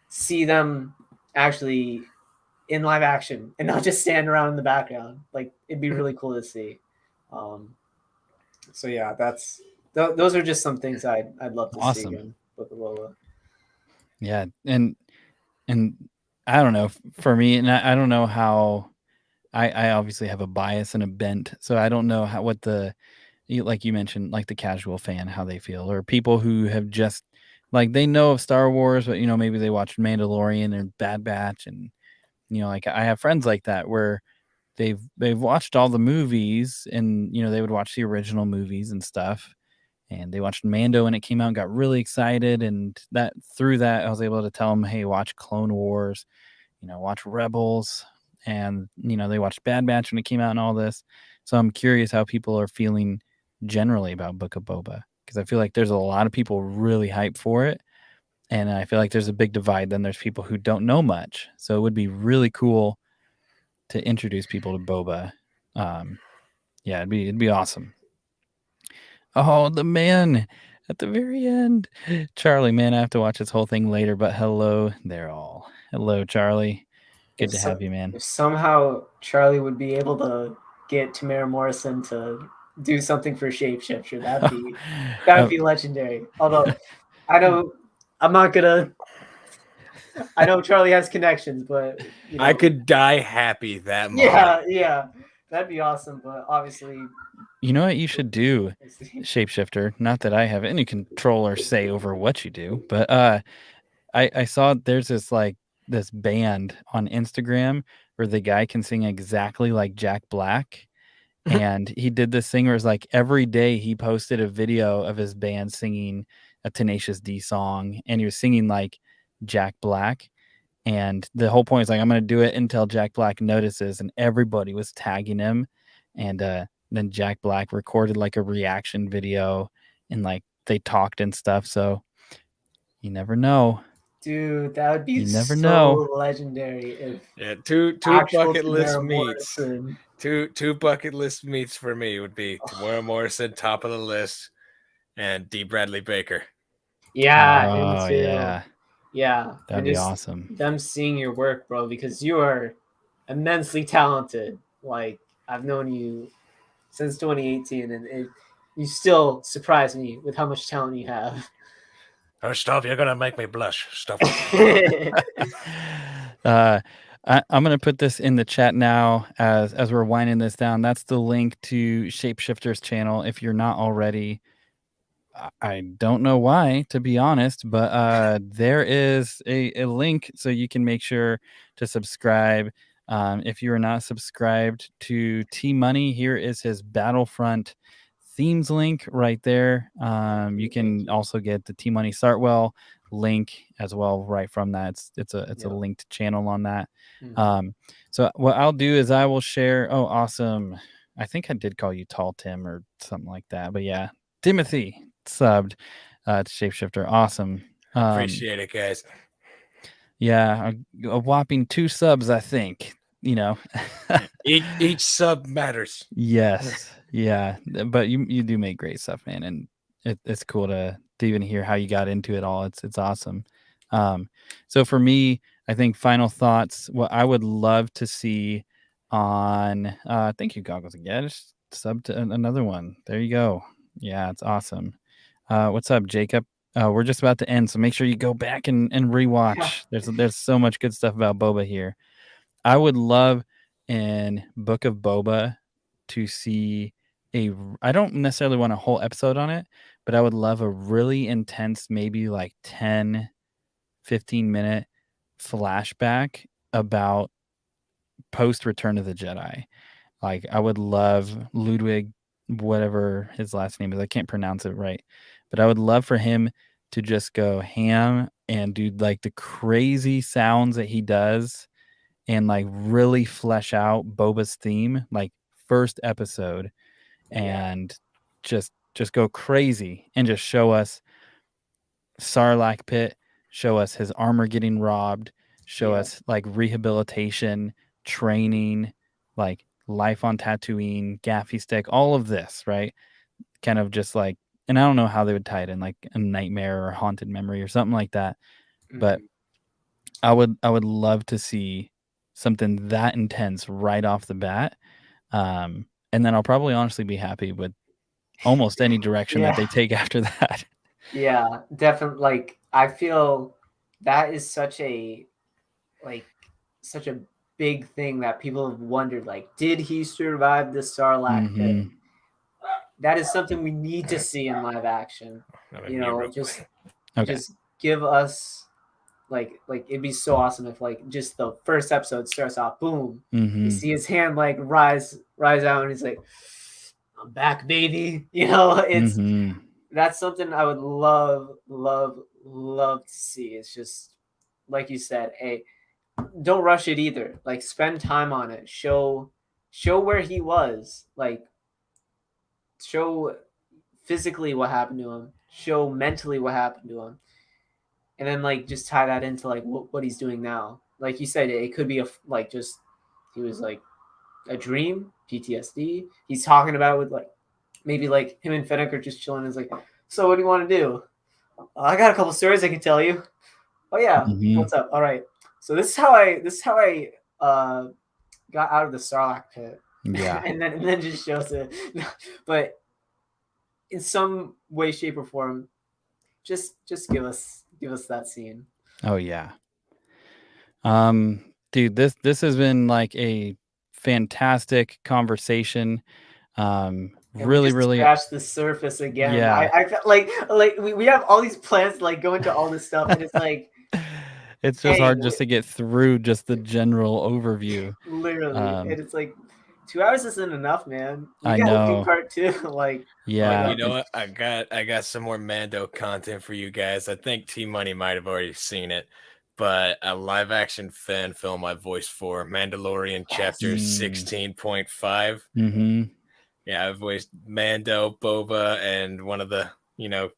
see them actually in live action and not just stand around in the background. Like, it'd be really cool to see. So yeah, those are just some things I'd love to see again with the Boba. Yeah, and I don't know, for me, and I don't know how, I obviously have a bias and a bent, so I don't know what the like you mentioned, like the casual fan, how they feel, or people who have just like they know of Star Wars, but maybe they watched Mandalorian and Bad Batch, and like I have friends like that where they've watched all the movies, and they would watch the original movies and stuff, and they watched Mando when it came out and got really excited, and through that I was able to tell them, hey, watch Clone Wars, watch Rebels, and they watched Bad Batch when it came out and all this. So I'm curious how people are feeling generally about Book of Boba, because I feel like there's a lot of people really hyped for it, and I feel like there's a big divide. Then there's people who don't know much, so it would be really cool to introduce people to Boba. Yeah, it'd be awesome. Oh, the man at the very end, Charlie, man, I have to watch this whole thing later, but hello there all. Hello, Charlie. Good to have you, man. If somehow Charlie would be able to get Tamara Morrison to do something for Shapeshifter, that'd be legendary. Although I know Charlie has connections, but I could die happy that much. Yeah, that'd be awesome. But obviously, you know what you should do, Shapeshifter. Not that I have any control or say over what you do, but I saw there's this band on Instagram where the guy can sing exactly like Jack Black. And he did this thing where it's like every day he posted a video of his band singing a Tenacious D song, and he was singing like Jack Black. And the whole point is like, I'm going to do it until Jack Black notices, and everybody was tagging him. And then Jack Black recorded like a reaction video, and like they talked and stuff. So you never know. Dude, that would be you never know. Legendary. If two bucket list meets. Two bucket list meets for me would be Tamara Morrison, top of the list, and D. Bradley Baker. Yeah, yeah, that'd be awesome. Them seeing your work, bro, because you are immensely talented. Like, I've known you since 2018, and you still surprise me with how much talent you have. Oh, stop! You're gonna make me blush. Stop. I'm gonna put this in the chat now as we're winding this down. That's the link to Shapeshifter's channel. If you're not already, I don't know why, to be honest, but there is a link so you can make sure to subscribe. If you are not subscribed to TMoney, here is his Battlefront themes link right there. You can also get the TMoney Startwell link as well right from that. It's a linked channel on that. So what I'll do is I will share. Oh, awesome! I think I did call you Tall Tim or something like that, but yeah, Timothy subbed to Shapeshifter. Awesome. Appreciate it, guys. Yeah, a whopping 2 subs, I think. Each sub matters. Yes. Yeah, but you do make great stuff, man, and it's cool to even hear how you got into it all. It's awesome. So for me, I think final thoughts. What I would love to see on thank you, Goggles, again. Just sub to another one. There you go. Yeah, it's awesome. What's up, Jacob? We're just about to end, so make sure you go back and rewatch. There's so much good stuff about Boba here. I would love in Book of Boba to see I don't necessarily want a whole episode on it, but I would love a really intense, maybe like 10, 15-minute flashback about post Return of the Jedi. Like, I would love Ludwig, whatever his last name is. I can't pronounce it right, but I would love for him to just go ham and do like the crazy sounds that he does, and like really flesh out Boba's theme, like first episode, and just go crazy and just show us Sarlacc pit, show us his armor getting robbed, show us like rehabilitation, training, like life on Tatooine, Gaffy Stick, all of this, right? Kind of just like, and I don't know how they would tie it in, like a nightmare or haunted memory or something like that. But I would love to see something that intense right off the bat. And then I'll probably honestly be happy with almost any direction that they take after that. Yeah, definitely. Like, I feel that is such a big thing that people have wondered, like, did he survive the Sarlacc pit? that is something we need to see in live action. Let me You mute know, real just quick. Okay. just give us like it'd be so awesome if like just the first episode starts off, boom, Mhm. you see his hand like rise out, and he's like, "I'm back, baby." You know, it's Mhm. that's something I would love to see. It's just like you said, hey, don't rush it either. Like spend time on it. Show where he was. Like show physically what happened to him. Show mentally what happened to him. And then like just tie that into like what he's doing now. Like you said, it could be like just he was like a dream, PTSD. He's talking about it with like maybe like him and Fennec are just chilling. It's like, so what do you want to do? I got a couple stories I can tell you. Oh yeah, what's up? All right. So this is how I got out of the Sarlacc pit. Yeah. and then just shows it. But in some way, shape, or form, just give us that scene. Oh yeah. Dude, this has been like a fantastic conversation. And Really, we just really, scratched the surface again. yeah. I felt like we have all these plans to like go into all this stuff, and it's like It's just hey, hard just to get through just the general overview. literally, and it's like 2 hours isn't enough, man. We I gotta know. do part 2. Like, Yeah. You know what? I got some more Mando content for you guys. I think TMoney might have already seen it, but a live action fan film I voiced for Mandalorian chapter 16.5. Mm-hmm. Yeah, I voiced Mando, Boba, and one of the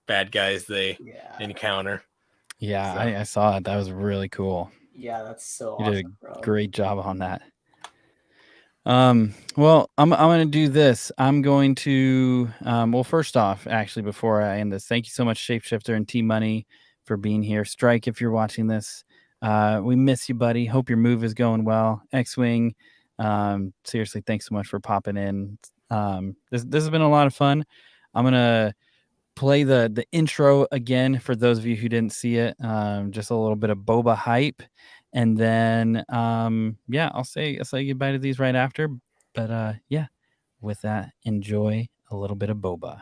bad guys they encounter. Yeah, So. I saw it. That was really cool. Yeah, that's so You awesome, did a bro. great job on that. Well, I'm going to do this. I'm going to, well, first off, actually, before I end this, thank you so much, Shapeshifter and TMoney, for being here. Strike, if you're watching this, we miss you, buddy. Hope your move is going well. X-Wing, seriously, thanks so much for popping in. This has been a lot of fun. I'm going to play the intro again for those of you who didn't see it. Just a little bit of Boba hype. And then, yeah, I'll say goodbye to these right after. But yeah, with that, enjoy a little bit of Boba.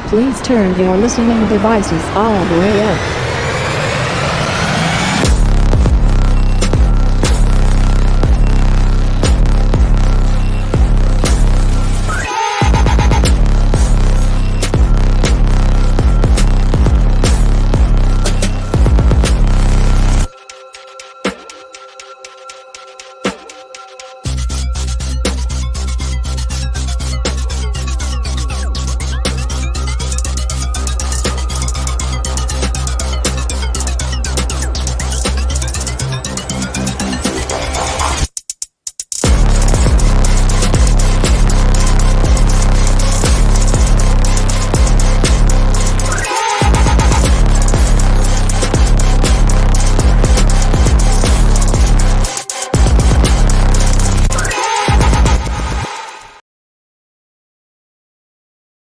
Please turn your listening devices all the way up.